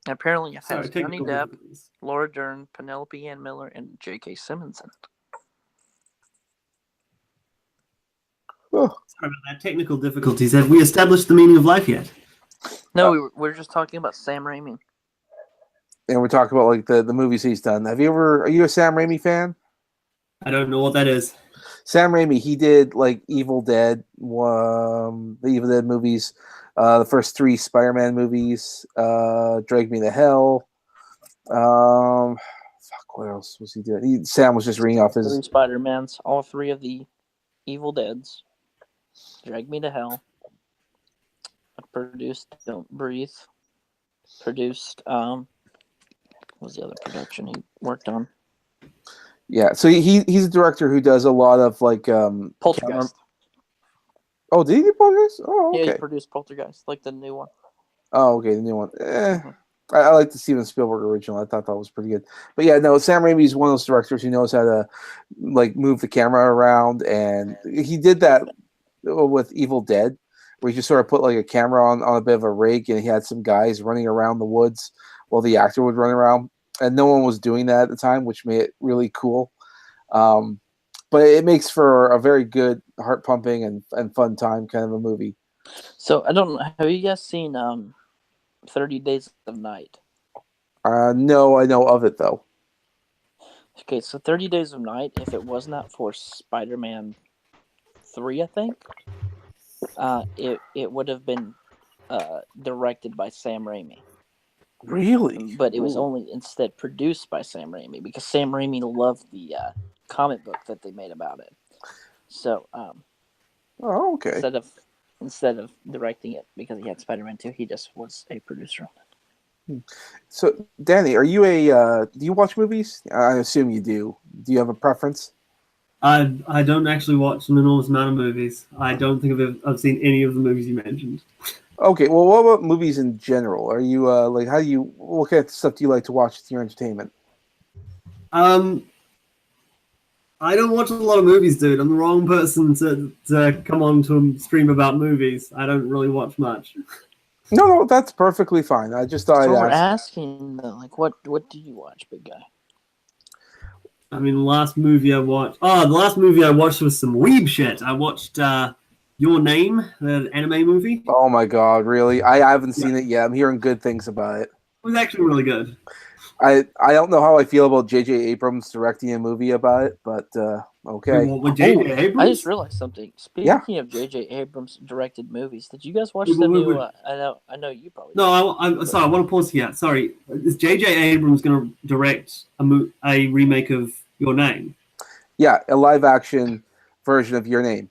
Apparently it has Johnny Depp, Laura Dern, Penelope Ann Miller, and J.K. Simmons in it. Sorry about that. Technical difficulties. Have we established the meaning of life yet? No, we're just talking about Sam Raimi. And we're talking about like the movies he's done. Are you a Sam Raimi fan? I don't know what that is. Sam Raimi, he did like Evil Dead, the Evil Dead movies, the first 3 Spider-Man movies, Drag Me to Hell. What else was he doing? Sam was just reading off his 3 Spider-Mans, all 3 of the Evil Deads, Drag Me to Hell. Produced Don't Breathe. Produced what was the other production he worked on? Yeah, so he's a director who does a lot of like Poltergeist. Oh, did he do Poltergeist? Oh, okay. Yeah, he produced Poltergeist, like the new one. Oh, okay, the new one. I like the Steven Spielberg original. I thought that was pretty good. But yeah, no, Sam Raimi is one of those directors who knows how to like move the camera around, and he did that with Evil Dead, where he just sort of put like a camera on a bit of a rig, and he had some guys running around the woods while the actor would run around, and no one was doing that at the time, which made it really cool. But it makes for a very good, heart-pumping and fun time kind of a movie. So I don't know. Have you guys seen 30 Days of Night? No, I know of it though. Okay, so 30 Days of Night, if it was not for Spider-Man 3, I think, it would have been directed by Sam Raimi. Really? But it was only instead produced by Sam Raimi because Sam Raimi loved the comic book that they made about it. So, okay. Instead of directing it because he had Spider-Man 2, he just was a producer on it. So, Danny, are you do you watch movies? I assume you do. Do you have a preference? I don't actually watch an enormous amount of movies. I don't think I've seen any of the movies you mentioned. Okay, well, what about movies in general? Are you like what kind of stuff do you like to watch with your entertainment? I don't watch a lot of movies, dude. I'm the wrong person to come on to a stream about movies. I don't really watch much. No, that's perfectly fine. I just thought So I'd we're ask. asking though, like, what do you watch, big guy? I mean, the last movie I watched was some weeb shit. I watched Your Name, the anime movie. Oh my god, really? I haven't seen it yet. I'm hearing good things about it. It was actually really good. I don't know how I feel about J.J. Abrams directing a movie about it, but Okay. With J.J. Abrams? I just realized something. Speaking of J.J. Abrams directed movies, did you guys watch the new? I know you probably. No, I'm sorry. I want to pause here. Sorry, is J.J. Abrams going to direct a remake of Your Name? Yeah, a live action version of Your Name.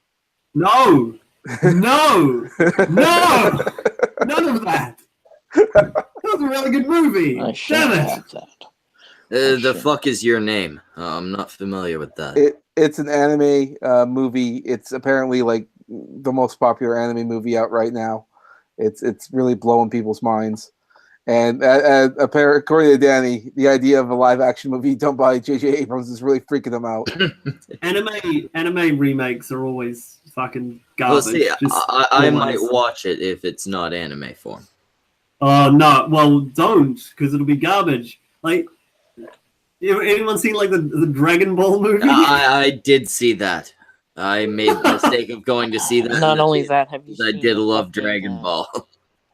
No, no, no, none of that. That was a really good movie. Damn it! The fuck is Your Name? I'm not familiar with that. It's an anime movie. It's apparently like the most popular anime movie out right now. It's really blowing people's minds. And according to Danny, the idea of a live action movie done by J.J. Abrams is really freaking them out. Anime remakes are always fucking garbage. Well, see, I might watch it if it's not anime form. Oh no! Well, don't, because it'll be garbage. Like, anyone seen like the Dragon Ball movie? I did see that. I made the mistake of going to see that. Not only that, have you? I did love Dragon Ball.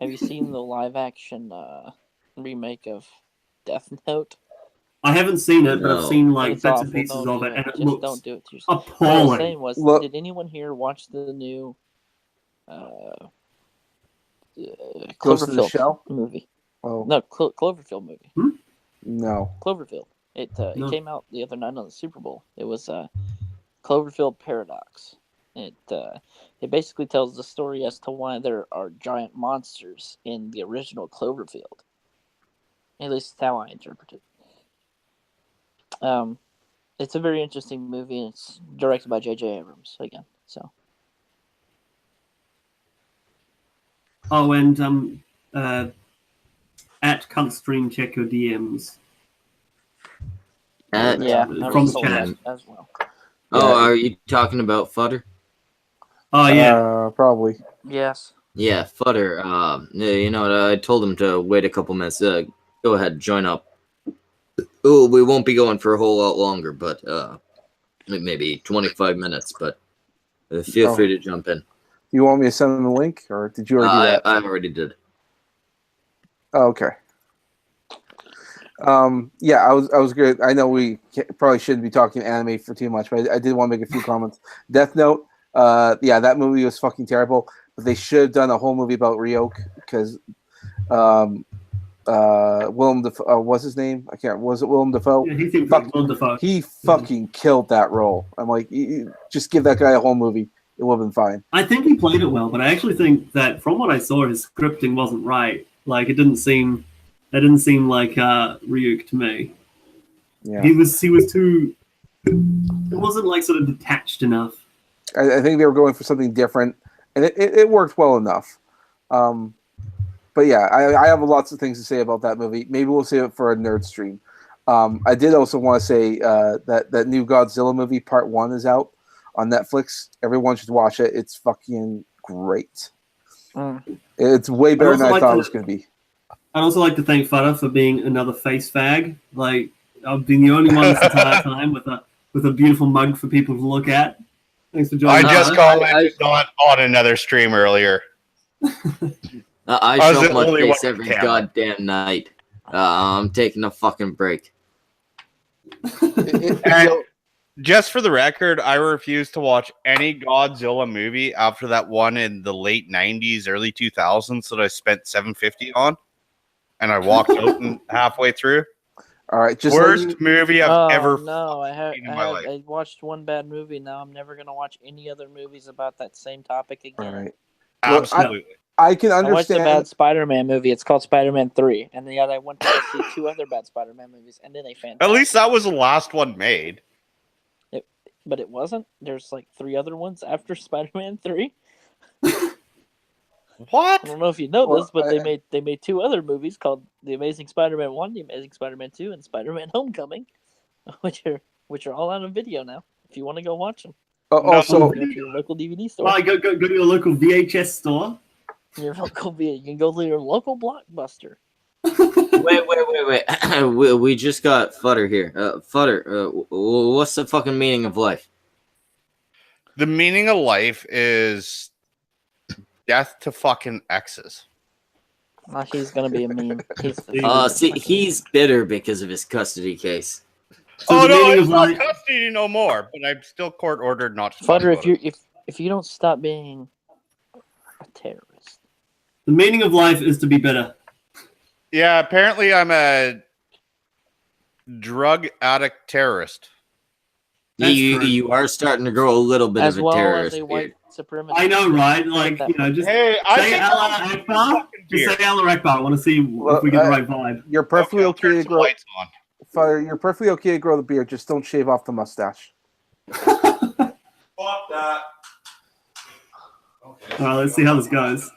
Have you seen the live action remake of Death Note? I haven't seen it, but I've seen like It's bits awful. and pieces Don't of do it, and it Just looks don't do it to yourself. appalling. What I was saying was, did anyone here watch the new Ghost in the Cloverfield Shell movie? Oh No, Cloverfield movie. no. Cloverfield. It No. came out the other night on the Super Bowl. It was Cloverfield Paradox. It basically tells the story as to why there are giant monsters in the original Cloverfield. At least that's how I interpret it. It's a very interesting movie, and it's directed by J.J. Abrams again. So. Oh, and at Cuntstream, check your DMs. Yeah, I from saw chat. that as well. Oh, are you talking about Futter? Oh yeah, Probably. Yes. Yeah, Futter. You know what? I told him to wait a couple minutes. Go ahead, join up. Oh, we won't be going for a whole lot longer, but maybe 25 minutes. But feel free to jump in. You want me to send them the link, or did you already do that? I already did. Oh, okay. Yeah, I was good. I know we probably shouldn't be talking anime for too much, but I did want to make a few comments. Death Note, yeah, that movie was fucking terrible. But they should have done a whole movie about Ryuk because Willem Dafoe, what's his name? Was it Willem Dafoe? Yeah, he seems like Willem Dafoe. He fucking killed that role. I'm like, just give that guy a whole movie. It would have been fine. I think he played it well, but I actually think that from what I saw, his scripting wasn't right. Like it didn't seem like Ryuk to me. Yeah. He was too. It wasn't like sort of detached enough. I think they were going for something different, and it worked well enough. But yeah, I have lots of things to say about that movie. Maybe we'll save it for a nerd stream. I did also want to say that new Godzilla movie Part 1 is out on Netflix. Everyone should watch it. It's fucking great. It's way better than I thought it was going to be. I'd also like to thank Fada for being another face fag. Like I've been the only one this entire time with a beautiful mug for people to look at. Thanks for joining. I just commented on another stream earlier. I show my face every goddamn night. I'm taking a fucking break. And just for the record, I refuse to watch any Godzilla movie after that one in the late 90s, early 2000s that I spent $750 on. And I walked out halfway through. All right, just worst movie I've ever. No, life. I watched one bad movie. Now I'm never gonna watch any other movies about that same topic again. All right. Absolutely. I can understand. I watched a bad Spider-Man movie. It's called Spider-Man 3, and yet I went to go see two other bad Spider-Man movies, and then they fantastic. At least that was the last one made. But it wasn't. There's like 3 other ones after Spider-Man 3. What? I don't know if you know this, but they made 2 other movies called The Amazing Spider-Man 1, The Amazing Spider-Man 2, and Spider-Man Homecoming, which are all out on video now. If you want to go watch them, also go to your local DVD store. Go to your local VHS store. Your local you can go to your local Blockbuster. Wait. we just got Futter here. Futter, what's the fucking meaning of life? The meaning of life is death to fucking exes. He's gonna be a meme. See, he's bitter because of his custody case. Oh the no, meaning it's of not life. custody no more. But I'm still court ordered not to. Futter, talk about it. if you don't stop being a terrorist. The meaning of life is to be better. Yeah, apparently I'm a drug addict terrorist. That's You true. you are starting to grow a little bit As of a well terrorist. as a white supremacist. I know, right? Like, that you know, just Hey, I say think Allah I'm Akbar. fucking Just beer. say Allah Akbar. I want to see if we get the right vibe. You're perfectly I'll okay turn to some grow. lights on. Father, you're perfectly okay to grow the beard. Just don't shave off the mustache. Fuck that. Okay. All right, let's see how this goes.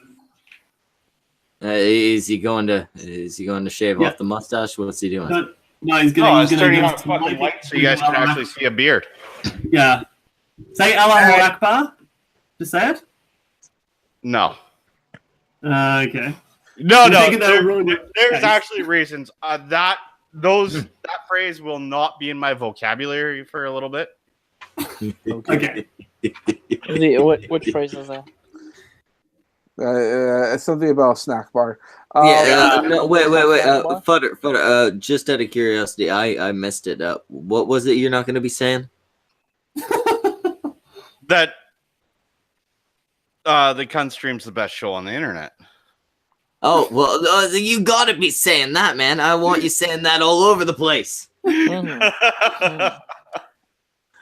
Is he going to shave Yeah. off the mustache? What's he doing? No, he's No, gonna. I He's was gonna turning give on us some fucking light. lights so you guys can actually see a beard. Yeah. Say Allahu Akbar. Just say it. No. Okay. No, You're no. thinking that'll ruin your There's face. actually reasons. That phrase will not be in my vocabulary for a little bit. Okay. Which phrase is that? Something about a snack bar. No, wait. Snack bar? Futter. Just out of curiosity, I missed it. What was it you're not going to be saying? That the Cunt Stream's the best show on the internet. Oh well, you got to be saying that, man. I want you saying that all over the place. Mhm.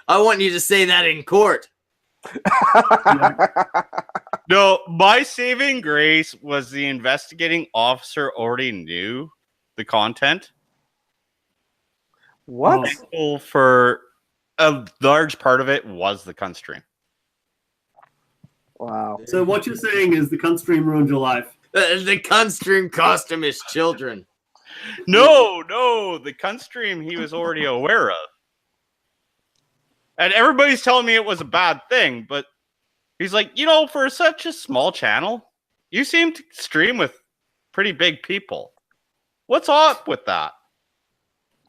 I want you to say that in court. No, my saving grace was the investigating officer already knew the content. What? Well, for a large part of it was the Cunt Stream. Wow. So what you're saying is the cunt stream ruined your life. The cunt stream cost him his children. No, the Cunt Stream he was already aware of. And everybody's telling me it was a bad thing, but he's like, for such a small channel, you seem to stream with pretty big people. What's up with that?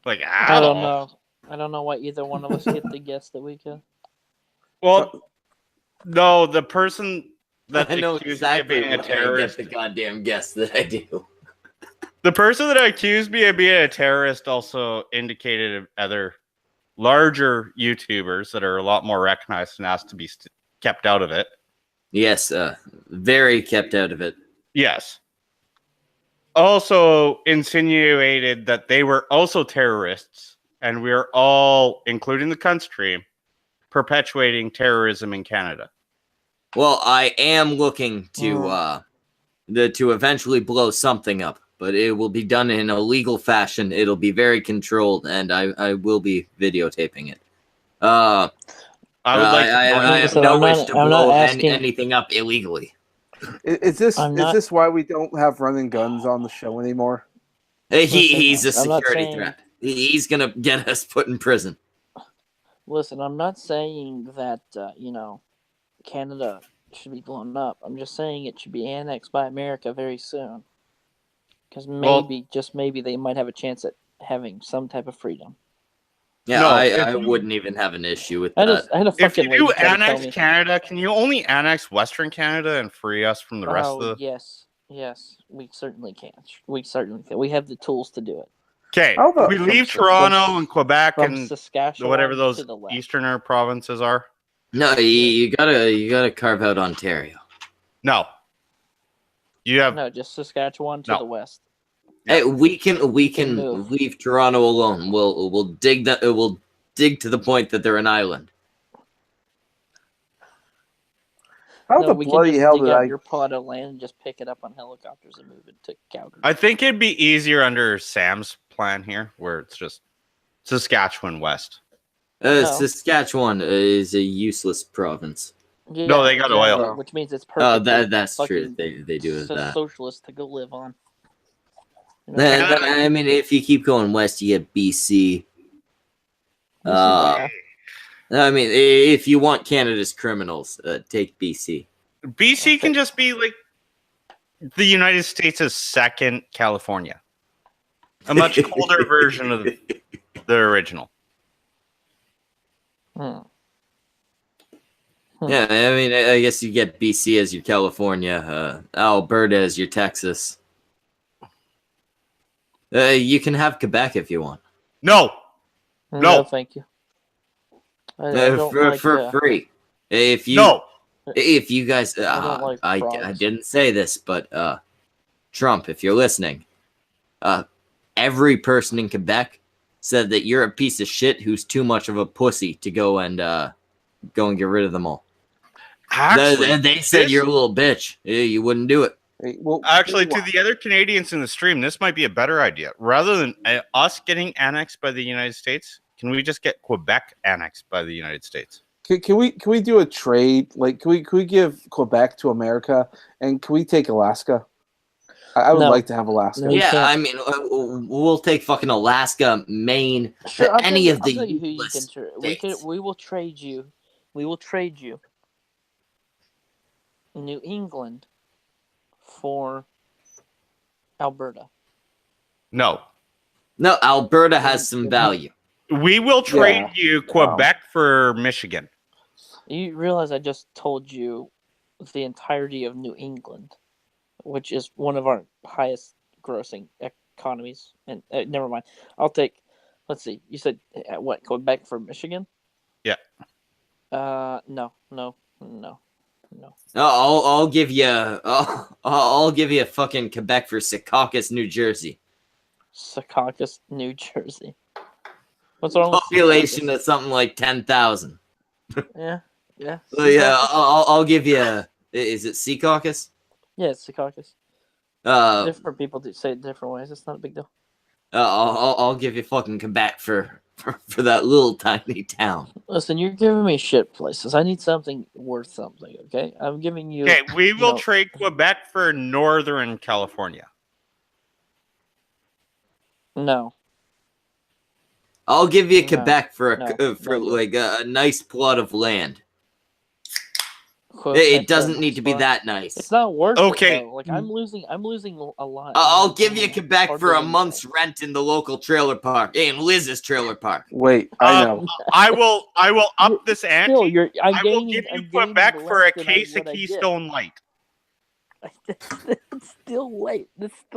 Like, I don't know. I don't know why either one of us get the guess that we could. Well, no, the person that I know accused me of exactly being a why I terrorist. get the goddamn guess that I do. The person that accused me of being a terrorist also indicated other larger YouTubers that are a lot more recognized and asked to be kept out of it. Yes, very kept out of it. Yes. Also insinuated that they were also terrorists, and we are all, including the Cunt Stream, perpetuating terrorism in Canada. Well, I am looking to eventually blow something up, but it will be done in a legal fashion. It'll be very controlled, and I will be videotaping it. I would like to I have Listen, no I'm wish not- to I'm not blow asking- anything up illegally. Is this I'm not- this why we don't have running guns on the show anymore? He's a I'm not security saying- threat. He's gonna get us put in prison. Listen, I'm not saying that Canada should be blown up. I'm just saying it should be annexed by America very soon. Because maybe, just maybe, they might have a chance at having some type of freedom. Yeah, No, I wouldn't even have an issue with I that. had a If fucking you lady do try to tell annex me- Canada, can you only annex Western Canada and free us from the rest of the... Yes, we certainly can. We certainly can. We have the tools to do it. Okay, How about- we leave from- Toronto and Quebec From and Saskatchewan whatever those to the left. easterner provinces are. No, you gotta carve out Ontario. No. You have... No, just Saskatchewan to No. the west. Hey, we can move. leave Toronto alone. We'll dig that. We'll dig to the point that they're an island. How No, the we can bloody just hell dig did out I? your plot of land and just pick it up on helicopters and move it to Calgary. I think it'd be easier under Sam's plan here, where it's just Saskatchewan West. No. Saskatchewan is a useless province. Yeah, No, they got exactly, oil. which means it's Oh, perfect. that's true. fucking They do that. Socialists to go live on. You know, Then, I mean, if you keep going west, you get BC. yeah. I mean, if you want Canada's criminals, take BC. BC can just be like the United States' second California. A much colder version of the original. Hmm. Yeah, I mean, I guess you get BC as your California, Alberta as your Texas. You can have Quebec if you want. No. No. thank you. I don't like for free. If you No. if you guys, I don't like I frogs. didn't say this, but Trump, if you're listening, every person in Quebec said that you're a piece of shit who's too much of a pussy to go and get rid of them all. Actually, they said you're a little bitch. You wouldn't do it. Hey, well, Actually, to the other Canadians in the stream, this might be a better idea. Rather than us getting annexed by the United States, can we just get Quebec annexed by the United States? Can we do a trade? Like, can we give Quebec to America, and can we take Alaska? I would No. like to have Alaska. No, you Yeah, can't. I mean, we'll take fucking Alaska, Maine, Sure, I'll any of I'll the tell you who you useless can. states. We will trade you. We will trade you New England for Alberta. No. No, Alberta has some value. We will trade Yeah. you Quebec for Michigan. You realize I just told you the entirety of New England, which is one of our highest grossing economies. And never mind. I'll take. Let's see. You said what? Quebec for Michigan? Yeah. No. I'll give you. I'll give you a fucking Quebec for Secaucus, New Jersey. Secaucus, New Jersey. What's wrong with Population Secaucus? of something like 10,000. Yeah. So yeah, Secaucus? I'll give you. Is it Secaucus? Yeah, it's Secaucus. Different people do say it different ways. It's not a big deal. I'll give you fucking Quebec for that little tiny town. Listen, you're giving me shit places. I need something worth something. Okay, I'm giving you. Okay, we will know- trade Quebec for Northern California. No. I'll give you No, Quebec for no, like a nice plot of land. Quebec It doesn't for need to be spot. that nice. It's not worth Okay. it. Though. Like I'm losing a lot. I'll I'm give you losing Quebec hardly for a anything. month's rent in the local trailer park, in Liz's trailer park. Wait, I know. I will up this ante. Still, I'm I will gaining. give you I'm gaining Quebec for a less than case of what I get. Keystone Light. It's still late.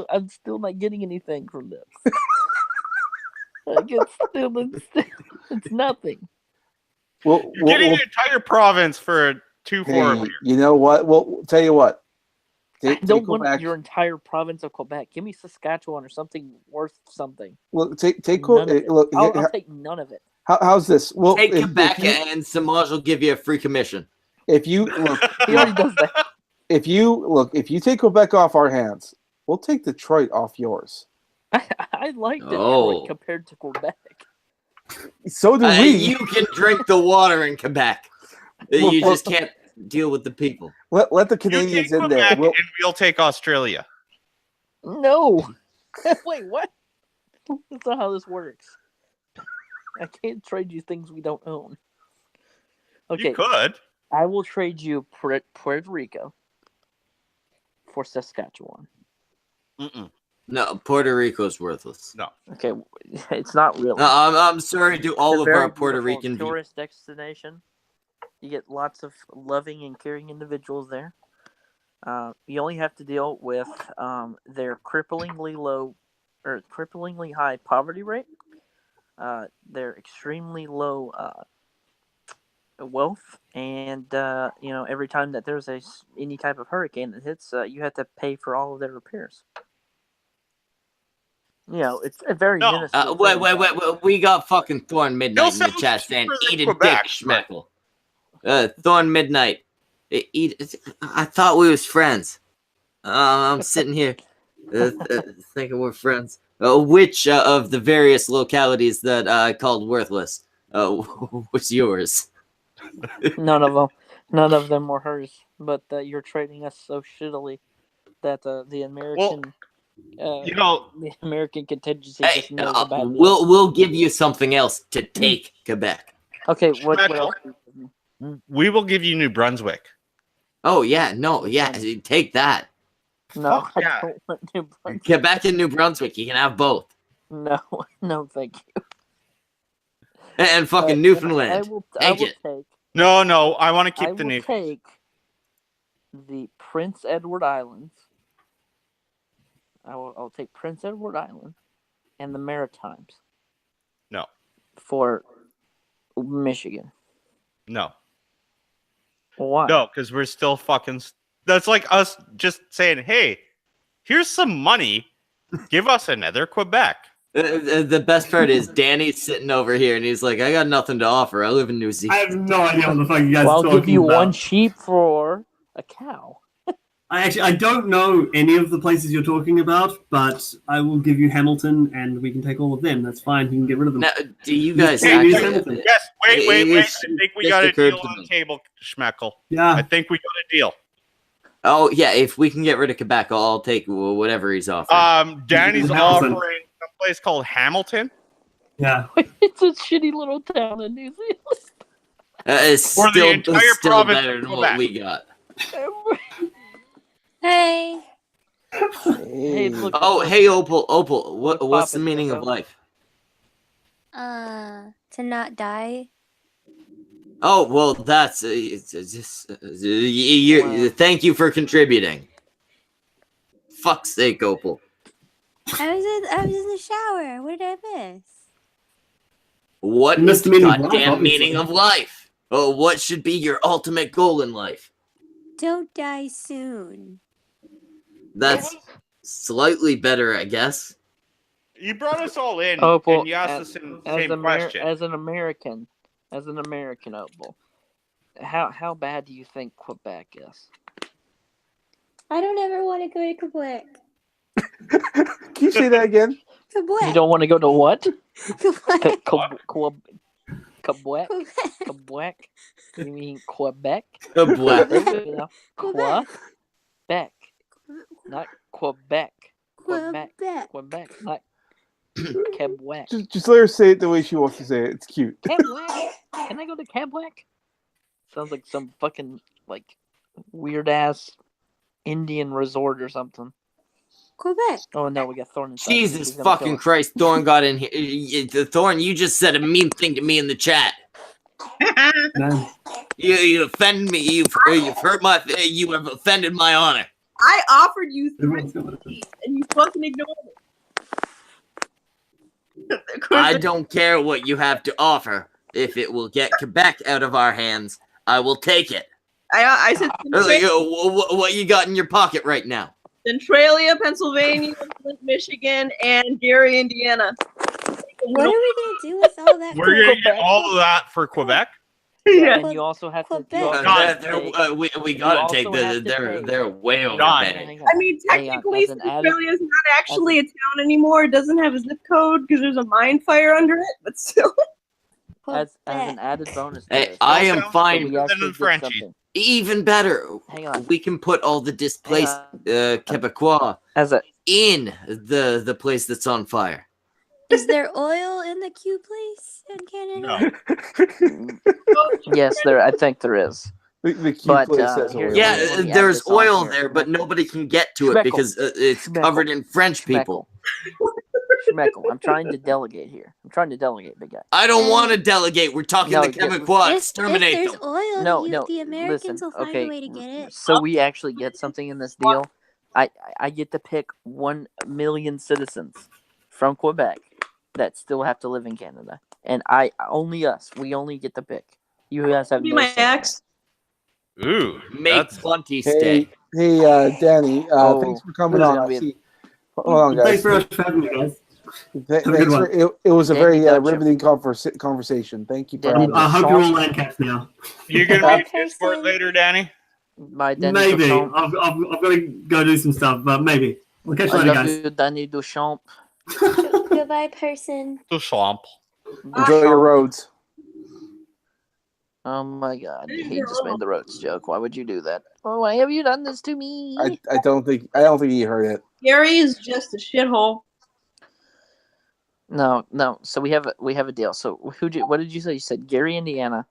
I'm still not getting anything from this. Like it's nothing. You're getting an entire province for a 2-4 hey, beer. you know what? Well, tell you what. I Take don't want Quebec. your entire province of Quebec. Give me Saskatchewan or something worth something. Look, take None of it. look. I'll take none of it. How's this? Well, Take if Quebec you, and Samaj will give you a free commission. if you look, He already does that. if you take Quebec off our hands, we'll take Detroit off yours. I like Detroit Oh. compared to Quebec. So do we. You can drink the water in Quebec. You just can't deal with the people. Let the You Canadians take in there. Quebec We'll, and we'll take Australia. No. Wait, what? That's not how this works. I can't trade you things we don't own. Okay, You could. I will trade you Puerto Rico for Saskatchewan. Mm-mm. No, Puerto Rico's worthless. No. Okay, it's not really. No, I'm sorry to all It's a of very our Puerto beautiful Rican viewers. tourist destination. You get lots of loving and caring individuals there. You only have to deal with their cripplingly high poverty rate, their extremely low wealth, and every time that there's any type of hurricane that hits, you have to pay for all of their repairs. It's a very minuscule. Wait. We got fucking Thorn Midnight in the sounds chat saying, cheaper than eat a Quebec, dick, Schmeckle. Thorn Midnight. I thought we was friends. I'm sitting here thinking we're friends. Which of the various localities that I called worthless was yours? None of them were hers. But you're trading us so shittily that the American, the American contingency just knows about it. We'll give you something else to take Quebec. Okay, what else? We will give you New Brunswick. Oh yeah, take that. No, Fuck I yeah. don't want New Brunswick. Quebec and New Brunswick, you can have both. No, thank you. And fucking Newfoundland. I will Take take. No, I want to I keep the will new. take the Prince Edward Islands. I'll take Prince Edward Island and the Maritimes. No. for Michigan. No. Why? No, because we're still fucking. That's like us just saying, "Hey, here's some money. Give us another Quebec." The best part is Danny's sitting over here and he's like, I got nothing to offer. I live in New I Zealand. have no idea what the fuck you guys Well, are I'll talking give you about. one sheep for a cow. I don't know any of the places you're talking about, but I will give you Hamilton, and we can take all of them. That's fine. You can get rid of them. Now, do you guys Hey, actually... Hamilton. Yes. Wait. I It's think we just got a occurred deal to on the me. table, Schmeckle. I Yeah. think we got a deal. Oh, yeah, if we can get rid of Quebec, I'll take whatever he's offering. Danny's Hamilton. offering a place called Hamilton. Yeah. It's a shitty little town in New Zealand. It's For the still, entire still province better of than what Quebec. we got. Hey. Hey, look. Oh, hey, Opal. What's the poppin', meaning of Opal? life? To not die. Oh, well, that's... it's just, Wow. Thank you for contributing. Fuck's sake, Opal. I was in the shower. What did I miss? What You missed is the the meaning of life, goddamn obviously. meaning of life? Oh, what should be your ultimate goal in life? Don't die soon. That's slightly better, I guess. You brought us all in, Opal, and you asked the same as question. As an American, Opal, how bad do you think Quebec is? I don't ever want to go to Quebec. Can you say that again? Quebec. You don't want to go to what? Quebec. Quebec? Quebec. Quebec? You mean Quebec? Black. There you go. Quebec. Quebec. Not Quebec. Quebec. Quebec. Not Quebec. Just let her say it the way she wants to say it. It's cute. Quebec? Can I go to Quebec? Sounds like some fucking like weird ass Indian resort or something. Quebec. Oh no, we got Thorn inside. Jesus He's gonna kill fucking us. Christ, Thorn got in here. Thorn, you just said a mean thing to me in the chat. Man. You offended me. You've hurt my... You have offended my honor. I offered you Everyone's got $3 and you fucking ignored it. I don't care what you have to offer. If it will get Quebec out of our hands, I will take it. I said What you got in your pocket right now? Centralia, Pennsylvania, Flint, Michigan, and Gary, Indiana. What are we gonna do with all that? We're going to get all of that for Quebec? Yeah. And you also have to. Quebec. You also God, have to pay- We You gotta also take have to they're pay. way over God. paying. Hang on. I mean, Hang on, technically, as an added- Centralia is not actually a town anymore. It doesn't have a zip code because there's a mine fire under it, but still. As an Quebec. added bonus. to Hey, this, I am sounds fine. we better actually than get Frenchies. something. Even better, Hang on. we can put all the displaced Quebecois As a in the place that's on fire. Is there oil in the Q place in Canada? No. yes, there. I think there is. The cute But, place says here- oil. Yeah, let me add there's this on oil here. there, but nobody can get to it Schmeckle. because it's Schmeckle. covered in French people. Schmeckle, I'm trying to delegate here. I'm trying to delegate, big guy. I don't want to delegate. We're talking No, the Quebecois. If Exterminate there's them. oil, No, the Americans listen, will find okay, a way to get it. so we actually get something in this deal. I get to pick 1 million citizens from Quebec that still have to live in Canada, and we only get to pick. You guys have Be no my say in that. ex. Ooh. Make that's- plenty Hey, stay. hey, Danny. Oh, Thanks for coming who's on. gonna I be- see. Hold on, Thanks guys. very much for having me, guys. Thanks Have a good for, one. it was a Danny very Duchamp. riveting conversation. Thank you for Danny having I us. hope you're all land cats now. You going to One be a Discord person. later, Danny? My Danny Maybe. Duchamp. I've got to go do some stuff, but maybe. We'll catch you I later, love guys. you, Danny Duchamp. Goodbye, person. The swamp. Enjoy your roads. Oh my god, he just made the roads joke. Why would you do that? Oh, why have you done this to me? I don't think he heard it. Gary is just a shithole. No. So we have a deal. So what did you say? You said Gary, Indiana,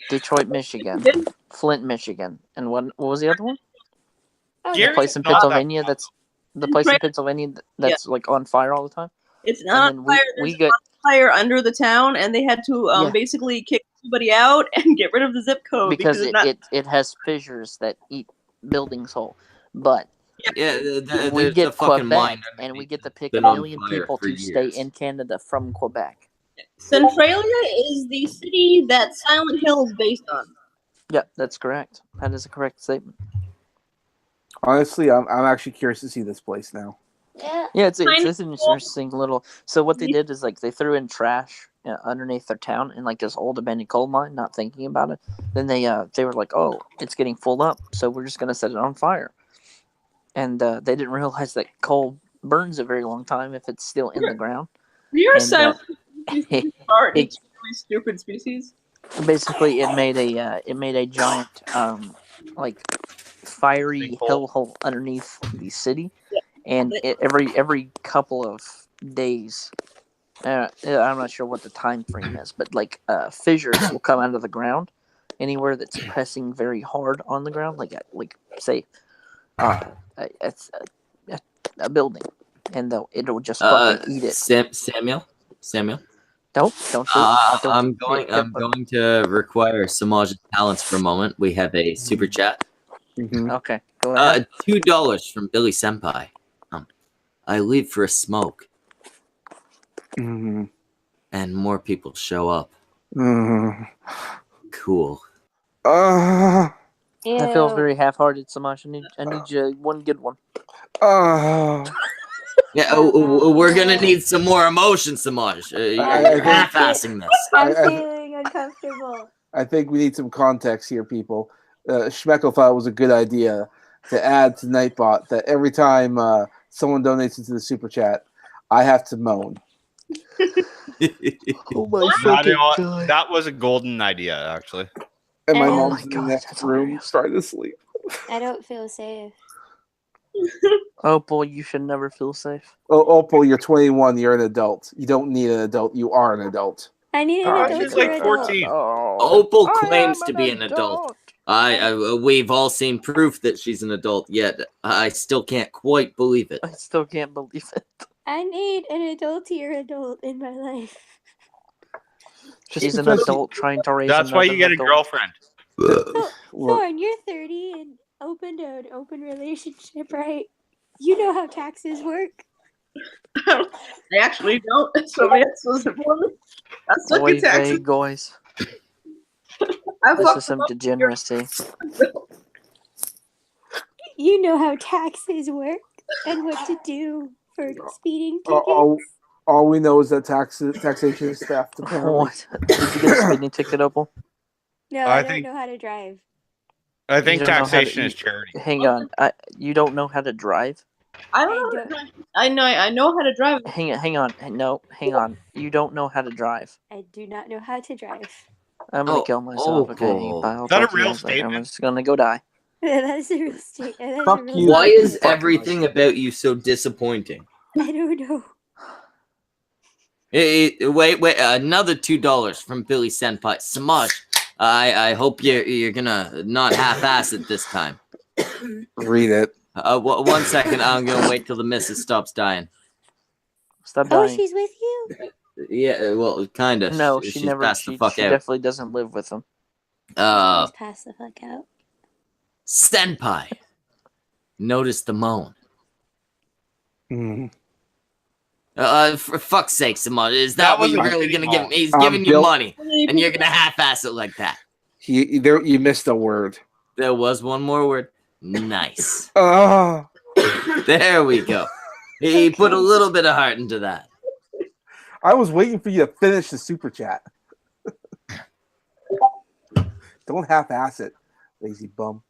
Detroit, Michigan, Flint, Michigan, and what was the other one? Oh, Gary- The place in not that Pennsylvania that's like on fire all the time. It's not And on then fire. we There's get a fire under the town, and they had to Yeah. basically kick everybody out and get rid of the zip code because it's not. it has fissures that eat buildings whole. But Yeah, we there's get a fucking Quebec, mine and we get to pick been a on million fire people for to stay years. in Canada from Quebec. Centralia is the city that Silent Hill is based on. Yeah, that's correct. That is a correct statement. Honestly, I'm actually curious to see this place now. Yeah. Yeah, it's Kind an interesting little. So what they did is like they threw in trash underneath their town in like this old abandoned coal mine, not thinking about it. Then they were like, oh, it's getting full up, so we're just gonna set it on fire. And they didn't realize that coal burns a very long time if it's still in the ground. Your And, Silent Hill it- are it- extremely stupid species. Basically, it made a giant like fiery Sinkhole. hellhole underneath the city, and every couple of days, I'm not sure what the time frame is, but like fissures will come out of the ground anywhere that's pressing very hard on the ground, like say it's a building, and it'll just fucking eat it. Samuel. Don't do I'm going to require Samaj's talents for a moment. We have a super chat. Mm-hmm. Okay, go ahead. $2 from Billy Senpai. I leave for a smoke, Mm-hmm. and more people show up. Mm-hmm. Cool. That feels Ew. very half-hearted, Samaj. I need you one good one. Yeah, we're gonna need some more emotion, Samaj. You're half-assing this. I'm feeling uncomfortable. I think we need some context here, people. Schmeckel thought it was a good idea to add to Nightbot that every time someone donates into the super chat, I have to moan. Oh my fucking god! That was a golden idea, actually. And my Oh mom's my in God, the next that's room hilarious. starting to sleep. I don't feel safe. Oh boy, you should never feel safe. Oh, Opal, you're 21. You're an adult. You don't need an adult. You are an adult. I need an Oh, adult she's or like adult. 14. Opal I claims am to be an adult. We've all seen proof that she's an adult, yet I still can't quite believe it. I still can't believe it. I need an adultier adult in my life. She's an because adult trying to raise That's why you get a adult. girlfriend. So, Look, Thorn, you're 30 and open to an open relationship, right? You know how taxes work. I actually don't. Somebody else was it for me. I suck Oy at taxes. vey, guys. I This fucked is some them up. degeneracy. You know how taxes work and what to do for speeding tickets. all we know is that taxation is theft. Apparently, What? Did you get a speeding ticket, Opal? No, I I don't think- know how to drive. I think You don't know how to taxation is eat. charity. Hang on. You don't know how to drive? I don't know. I know how to drive. Hang on. No, hang on. You don't know how to drive. I do not know how to drive. I'm gonna Oh, kill myself. Okay. Opal. Bye. I'll Is that a talk to you real guys later. I'm statement? just gonna go die. That is a real statement. Fuck you. Why is Fuck everything about you so disappointing? I don't know. Wait, another $2 from Billy Senpai. Samaj, I hope you're gonna not half-ass it this time. read it. 1 second, I'm gonna wait till the missus stops dying. Stop Oh, dying. she's with you? Yeah, well, kind of. No, she's she never. passed She the fuck out. definitely doesn't live with him. Just pass the fuck out. Senpai, notice the moan. Mhm. For fuck's sake, Samaj, is that what you're wasn't really really gonna give moan. me? He's giving you Bill- money, and you're gonna half-ass it like that. You missed a word. There was one more word. Nice. Ah. There we go. He put a little bit of heart into that. I was waiting for you to finish the super chat. Don't half-ass it, lazy bum.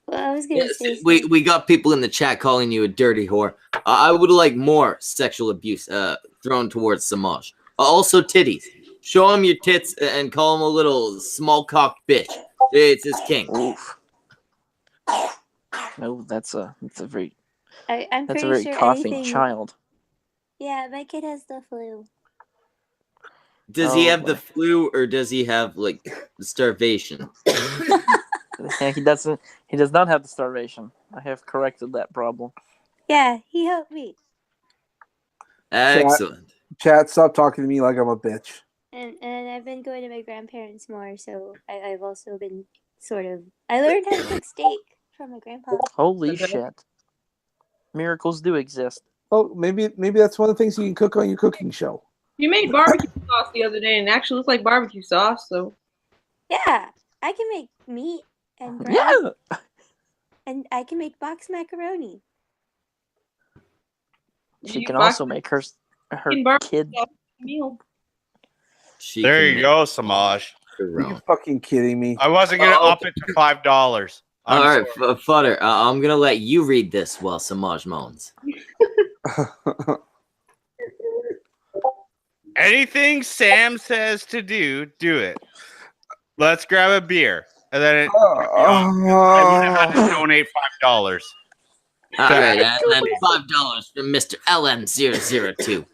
Well, I was gonna Yes, say we got people in the chat calling you a dirty whore. I would like more sexual abuse thrown towards Samaj. Also titties. Show him your tits and call him a little small-cocked bitch. It's his king. Oof. No, that's a very I'm that's a pretty very sure coughing anything. child. Yeah, my kid has the flu. Does he Oh, have the boy. flu or does he have like starvation? Yeah, he doesn't. He does not have the starvation. I have corrected that problem. Yeah, he helped me. Excellent. Chat, stop talking to me like I'm a bitch. And I've been going to my grandparents more, so I've also been sort of. I learned how to cook steak from my grandpa. Holy shit! Miracles do exist. Oh, maybe that's one of the things you can cook on your cooking show. You made barbecue sauce the other day, and it actually looked like barbecue sauce. So Yeah, I can make meat and bread, Yeah. and I can make box macaroni. She you can box also make her fucking barbecue kid. sauce meal. She There can you make go, Samaj. Are you macaroni. fucking kidding me? I wasn't gonna Oh, up it to $5. All I'm right, sorry. Futter. I'm gonna let you read this while Samaj moans. Anything Sam says to do, do it. Let's grab a beer, and then I would have had to donate $5. All right, and then $5 from Mr. LM002.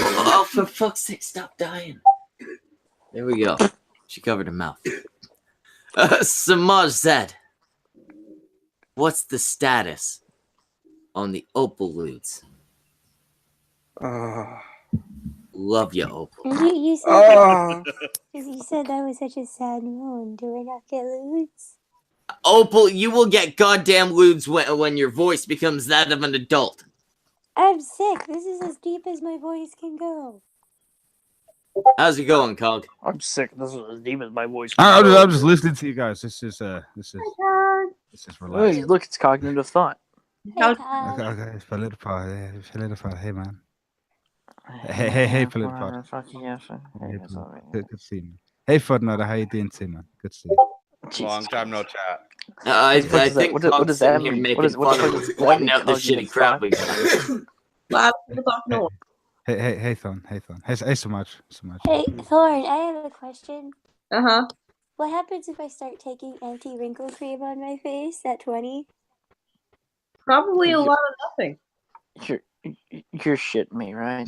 Oh, for fuck's sake, stop dying. There we go. She covered her mouth. Samaj said, what's the status on the Opal lewds? Love you, Opal. You said you said that was such a sad moan. Do we not get lewds? Opal, you will get goddamn lewds when your voice becomes that of an adult. I'm sick. This is as deep as my voice can go. How's it going, Cog? I'm sick. This is as deep as my voice. I'm just listening to you guys. This is Hey, relaxing. look, it's cognitive thought. Hey, Okay, Cog. okay, it's political. Hey, man. Hey, political. Good to see you. Hey, Fudnut, how you doing too, man? Good to see you. Long time no chat. I does that- think what does Cog's that sitting here mean? making What fun is of pointing pointing out the cognitive shitty crap thought? we got. Lots of people talking to Hey, Thon. Hey, so much. Hey, Thorn, I have a question. Uh-huh. What happens if I start taking anti-wrinkle cream on my face at 20? Probably a lot of nothing. You're shitting me, right?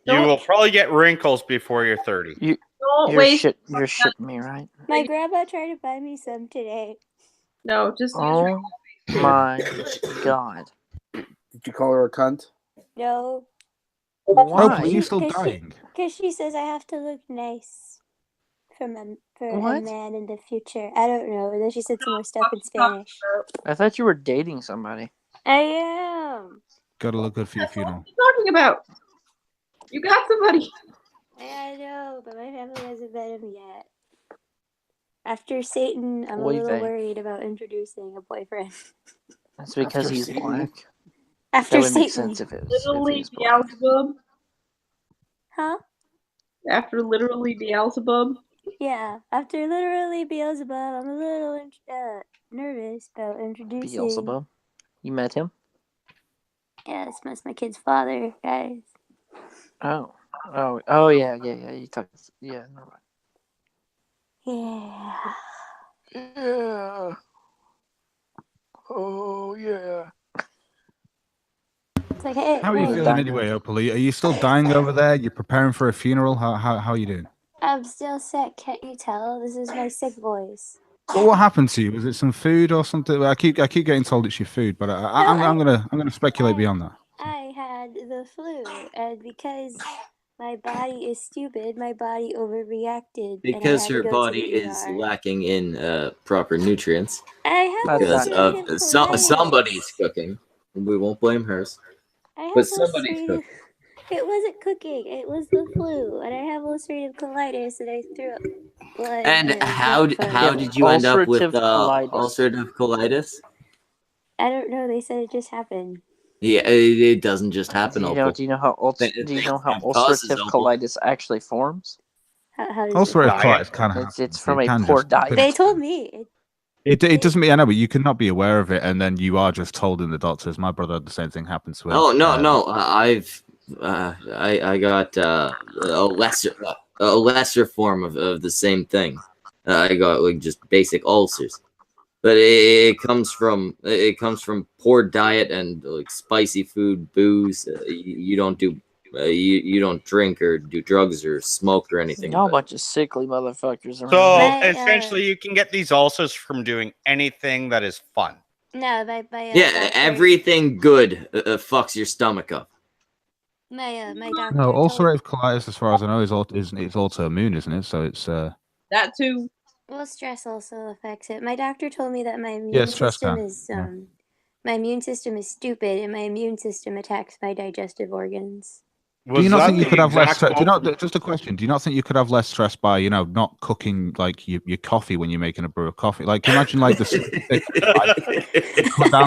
You will probably get wrinkles before you're 30. Don't You're waste. shitting me, right? My grandma tried to buy me some today. No, just use Oh my god! Did you call her a cunt? No, Opal, Why? are you still 'cause dying? Because she says I have to look nice for a What? man in the future. I don't know. And then she said some more stuff in Spanish. I thought you were dating somebody. I am. Gotta look good for your What funeral. are you talking about? You got somebody. I know, but my family hasn't met him yet. After Satan, I'm a Oy little vey. worried about introducing a boyfriend. That's because After he's Satan. black. After That would make Satan. sense if it Literally was black. Beelzebub. Huh? After literally Beelzebub. Yeah. After literally Beelzebub, I'm a little nervous about introducing. Beelzebub. You met him? Yeah, that's my kid's father, guys. Oh, yeah. You talked. Yeah, never mind. Yeah. Yeah. Oh yeah. It's like, hey, How are you hey, feeling anyway, Opal? Are you still dying over there? You're preparing for a funeral? How are you doing? I'm still sick. Can't you tell? This is my sick voice. Well, what happened to you? Was it some food or something? I keep getting told it's your food, but I'm gonna speculate beyond that. I had the flu, and because my body is stupid, my body overreacted. Because and I her had to go body to the is ER. lacking in proper nutrients. I have Because of ulcerative colitis. somebody's cooking. We won't blame hers. I have But somebody's ulcerative. cooking. It wasn't cooking. It was the flu, and I have ulcerative colitis, and I threw up blood. And it's how not fun. how did you end up with Ulcerative colitis. ulcerative colitis? I don't know. They said it just happened. Yeah, it doesn't just happen, Do Opal. you know how Causes ulcerative Opal. colitis actually forms? How does Also, it colitis Diet. kind of It's from a poor diet. They told me. It doesn't mean I know, but you cannot be aware of it, and then you are just told in the doctors. My brother had the same thing happen to him. Oh no! I got a lesser form of the same thing. I got like just basic ulcers, but it comes from poor diet and like spicy food, booze. You don't do you don't drink or do drugs or smoke or anything. Y'all a but- bunch of sickly motherfuckers around. So My, essentially, you can get these ulcers from doing anything that is fun. No, my yeah, doctor, everything good fucks your stomach up. my doctor. No, told- ulcerative colitis, as far as I know, is autoimmune, isn't it? So it's That too. Well, stress also affects it. My doctor told me that my immune Yeah, stress system can. is Yeah. my immune system is stupid, and my immune system attacks my digestive organs. Do you not think you could have less stress? stress? Just a question. Do you not think you could have less stress by, not cooking like your coffee when you're making a brew of coffee? Like, imagine like cut down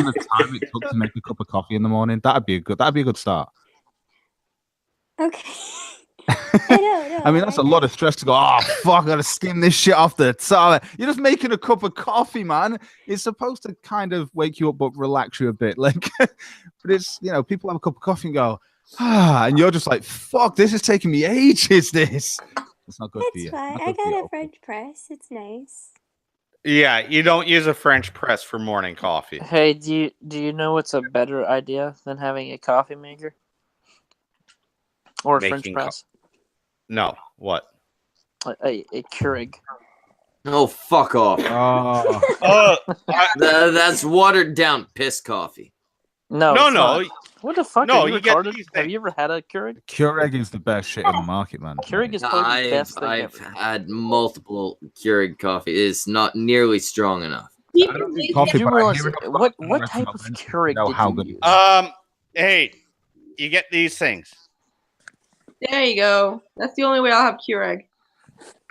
the time it took to make a cup of coffee in the morning. That'd be a good start. Okay. No, I mean, that's a lot of stress to go, oh, fuck, I gotta skim this shit off the top. You're just making a cup of coffee, man. It's supposed to kind of wake you up but relax you a bit. Like, but it's, people have a cup of coffee and go, and you're just like, fuck, this is taking me ages, this. It's not good for you. It's fine. I got a French press. It's nice. Yeah, you don't use a French press for morning coffee. Hey, do you know what's a better idea than having a coffee maker? Or a French Making press? No, what? A Keurig. Oh, fuck off. That's watered down piss coffee. No. No. What the fuck? No, are you you get retarded? these Have things. you ever had a Keurig? Keurig is the best shit on the market, man. Keurig is probably the best thing I've ever. had multiple Keurig coffee. It's not nearly strong enough. I don't drink coffee, Did you but I realize hear enough what about it type of to Keurig know how did good you it use? is. Hey, you get these things. There you go. That's the only way I'll have Keurig.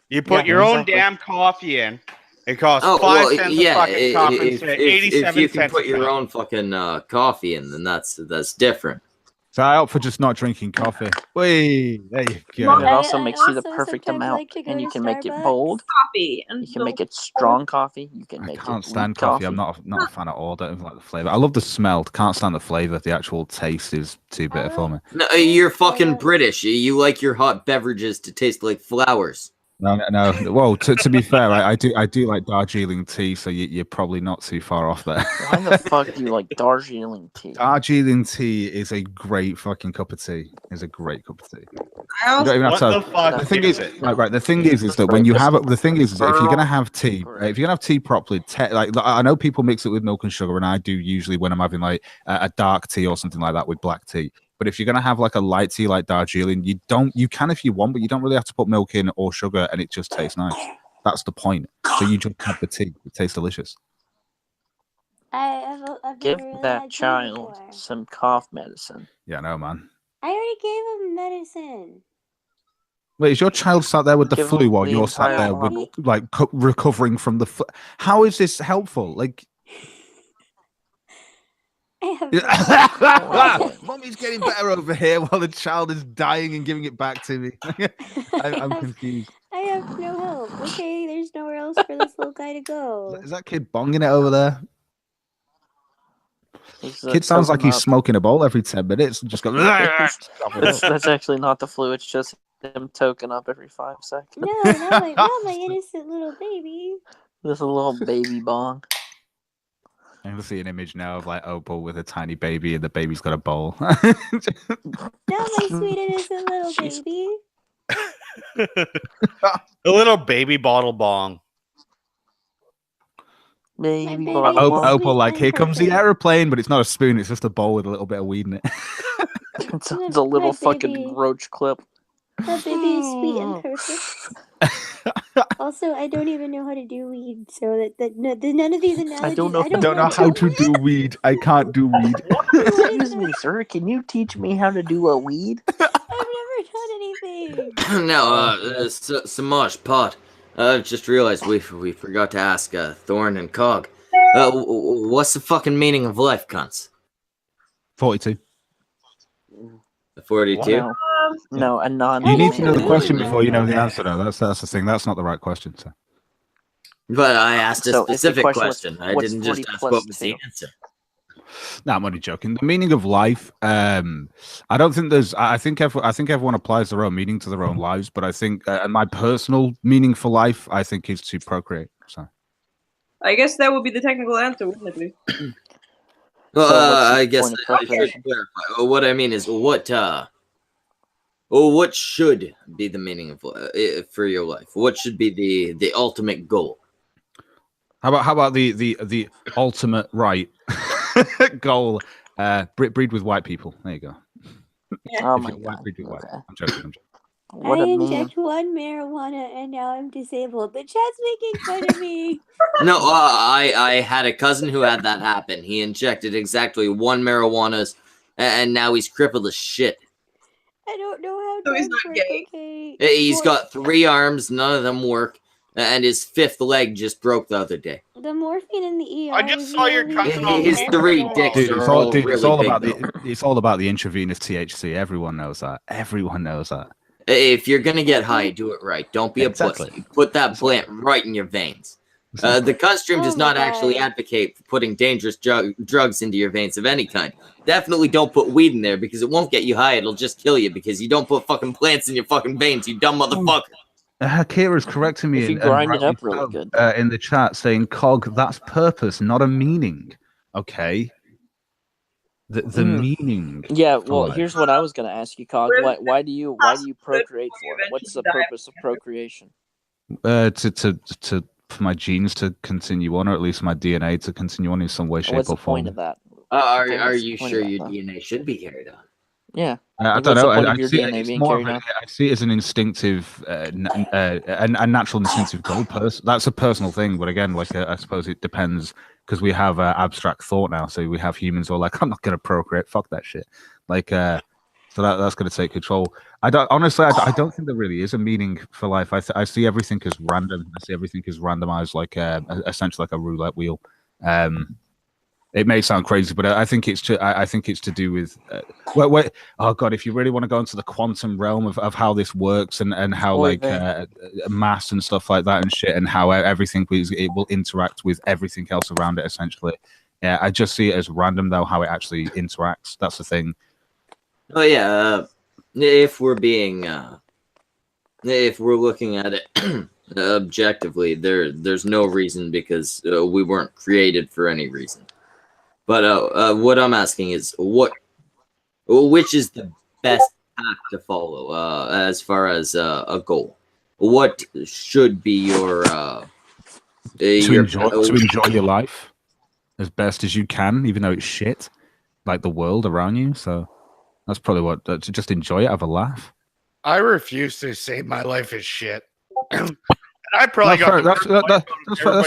You put Yeah, your own exactly. damn coffee in. It costs 5 well, cents yeah. a fucking coffee instead of 87 if you can cents put a your cup. own fucking coffee in, then that's different. So I opt for just not drinking coffee. Wait, there you go. And it also makes you the also perfect sometimes amount, like to go and you to can make it Starbucks. bold. Coffee. And You can make it strong coffee. You can I make can't it stand weak coffee. I'm not a fan at all. I don't like the flavor. I love the smell. Can't stand the flavor. The actual taste is too bitter for me. No, you're fucking British. You like your hot beverages to taste like flowers. No. Well, to be fair, I do like Darjeeling tea, so you're probably not too far off there. Why the fuck do you like Darjeeling tea? Darjeeling tea is a great fucking cup of tea. It's a great cup of tea. I You don't even have What to. the fuck The thing is is, it? right. The thing is that when you have the thing is if you're gonna have tea, if you're gonna have tea properly, like I know people mix it with milk and sugar, and I do usually when I'm having like a dark tea or something like that with black tea. But if you're gonna have like a light tea like Darjeeling, you can if you want, but you don't really have to put milk in or sugar, and it just tastes nice. That's the point. So you just have the tea; it tastes delicious. I've Give never really that had tea child before. some cough medicine. Yeah, no, man. I already gave him medicine. Wait, is your child sat there with the Give flu him while the you're sat entire there with, bottle. like recovering from the flu? How is this helpful? Like, I have Mommy's getting better over here while the child is dying and giving it back to me. I'm confused. I have no help. Okay, there's nowhere else for this little guy to go. Is that kid bonging it over there? He's, Kid sounds like token he's up. smoking a bowl every 10 minutes and just goes. That's actually not the flu. It's just him token up every 5 seconds. No, not my innocent little baby. This little baby bong. I can see an image now of like Opal with a tiny baby and the baby's got a bowl. Not my sweet innocent little Jeez. baby. A little baby bottle bong. Baby baby. bong. Opal, like, and here comes the perfect. aeroplane, but it's not a spoon, it's just a bowl with a little bit of weed in it. It's a little My fucking baby. roach clip. That baby is sweet and perfect. Also, I don't even know how to do weed, so none of these analogies. I don't know I don't know how to do weed. I can't do weed. Excuse me, sir. Can you teach me how to do a weed? I've never done anything. Now, Samaj, Pot, I've just realized we forgot to ask Thorn and Cog. What's the fucking meaning of life, cunts? 42. 42? Wow. No, a non. You need to know the question before you know the answer, though. That's the thing. That's not the right question. So. But I asked a So if the specific question was, question. I what's didn't just 40 ask plus what was the 2? answer. No, I'm only joking. The meaning of life, I don't think there's. I think everyone applies their own meaning to their own lives, but I think my personal meaning for life, I think, is to procreate. So. I guess that would be the technical answer, wouldn't it be? Well, So what's the I guess point of I should procreation? clarify. What I mean is, what should be the meaning of for your life? What should be the ultimate goal? How about the ultimate right goal? Breed with white people. There you go. Oh If my you're white, god. breed with white. Okay. I'm joking. What I a meme. inject one marijuana and now I'm disabled. The chat's making fun of me. No, I had a cousin who had that happen. He injected exactly one marijuana's, and now he's crippled as shit. I don't know how So he's drugs not work. gay. Okay. He's got 3 arms, none of them work, and his 5th leg just broke the other day. The morphine in the ER. I just is saw your really cousin on bad. His 3 dicks Dude, are it's all all, dude, it's really all big, about though. it's all about the intravenous THC. Everyone knows that. Everyone knows that. If you're gonna get high, do it right. Don't be a Exactly. pussy. Put that plant right in your veins. The Cunt Stream does Oh my not actually God. advocate for putting dangerous drugs into your veins of any kind. Definitely don't put weed in there because it won't get you high. It'll just kill you because you don't put fucking plants in your fucking veins, you dumb motherfucker. Kira's correcting me If you and grind it rightly up really so, good. In the chat saying, "Cog, that's purpose, not a meaning." Okay. The meaning. Yeah, well, life. here's what I was going to ask you, Cog. Where's Why do you procreate for it? What's the purpose of procreation? To for my genes to continue on, or at least my DNA to continue on in some way, shape, What's or the form. point of that? Are What's you the point sure of your that, though? DNA should be carried on? Yeah. I Like, don't what's the know. point I of your see DNA it's being more of carried a, on? I see it as an instinctive, a natural instinctive goal. That's a personal thing, but again, like I suppose it depends because we have abstract thought now. So we have humans who are like, I'm not going to procreate. Fuck that shit. Like, so that's going to take control. I don't think there really is a meaning for life. I see everything as random. I see everything as randomized, like essentially like a roulette wheel. It may sound crazy, but I think it's to do with oh god, if you really want to go into the quantum realm of how this works and how Oy like vey. mass and stuff like that and shit and how everything it will interact with everything else around it essentially. Yeah, I just see it as random though how it actually interacts. That's the thing. Oh yeah, if we're looking at it objectively, there's no reason because we weren't created for any reason. But what I'm asking is which is the best path to follow as far as a goal? What should be your To enjoy your life as best as you can, even though it's shit, like the world around you. So that's probably what to just enjoy it, have a laugh. I refuse to say my life is shit. I probably that's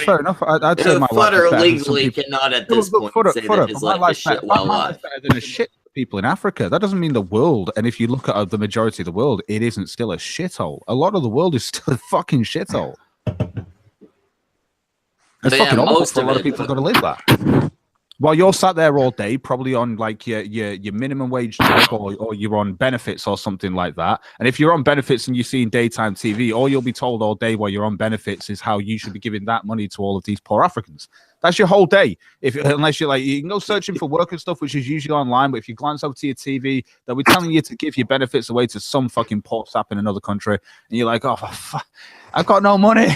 fair enough. I'd say my life Flutter is better than some legally people. cannot at this point say that his life is shit while alive. Better than a shit people in Africa. That doesn't mean the world. And if you look at the majority of the world, it isn't still a shithole. A lot of the world is still a fucking shithole. It's fucking awful for a lot of people got to live that. While you're sat there all day, probably on like your minimum wage job or you're on benefits or something like that. And if you're on benefits and you're seeing daytime TV, all you'll be told all day while you're on benefits is how you should be giving that money to all of these poor Africans. That's your whole day. Unless you're like, you can go searching for work and stuff, which is usually online. But if you glance over to your TV, they'll be telling you to give your benefits away to some fucking poor sap in another country. And you're like, oh, fuck. I've got no money.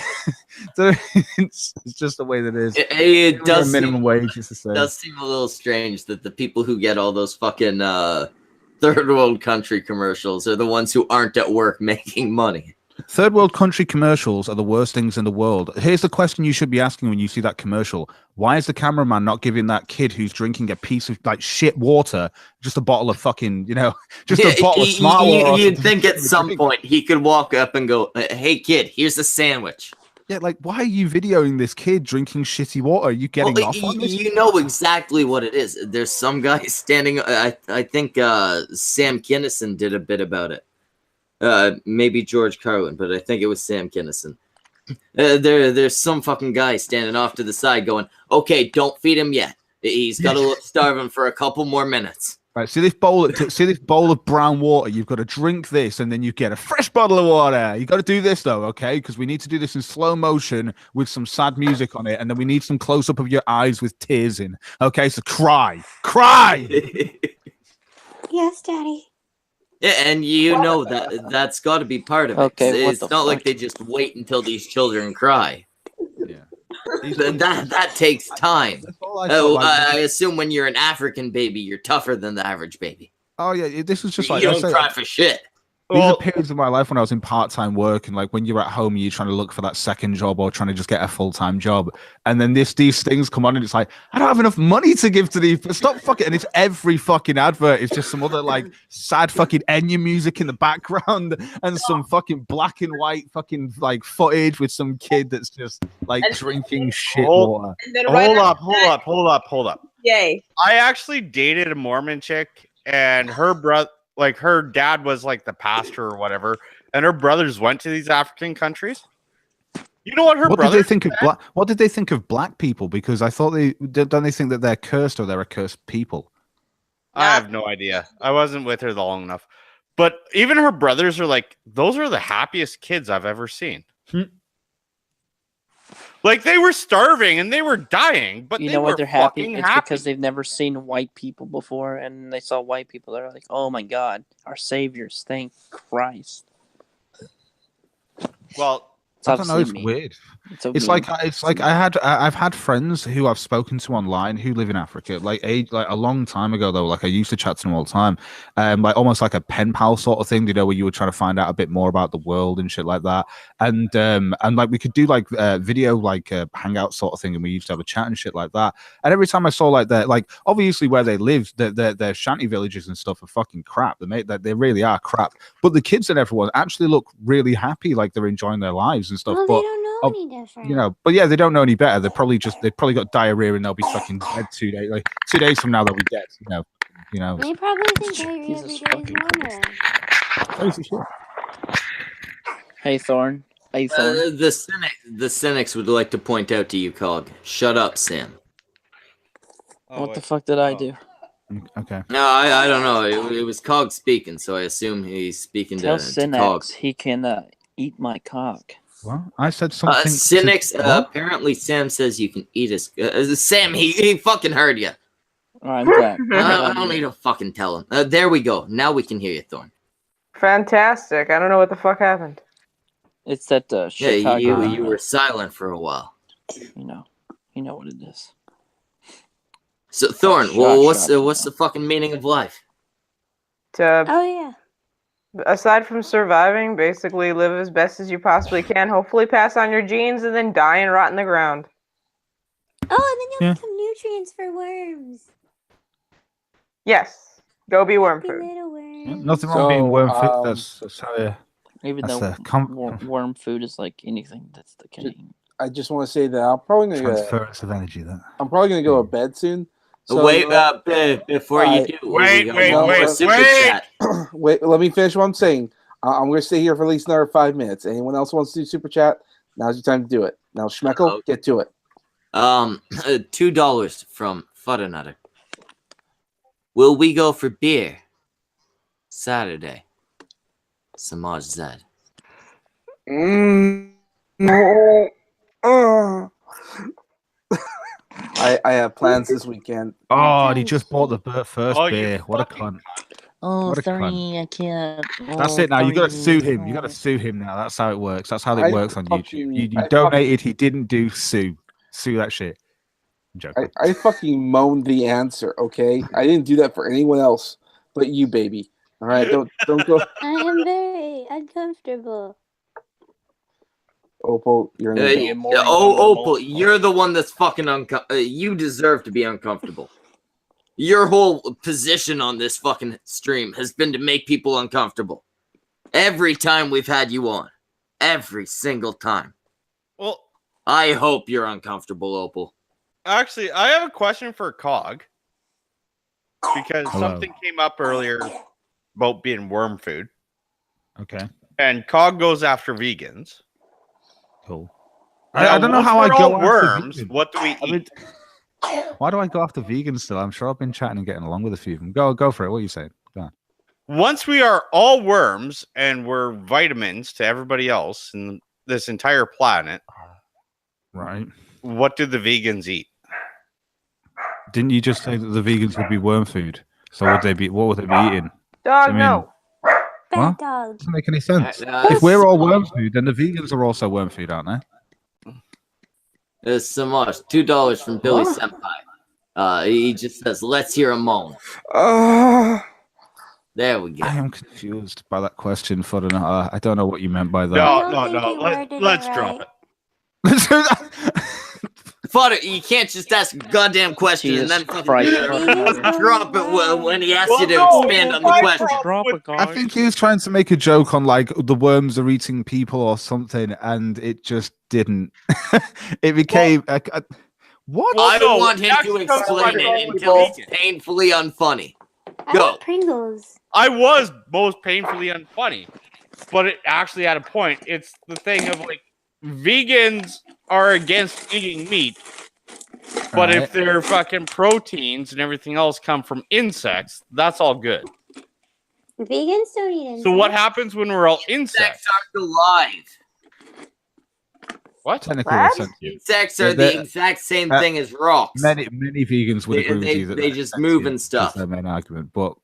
It's just the way that it is. It does minimum wage. It's the same. Does seem a little strange that the people who get all those fucking third world country commercials are the ones who aren't at work making money. Third world country commercials are the worst things in the world. Here's the question you should be asking when you see that commercial. Why is the cameraman not giving that kid who's drinking a piece of like shit water just a bottle of fucking, just a bottle of smart water? You'd think at some point he could walk up and go, hey kid, here's a sandwich. Yeah, like, why are you videoing this kid drinking shitty water? Are you getting off on this? You know exactly what it is. There's some guy standing, I think Sam Kinison did a bit about it. Maybe George Carlin, but I think it was Sam Kinison. There's some fucking guy standing off to the side going, okay, don't feed him yet. He's got to look starving for a couple more minutes. Right, see this bowl of brown water. You've got to drink this, and then you get a fresh bottle of water. You got to do this though, okay? Because we need to do this in slow motion with some sad music on it, and then we need some close up of your eyes with tears in. Okay, so cry. Yes, Daddy. Yeah, and you know that's got to be part of it. Okay, It's not like they just wait until these children cry. Yeah. That takes time. I assume when you're an African baby, you're tougher than the average baby. Oh yeah, this was just You like don't cry for shit. These are periods of my life when I was in part-time work, and like when you're at home, you're trying to look for that second job or trying to just get a full-time job, and then these things come on, and it's like, I don't have enough money to give to these. Stop fucking! And it's every fucking advert. It's just some other like sad fucking Enya music in the background, and some fucking black and white fucking like footage with some kid that's just like drinking shit water. Hold up. Yay! I actually dated a Mormon chick, and her brother. like her dad was like the pastor or whatever, and her brothers went to these African countries. You know what her What did brothers they think of black? What did they think of black people? Because I thought don't they think that they're cursed or they're a cursed people? I have no idea. I wasn't with her long enough. But even her brothers are like, those are the happiest kids I've ever seen. Like they were starving and they were dying, but You they know were what? They're happy. fucking It's happy. because they've never seen white people before, and they saw white people. They're like, "Oh my God, our saviors! Thank Christ." Well, It's I don't know. It's obviously mean. weird. It's, so It's mean. like I've had friends who I've spoken to online who live in Africa, like a long time ago though. Like I used to chat to them all the time, like almost like a pen pal sort of thing, you know, where you were trying to find out a bit more about the world and shit like that. And like we could do like video like hangout sort of thing, and we used to have a chat and shit like that. And every time I saw like that, like obviously where they live, their shanty villages and stuff are fucking crap. They really are crap. But the kids and everyone actually look really happy, like they're enjoying their lives and stuff. Well, but they don't know any different. you know, but yeah, they don't know any better. They've probably got diarrhea and they'll be fucking dead 2 days. Like 2 days from now, they'll be dead. You know. They probably think diarrhea Jesus every day is fucking normal. Crazy shit. Hey Thorn. Hey Thorn. The cynics would like to point out to you, Cog. Shut up, Sam. What the fuck did I do? Okay. No, I don't know. It was Cog speaking, so I assume he's speaking Tell to Synax Cog. he can eat my cock. Well, I said something. Cynics. Apparently, Sam says you can eat us. Sam, he fucking heard you. All right, I'm back. I don't need to fucking tell him. There we go. Now we can hear you, Thorn. Fantastic. I don't know what the fuck happened. It's that Yeah, Chicago. you were silent for a while. You know what it is. So Thorn, well, what's the fucking meaning of life? To, Oh yeah. aside from surviving, basically live as best as you possibly can. Hopefully, pass on your genes and then die and rot in the ground. Oh, and then you'll Yeah. become nutrients for worms. Yes, go be worm Be food. little worms. Yeah, nothing wrong being worm food. That's how you. Even That's though worm food is like anything that's the king. I just want to say that I'm probably gonna Transference of energy. That. I'm probably gonna go to bed soon. So, Wait, before you do, wait. Chat. Wait, let me finish what I'm saying. I'm going to stay here for at least another 5 minutes. Anyone else wants to do super chat? Now's your time to do it. Now, Schmeckel, get to it. $2 from Futternutter. Will we go for beer Saturday? Samaj Zed. No. I have plans this weekend. Oh, and he just bought the first Oh, you beer. What a fucking cunt. Oh, What a sorry, cunt. I can't. That's it now. You got to sue him. You got to sue him now. That's how it works. That's how it works on YouTube. You donated. He didn't do sue. Sue that shit. I'm joking. I fucking moaned the answer, okay? I didn't do that for anyone else but you, baby. All right? Don't go. I am very uncomfortable. Opal, you're in the Opal, you're the one that's fucking you deserve to be uncomfortable. Your whole position on this fucking stream has been to make people uncomfortable. Every time we've had you on. Every single time. Well, I hope you're uncomfortable, Opal. actually, I have a question for Cog. Because Hello. something came up earlier about being worm food. Okay. And Cog goes after vegans. Cool. Now, I don't know once how I we're go all after worms. vegans. What do we eat? Why do I go after vegans still? I'm sure I've been chatting and getting along with a few of them. Go for it. What are you saying? Go on. Once we are all worms and we're vitamins to everybody else in this entire planet, Right. what do the vegans eat? Didn't you just say that the vegans would be worm food? So would they be? What would they be eating? Dog, I mean, no. Bad What? dog. Doesn't make any sense. Uh, If we're all worm food, then the vegans are also worm food, aren't they? Samaj, $2 from Billy Senpai. He just says, let's hear a moan. There we go. I am confused by that question, Fudden. I don't know what you meant by that. No. Let's drop it. Fodder, you can't just ask a goddamn question Jesus and then fucking Christ. drop it when he asks you to Well, no, expand on the my question. problem with- I think he was trying to make a joke on like the worms are eating people or something, and it just didn't. It became what? Well, I no, want him to actually, explain no, it until it's painfully unfunny. I Go. want Pringles. I was most painfully unfunny, but it actually had a point. It's the thing of like vegans are against eating meat, but if their fucking proteins and everything else come from insects, that's all good. Vegans don't eat insects. So what happens when we're all insects? Aren't alive. What? Technically, What? they're sentient. Insects are They're- the exact same thing as rocks. Many vegans would They- agree with they- you that they they're just move sentient, and stuff. is their main argument, but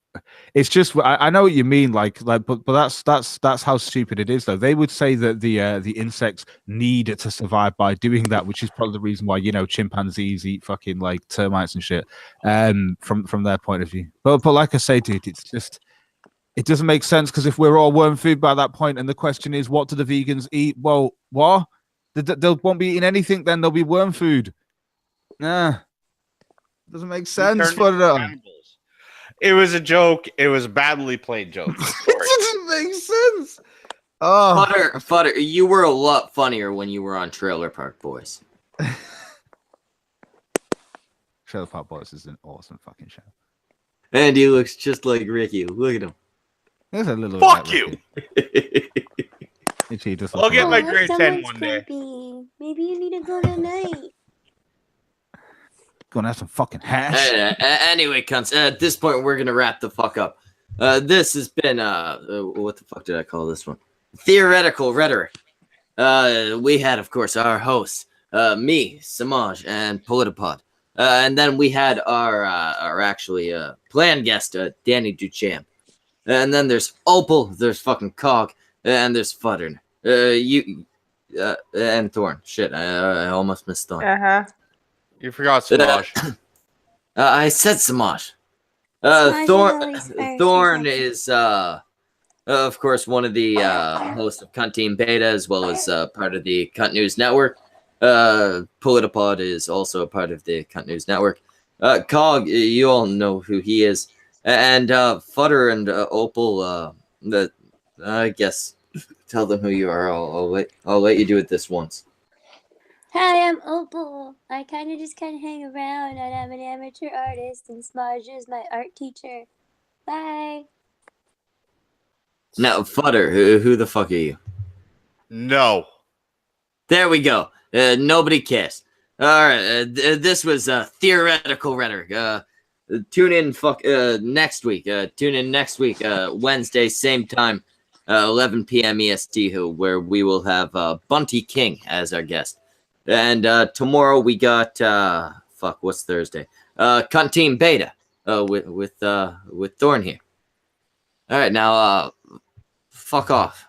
it's just I know what you mean. But that's how stupid it is, though. They would say that the insects need to survive by doing that, which is probably the reason why chimpanzees eat fucking like termites and shit. From their point of view, but like I say, dude, it's just. It doesn't make sense because if we're all worm food by that point, and the question is, what do the vegans eat? Well, what? They won't be eating anything, then they'll be worm food. Nah, doesn't make sense. It was a joke. It was a badly played joke. It doesn't make sense. Oh, Futter, you were a lot funnier when you were on Trailer Park Boys. Trailer Park Boys is an awesome fucking show. And he looks just like Ricky. Look at him. There's a little. Fuck you. I'll get my Oh, grade 10 someone's one day. grumpy. Maybe you need to go tonight. Gonna have some fucking hash. Anyway, cunts, at this point, we're going to wrap the fuck up. This has been, what the fuck did I call this one? Theoretical Rhetoric. We had, of course, our hosts, me, Samaj, and Politipod. And then we had our actually planned guest, Danny Duchamp. And then there's Opal, there's fucking Cog, and there's Futter. And Thorn. Shit, I almost missed Thorn. You forgot Samaj. I said Samaj. Samaj Thorn is always Thorn first. is, of course, one of the hosts of Cunt Team Beta, as well as part of the Cunt News Network. Politipod is also a part of the Cunt News Network. Cog, you all know who he is. And Futter and Opal, I guess, tell them who you are. I'll let you do it this once. Hi, I'm Opal. I kind of hang around, and I'm an amateur artist, and Smudge is my art teacher. Bye. Now, Futter, who the fuck are you? No. There we go. Nobody cares. All right, this was Theoretical Rhetoric. Tune in next week. Tune in next week, Wednesday, same time, 11 p.m. EST, where we will have Bunty King as our guest. And tomorrow we got what's Thursday? Cunt Team Beta with Thorn here. All right, now fuck off.